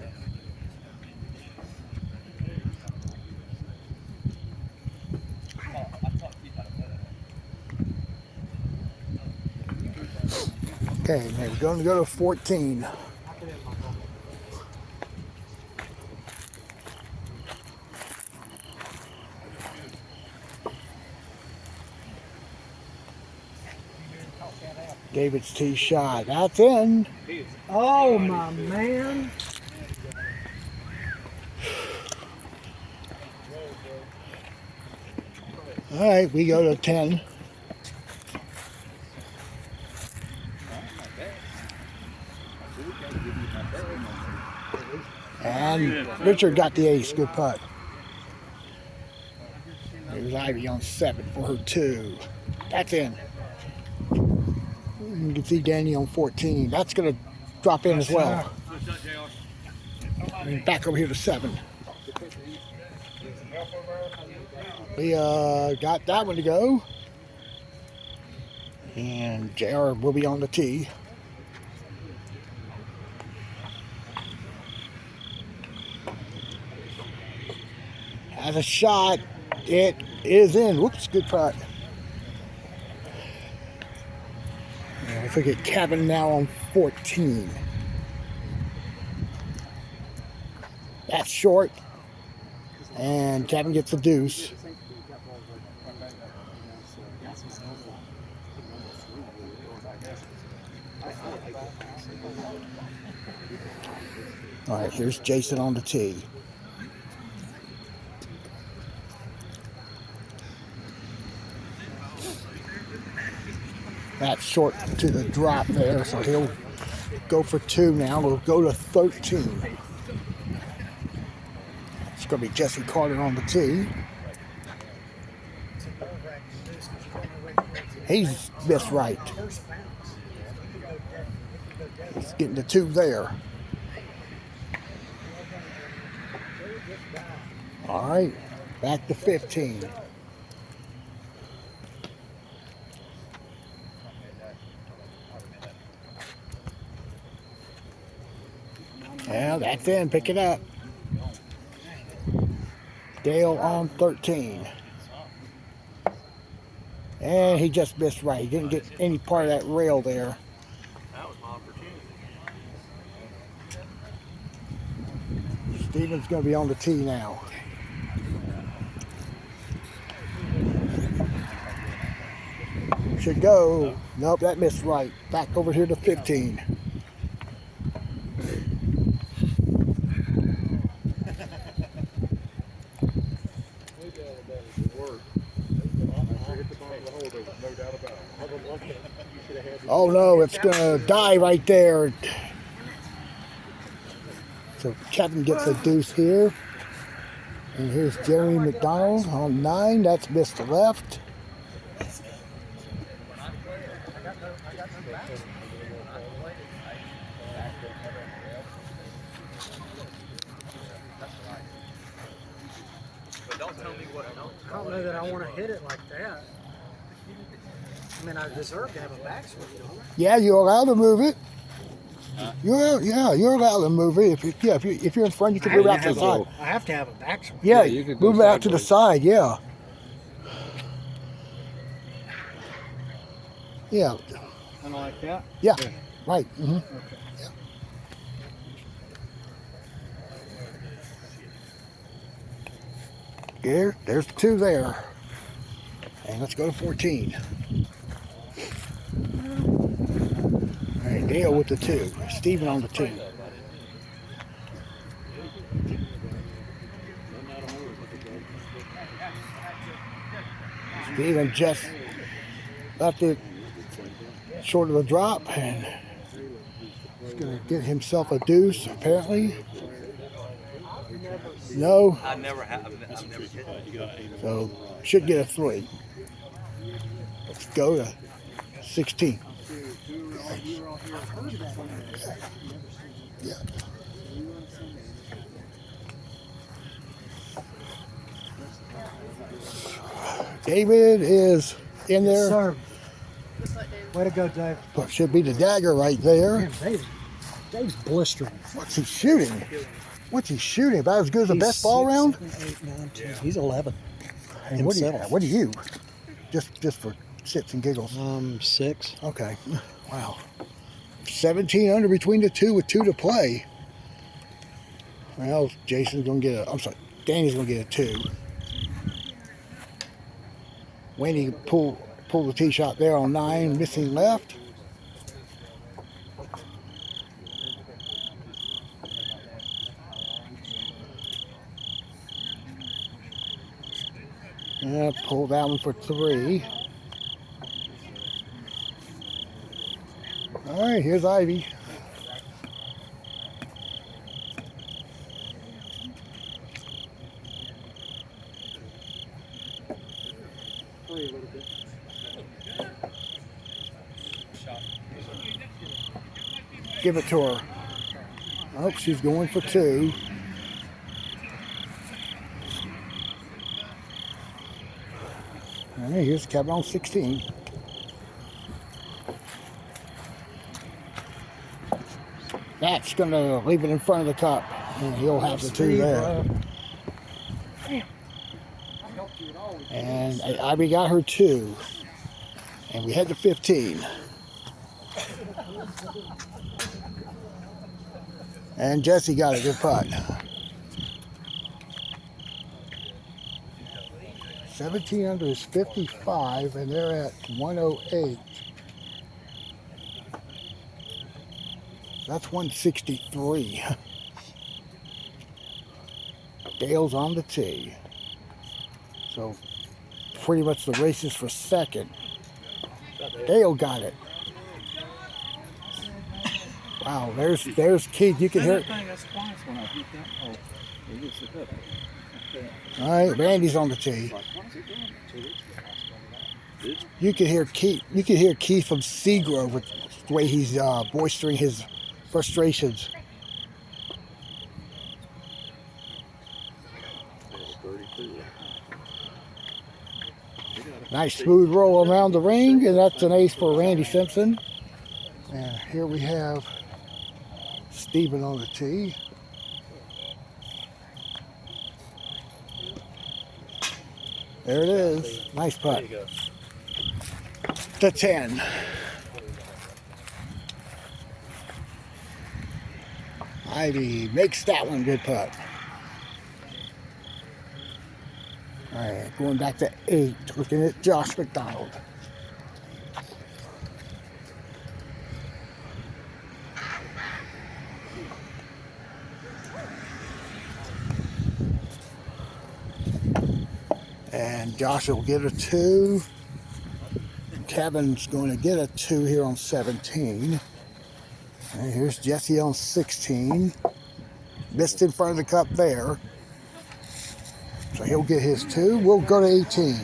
Okay, now we're going to go to 14. David's tee shot. That's in. Oh, my man. All right, we go to 10. And Richard got the ace. Good putt. There's Ivy on 7 for her 2. That's in. You can see Danny on 14. That's going to drop in as well. And back over here to 7. We got that one to go. And JR will be on the tee. Has a shot. It is in. Whoops, good putt. Let's look at Kevin now on 14. That's short. And Kevin gets a deuce. All right, here's Jason on the tee. That's short to the drop there, so he'll go for 2 now. We'll go to 13. It's going to be Jesse Carter on the tee. He's missed right. He's getting the 2 there. All right, back to 15. Yeah, that's in. Pick it up. Dale on 13. And he just missed right. He didn't get any part of that rail there. That was my opportunity. Steven's going to be on the tee now. Should go. Nope, that missed right. Back over here to 15. Oh no, it's going to die right there. So Kevin gets a deuce here. And here's Jeremy McDonald on 9. That's missed to left. But don't tell me what I don't. I don't know that I want to hit it like that. I mean, I deserve to have a backswing, don't I? Yeah, you're allowed to move it. You're allowed to move it. If you're in front, you can move it out to the side. I have to have a backswing. Yeah, you can move it out to the side. Yeah. Yeah. Kind of like that. Yeah. Right. Mm-hmm. Okay. Yeah. There's the 2 there. And let's go to 14. All right, Dale with the 2. Steven on the 2. Steven just left it short of the drop, and he's going to get himself a deuce, apparently. No. I've never hit it. So, should get a 3. Let's go to 16. Yeah. David is in there. Sir. Way to go, Dave. Should be the dagger right there. Man, Dave's blistering. What's he shooting? What's he shooting? About as good as the best ball round? 6, 7, 8, 9, 10. He's 11. Hey, what are you? Just for shits and giggles. 6. Okay. Wow. 17 under between the 2 with 2 to play. Well, Jason's gonna get Danny's gonna get a 2. Wayne pull the tee shot there on 9, missing left. Yeah, pull that one for 3. All right, here's Ivy. A little bit. Shot. Give it to her. Oh, she's going for 2. All right, here's Kevin on 16. That's going to leave it in front of the cup, and he'll have the 2 there. And Ivy got her 2, and we head to 15. And Jesse got a good putt. 17 under is 55, and they're at 108. That's 163. Dale's on the tee. So pretty much the race is for second. Dale got it. Wow, there's Keith. You can hear it. All right, Randy's on the tee. You can hear Keith. You can hear Keith from Seagrove with the way he's boistering his frustrations. Nice smooth roll around the ring, and that's an ace for Randy Simpson. And here we have Stephen on the tee. There it is. Nice putt. To 10. Ivy makes that one good putt. All right, going back to 8, looking at Josh McDonald. And Josh will get a 2. Kevin's going to get a 2 here on 17. And here's Jesse on 16. Missed in front of the cup there. So he'll get his 2. We'll go to 18.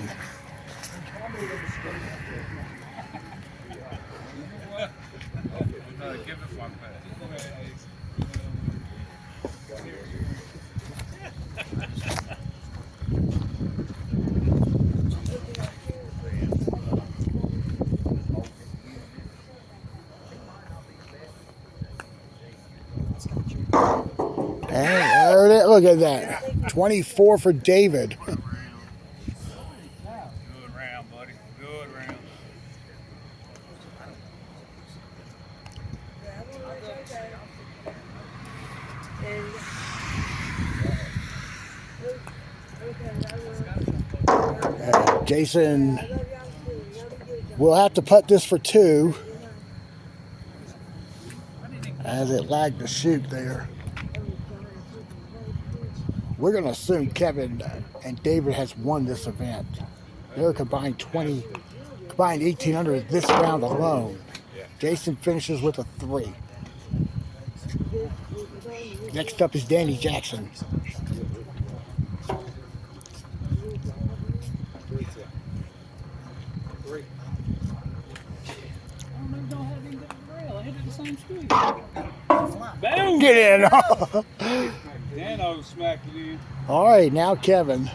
And there it is. Look at that. 24 for David. Good round, buddy. Good round. Jason will have to putt this for 2 as it lagged the shoot there. We're going to assume Kevin and David has won this event. They're combined 18 under this round alone. Jason finishes with a 3. Next up is Danny Jackson. Boom! Get in! Dano smacked it in. All right, now Kevin.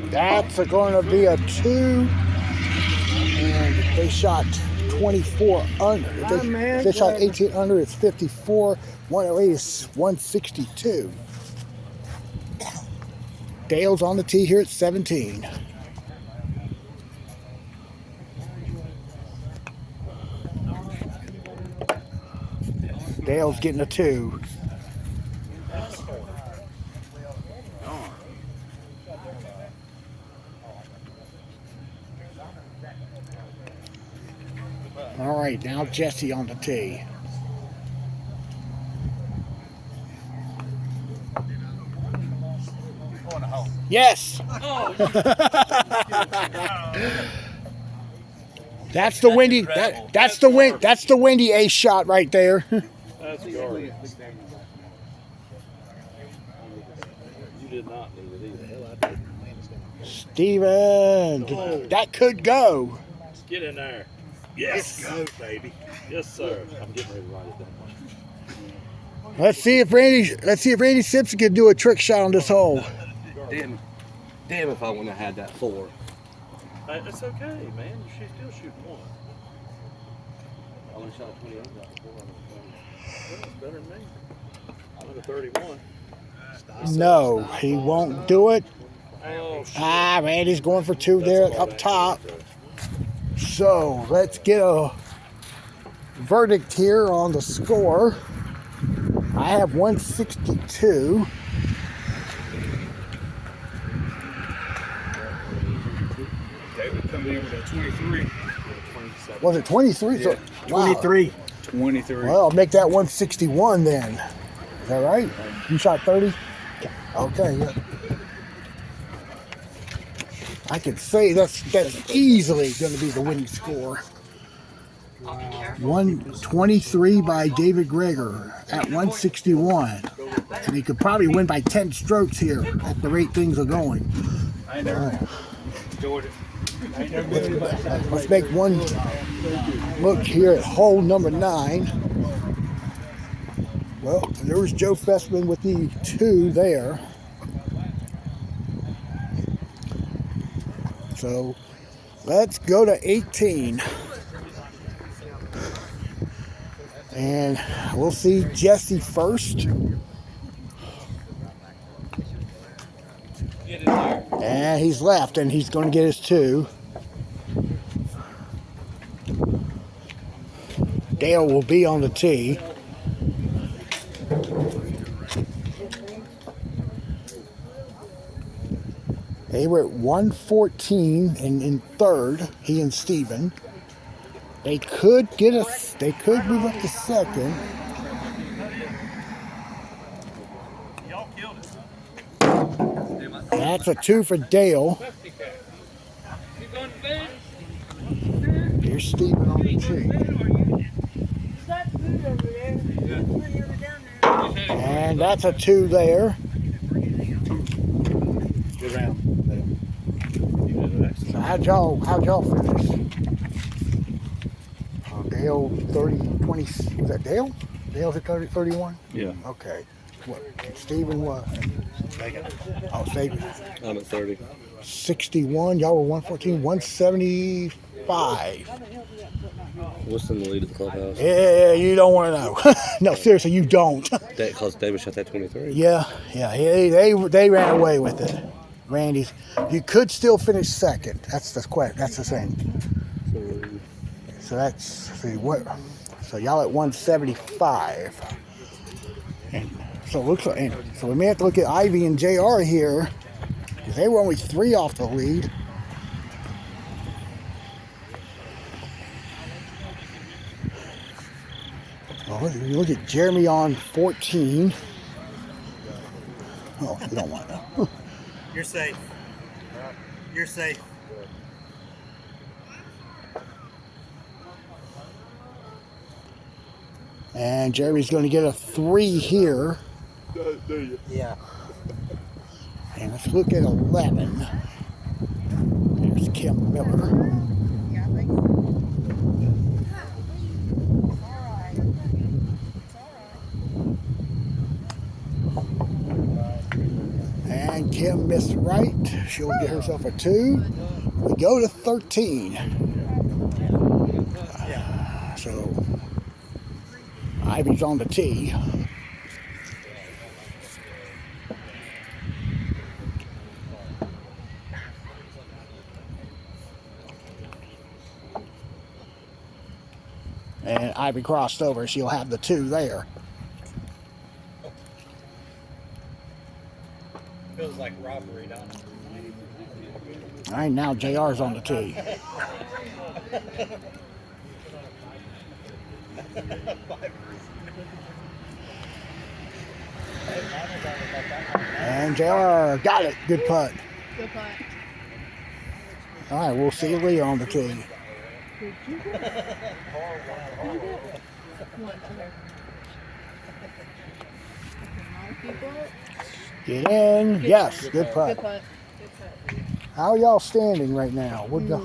That's going to be a 2, and they shot 24 under. If they shot 18 under, it's 54. 108 is 162. Dale's on the tee here at 17. Dale's getting a 2. All right, now Jesse on the tee. Yes. That's the windy. That's the wind. That's the windy ace shot right there. That's garbage. You did not need it either. Hell, I did. Steven, that could go. Get in there. Yes, go, baby. Yes, sir. I'm getting ready to write it down. Let's see if Randy Simpson can do a trick shot on this hole. Damn if I wouldn't have had that 4. It's okay, man. You should still shoot one. I would have shot 28. That's better than me. I'm at a 31. No, he won't do it. Oh, shit. Randy's going for 2 there up top. So let's get a verdict here on the score. I have 162. David coming in with a 23. Was it 23? Yeah. So, wow. 23. Well, I'll make that 161 then. Is that right? You shot 30? Okay, yeah. I could say that's easily going to be the winning score. 123 by David Greger at 161. And he could probably win by 10 strokes here at the rate things are going. I never enjoyed it. Let's make one look here at hole number 9. Well, there's Joe Fessman with the 2 there. So let's go to 18. And we'll see Jesse first. And he's left, and he's going to get his 2. Dale will be on the tee. They were at 114 and in third, he and Steven. They could move up to second. That's a 2 for Dale. Here's Steven on the tee. And that's a 2 there. Good round. So how'd y'all finish? Dale 30, 20, was that Dale? Dale's at 30, 31? Yeah. Okay. What? Steven what? Oh, Steven. I'm at 30. 61. Y'all were 114, 175. What's in the lead at the clubhouse? Yeah, you don't want to know. No, seriously, you don't. Because David shot that 23. Yeah. They ran away with it. Randy's. You could still finish second. That's the thing. So that's what. So y'all at 175. And so it looks like. So we may have to look at Ivy and JR here, because they were only 3 off the lead. Well, you look at Jeremy on 14. Oh, you don't want to. You're safe. You're safe. And Jeremy's going to get a 3 here. Yeah. And let's look at 11. There's Kim Miller. And Kim missed right. She'll get herself a 2. We go to 13. So Ivy's on the tee. And Ivy crossed over. She'll have the 2 there. Feels like robbery, don't it? All right, now JR's on the tee. And JR got it. Good putt. Good putt. All right, we'll see Lee on the tee. Get in. Yes, good putt. Good putt. How are y'all standing right now? What the?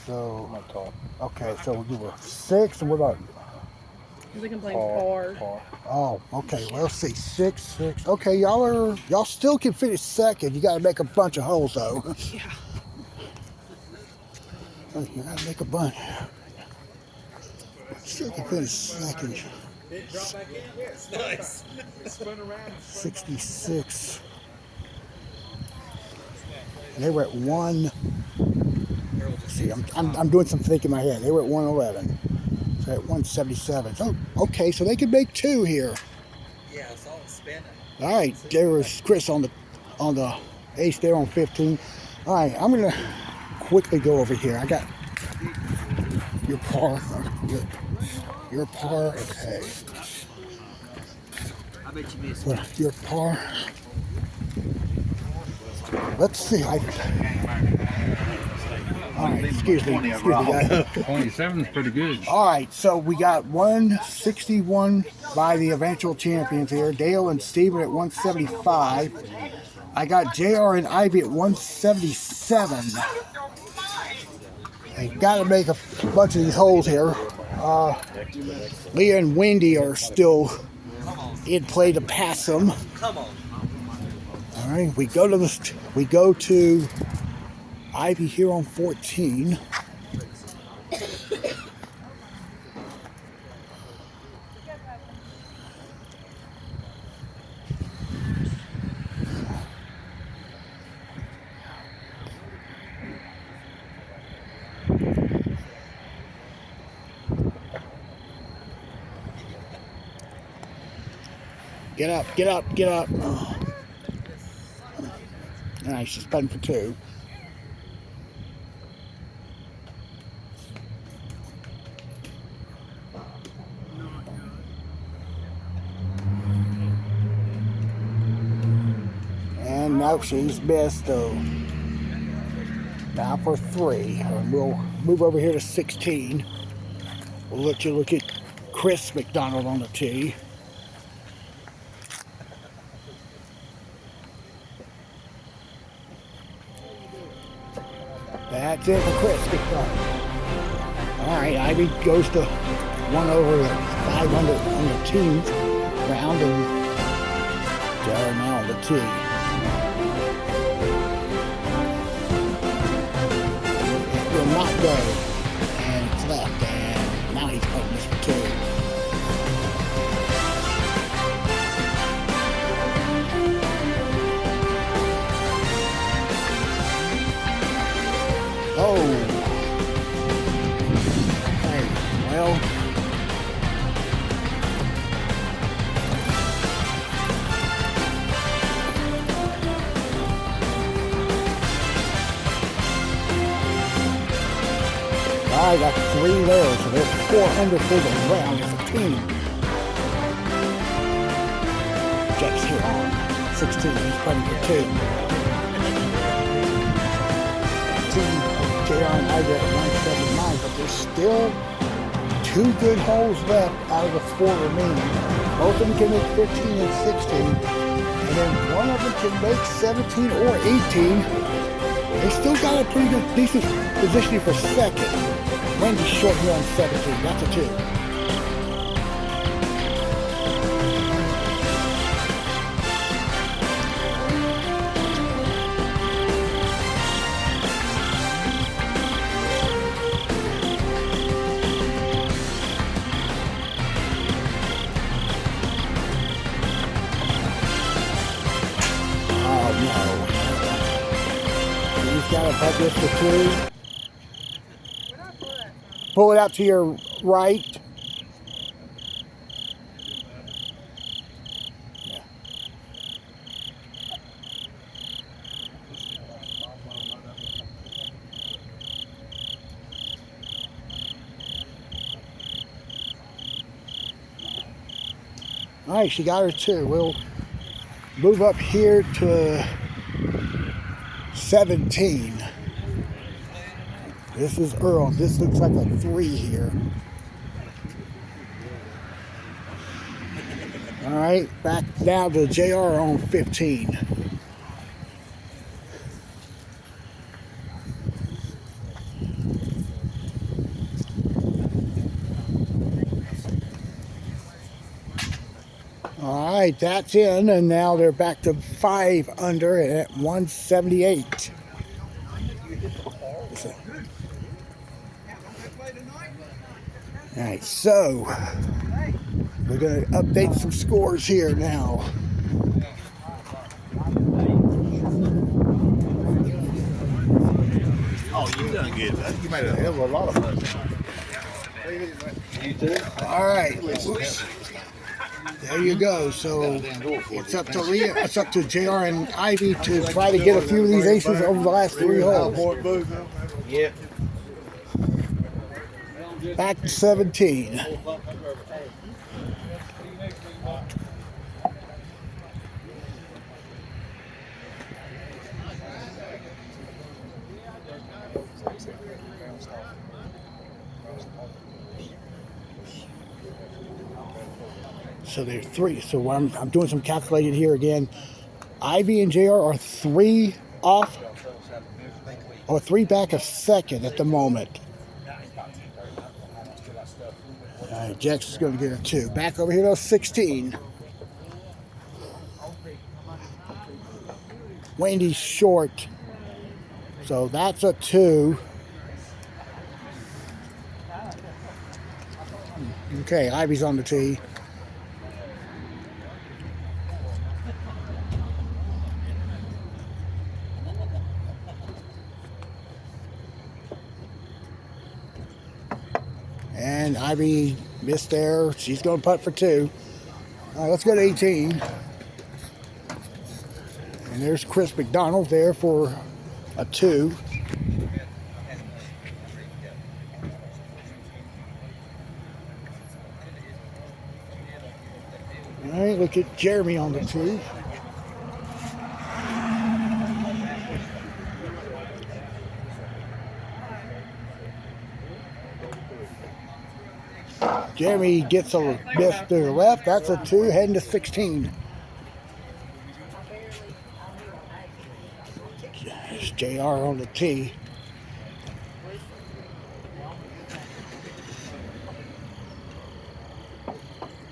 So, okay, so you were 6, and what about you? I think I'm playing par. Oh, okay. Well, let's see, 6, 6. Okay, y'all still can finish second. You got to make a bunch of holes though. Yeah. You got to make a bunch. Still can finish second. Nice. 66. And they were at 1. See, I'm doing some thinking in my head. They were at 111. So at 177. So okay, so they could make 2 here. Yeah, it's all spinning. All right, there was Chris on the ace there on 15. All right, I'm gonna quickly go over here. I got your par. Your par. Okay. I bet you missed. Well, your par. Let's see. All right, excuse me, guys. 27 is pretty good. All right, so we got 161 by the eventual champions here. Dale and Steven at 175. I got JR and Ivy at 177. I got to make a bunch of these holes here. Leah and Wendy are still in play to pass them. Come on. All right, we go to Ivy here on 14. Get up, get up, get up. Oh. Nice, she's putting for 2. And no, she's missed though. Now for 3. And we'll move over here to 16. We'll let you look at Chris McDonald on the tee. That's it for Chris. Good job. All right, Ivy goes to 1 over 500 on the team round, and Jared now on the tee. It will not go, and it's left, and now he's putting this for 2. Oh. Okay, well. I got 3 there, so there's 4 under for the round as a team. Jack's here on 16, he's putting for 2. JR and Ivy at 179, but there's still 2 good holes left out of the 4 remaining. Both of them can make 15 and 16, and then one of them can make 17 or 18. They still got a pretty good, decent positioning for second. Wendy's short here on 17. That's a 2. Gotta put this for 2. Pull it out to your right. Yeah. All right, she got her 2. We'll move up here to 17. This is Earl. This looks like a 3 here. All right, back now to JR on 15. All right, that's in, and now they're back to 5 under at 178. All right, so we're going to update some scores here now. Oh, you done good. You made a hell of a lot of money. You too? All right. Oops. There you go. So it's up to Leah, it's up to JR and Ivy to try to get a few of these aces over the last 3 holes. Yeah. Back to 17. So they're 3. So what I'm doing some calculated here again. Ivy and JR are 3 off, or 3 back of second at the moment. All right, Jax is going to get a 2. Back over here to 16. Wendy's short, so that's a 2. Okay, Ivy's on the tee. And Ivy missed there. She's going to putt for 2. All right, let's go to 18. And there's Chris McDonald there for a 2. All right, look at Jeremy on the 2. Jeremy gets a miss to the left. That's a 2, heading to 16. There's JR on the tee.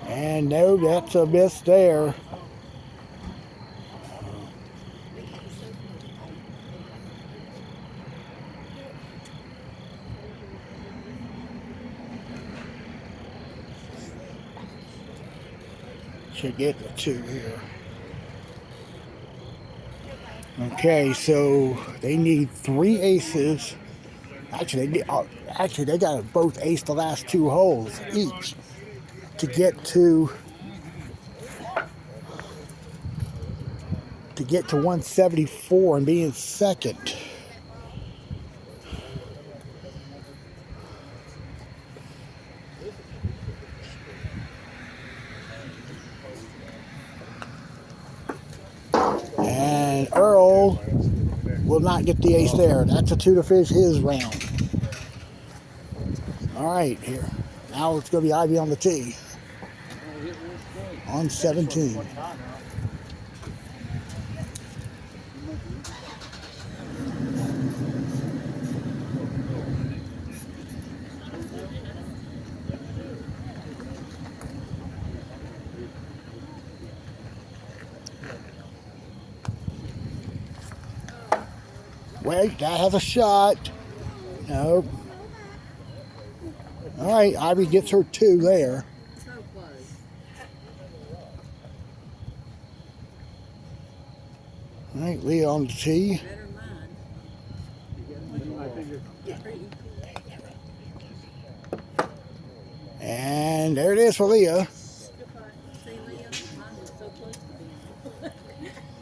And no, that's a miss there. Should get the 2 here. Okay, so they need 3 aces. Actually, they got both ace the last 2 holes each to get to 174 and be in second. And Earl will not get the ace there. That's a 2 to finish his round. All right, here. Now it's going to be Ivy on the tee. On 17. Wait, that has a shot. Nope. All right, Ivy gets her 2 there. All right, Leah on the tee. And there it is for Leah.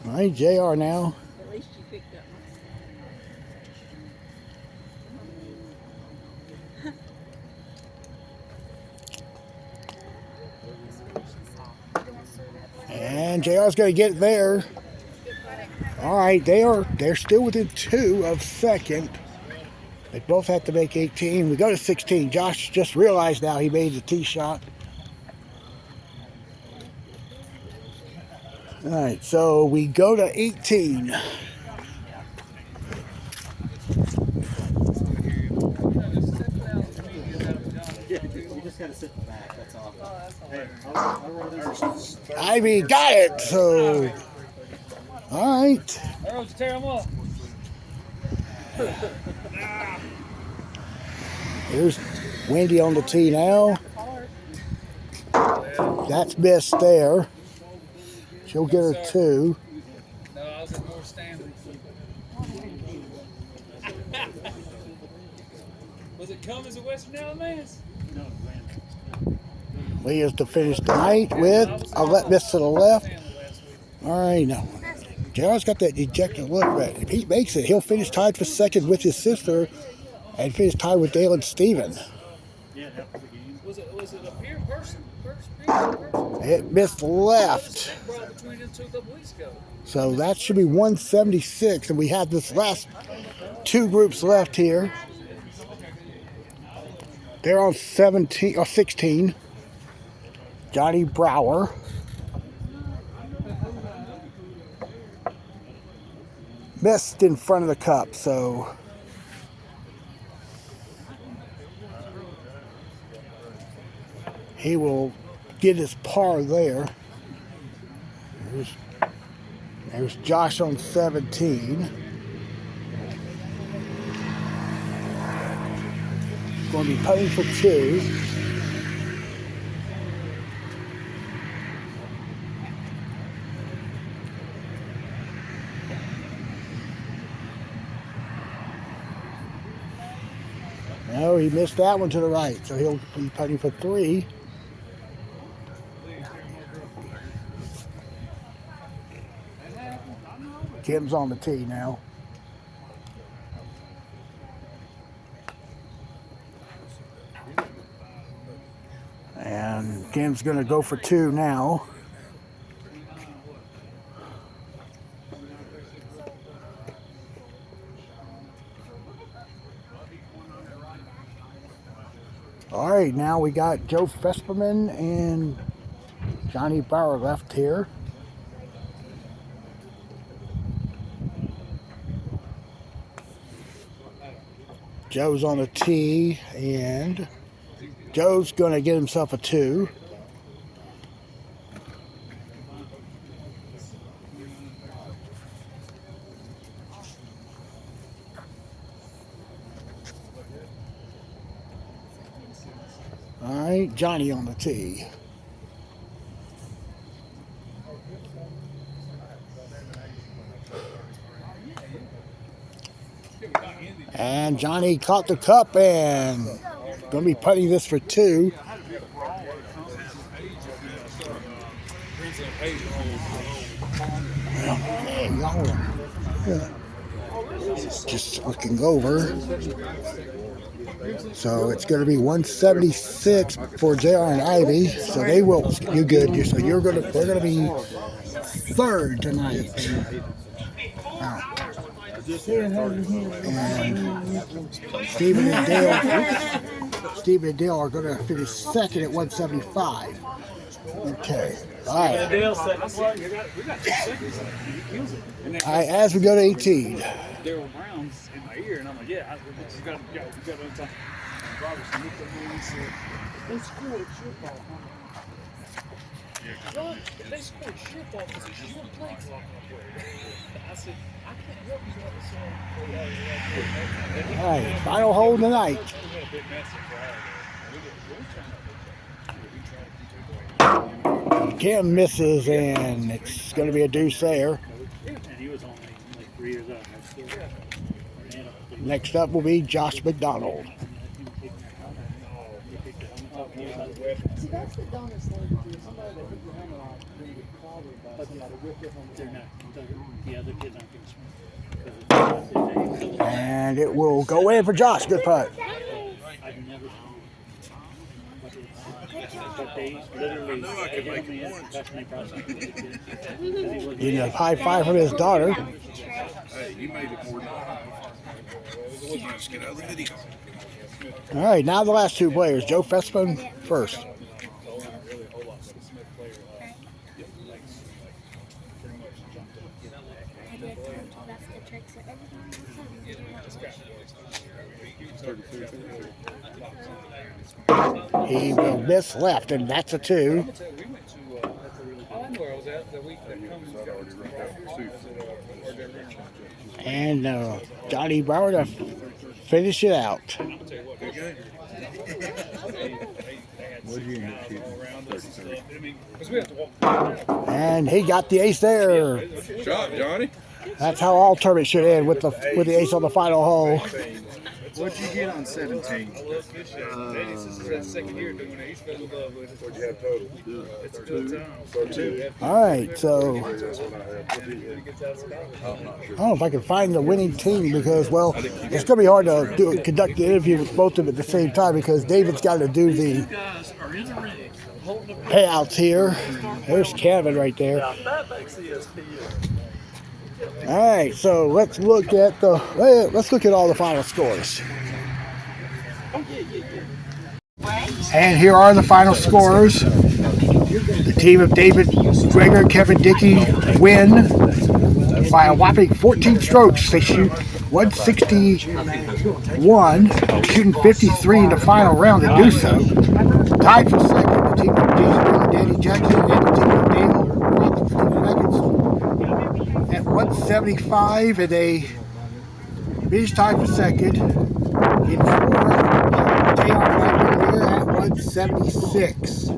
All right, JR now. And JR's going to get it there. All right, they're still within 2 of second. They both have to make 18. We go to 16. Josh just realized now he made the tee shot. All right, so we go to 18. You just gotta sit in the back, that's all. Ivy got it, so. All right. Arrows, tear them up. Here's Wendy on the tee now. That's missed there. She'll get her 2. No, I was at more standard. Was it come as a Western Alabama? No, Leah's to finish tonight with a miss to the left. All right, now. JR's got that ejected look, but if he makes it, he'll finish tied for second with his sister and finish tied with Dale and Steven. Was it a peer person? It missed left. So that should be 176, and we have this last 2 groups left here. They're on 17 or 16. Johnny Brower. Missed in front of the cup, so he will get his par there. There's Josh on 17. He's going to be putting for 2. No, he missed that one to the right, so he'll be putting for 3. Kim's on the tee now. And Kim's going to go for 2 now. All right, now we got Joe Fesperman and Johnny Brower left here. Joe's on the tee, and Joe's going to get himself a 2. All right, Johnny on the tee. And Johnny caught the cup and going to be putting this for 2. Just looking over. So it's going to be 176 for JR and Ivy. So they will. You're good. So they're going to be 3rd tonight. And Stephen and Dale are going to finish 2nd at 175. Okay. All right. All right, as we go to 18. Daryl Brown's in my ear, and I'm like, yeah, we got no time. And Robertson looked at me and he said, they scored shit ball. John, if they scored shit ball, because it's your play clock up there. I said, I can't help you. All right, final hole tonight. Kim misses, and it's going to be a deuce there. Next up will be Josh McDonald. And it will go in for Josh. Good putt. Getting a high five from his daughter. All right, now the last 2 players. Joe Fesperman first. He will miss left, and that's a 2. And Johnny Brower to finish it out. And he got the ace there. Good job, Johnny. That's how all tournaments should end, with the ace on the final hole. What'd you get on 17? What'd you have total? All right, so I don't know if I can find the winning team because, well, it's going to be hard to conduct the interview with both of them at the same time because David's got to do the payouts here. There's Kevin right there. All right, so let's look at all the final scores. And here are the final scores. The team of David Greger, Kevin Dickey win by a whopping 14 strokes. They shoot 161, shooting 53 in the final round to do so. Tied for second, the team of Jason and Danny Jackson, and the team of Daniel at 175, and they finished tied for second. In fourth, J.R. Wagner at 176.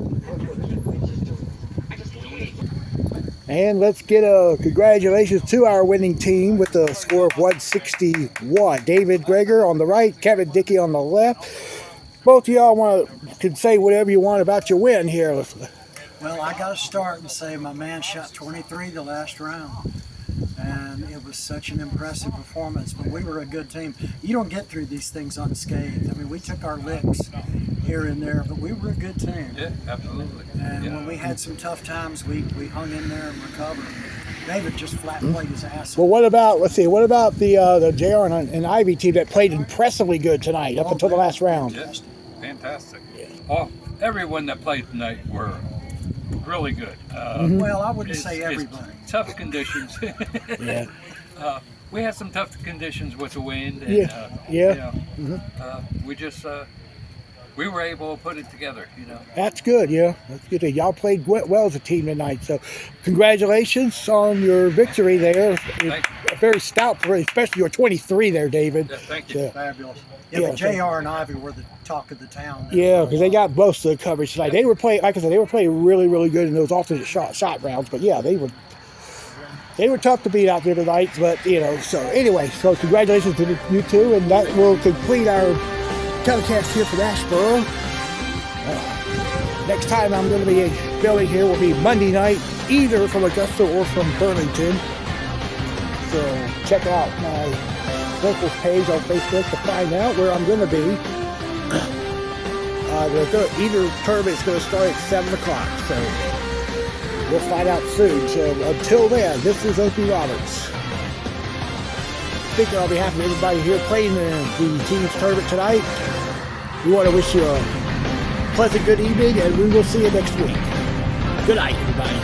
And let's get a congratulations to our winning team with a score of 161. David Greger on the right, Kevin Dickey on the left. Both of y'all can say whatever you want about your win here. Well, I got to start and say my man shot 23 the last round. And it was such an impressive performance, but we were a good team. You don't get through these things unscathed. I mean, we took our licks here and there, but we were a good team. Yeah, absolutely. And when we had some tough times, we hung in there and recovered. David just flat played his ass off. Well, what about the JR and Ivy team that played impressively good tonight up until the last round? Yeah, fantastic. Everyone that played tonight were really good. Well, I wouldn't say everybody. Tough conditions. Yeah. We had some tough conditions with the wind. And, we were able to put it together, That's good, yeah. That's good. Y'all played well as a team tonight. So, congratulations on your victory there. Very stout, especially your 23 there, David. Yeah, thank you. Fabulous. Yeah, but JR and Ivy were the talk of the town. Yeah, because they got most of the coverage tonight. They were playing, like I said, they were playing really, really good in those alternate shot rounds. But yeah, they were tough to beat out there tonight. But so anyway, so congratulations to you two, and that will complete our telecast here from Asheboro. Next time I'm going to be filming here will be Monday night, either from Augusta or from Burlington. So check out my locals page on Facebook to find out where I'm going to be. Either tournament is going to start at 7 o'clock, so we'll find out soon. So until then, this is Opie Roberts. Speaking on behalf of everybody here playing the team's tournament tonight, we want to wish you a pleasant good evening, and we will see you next week. Good night, everybody.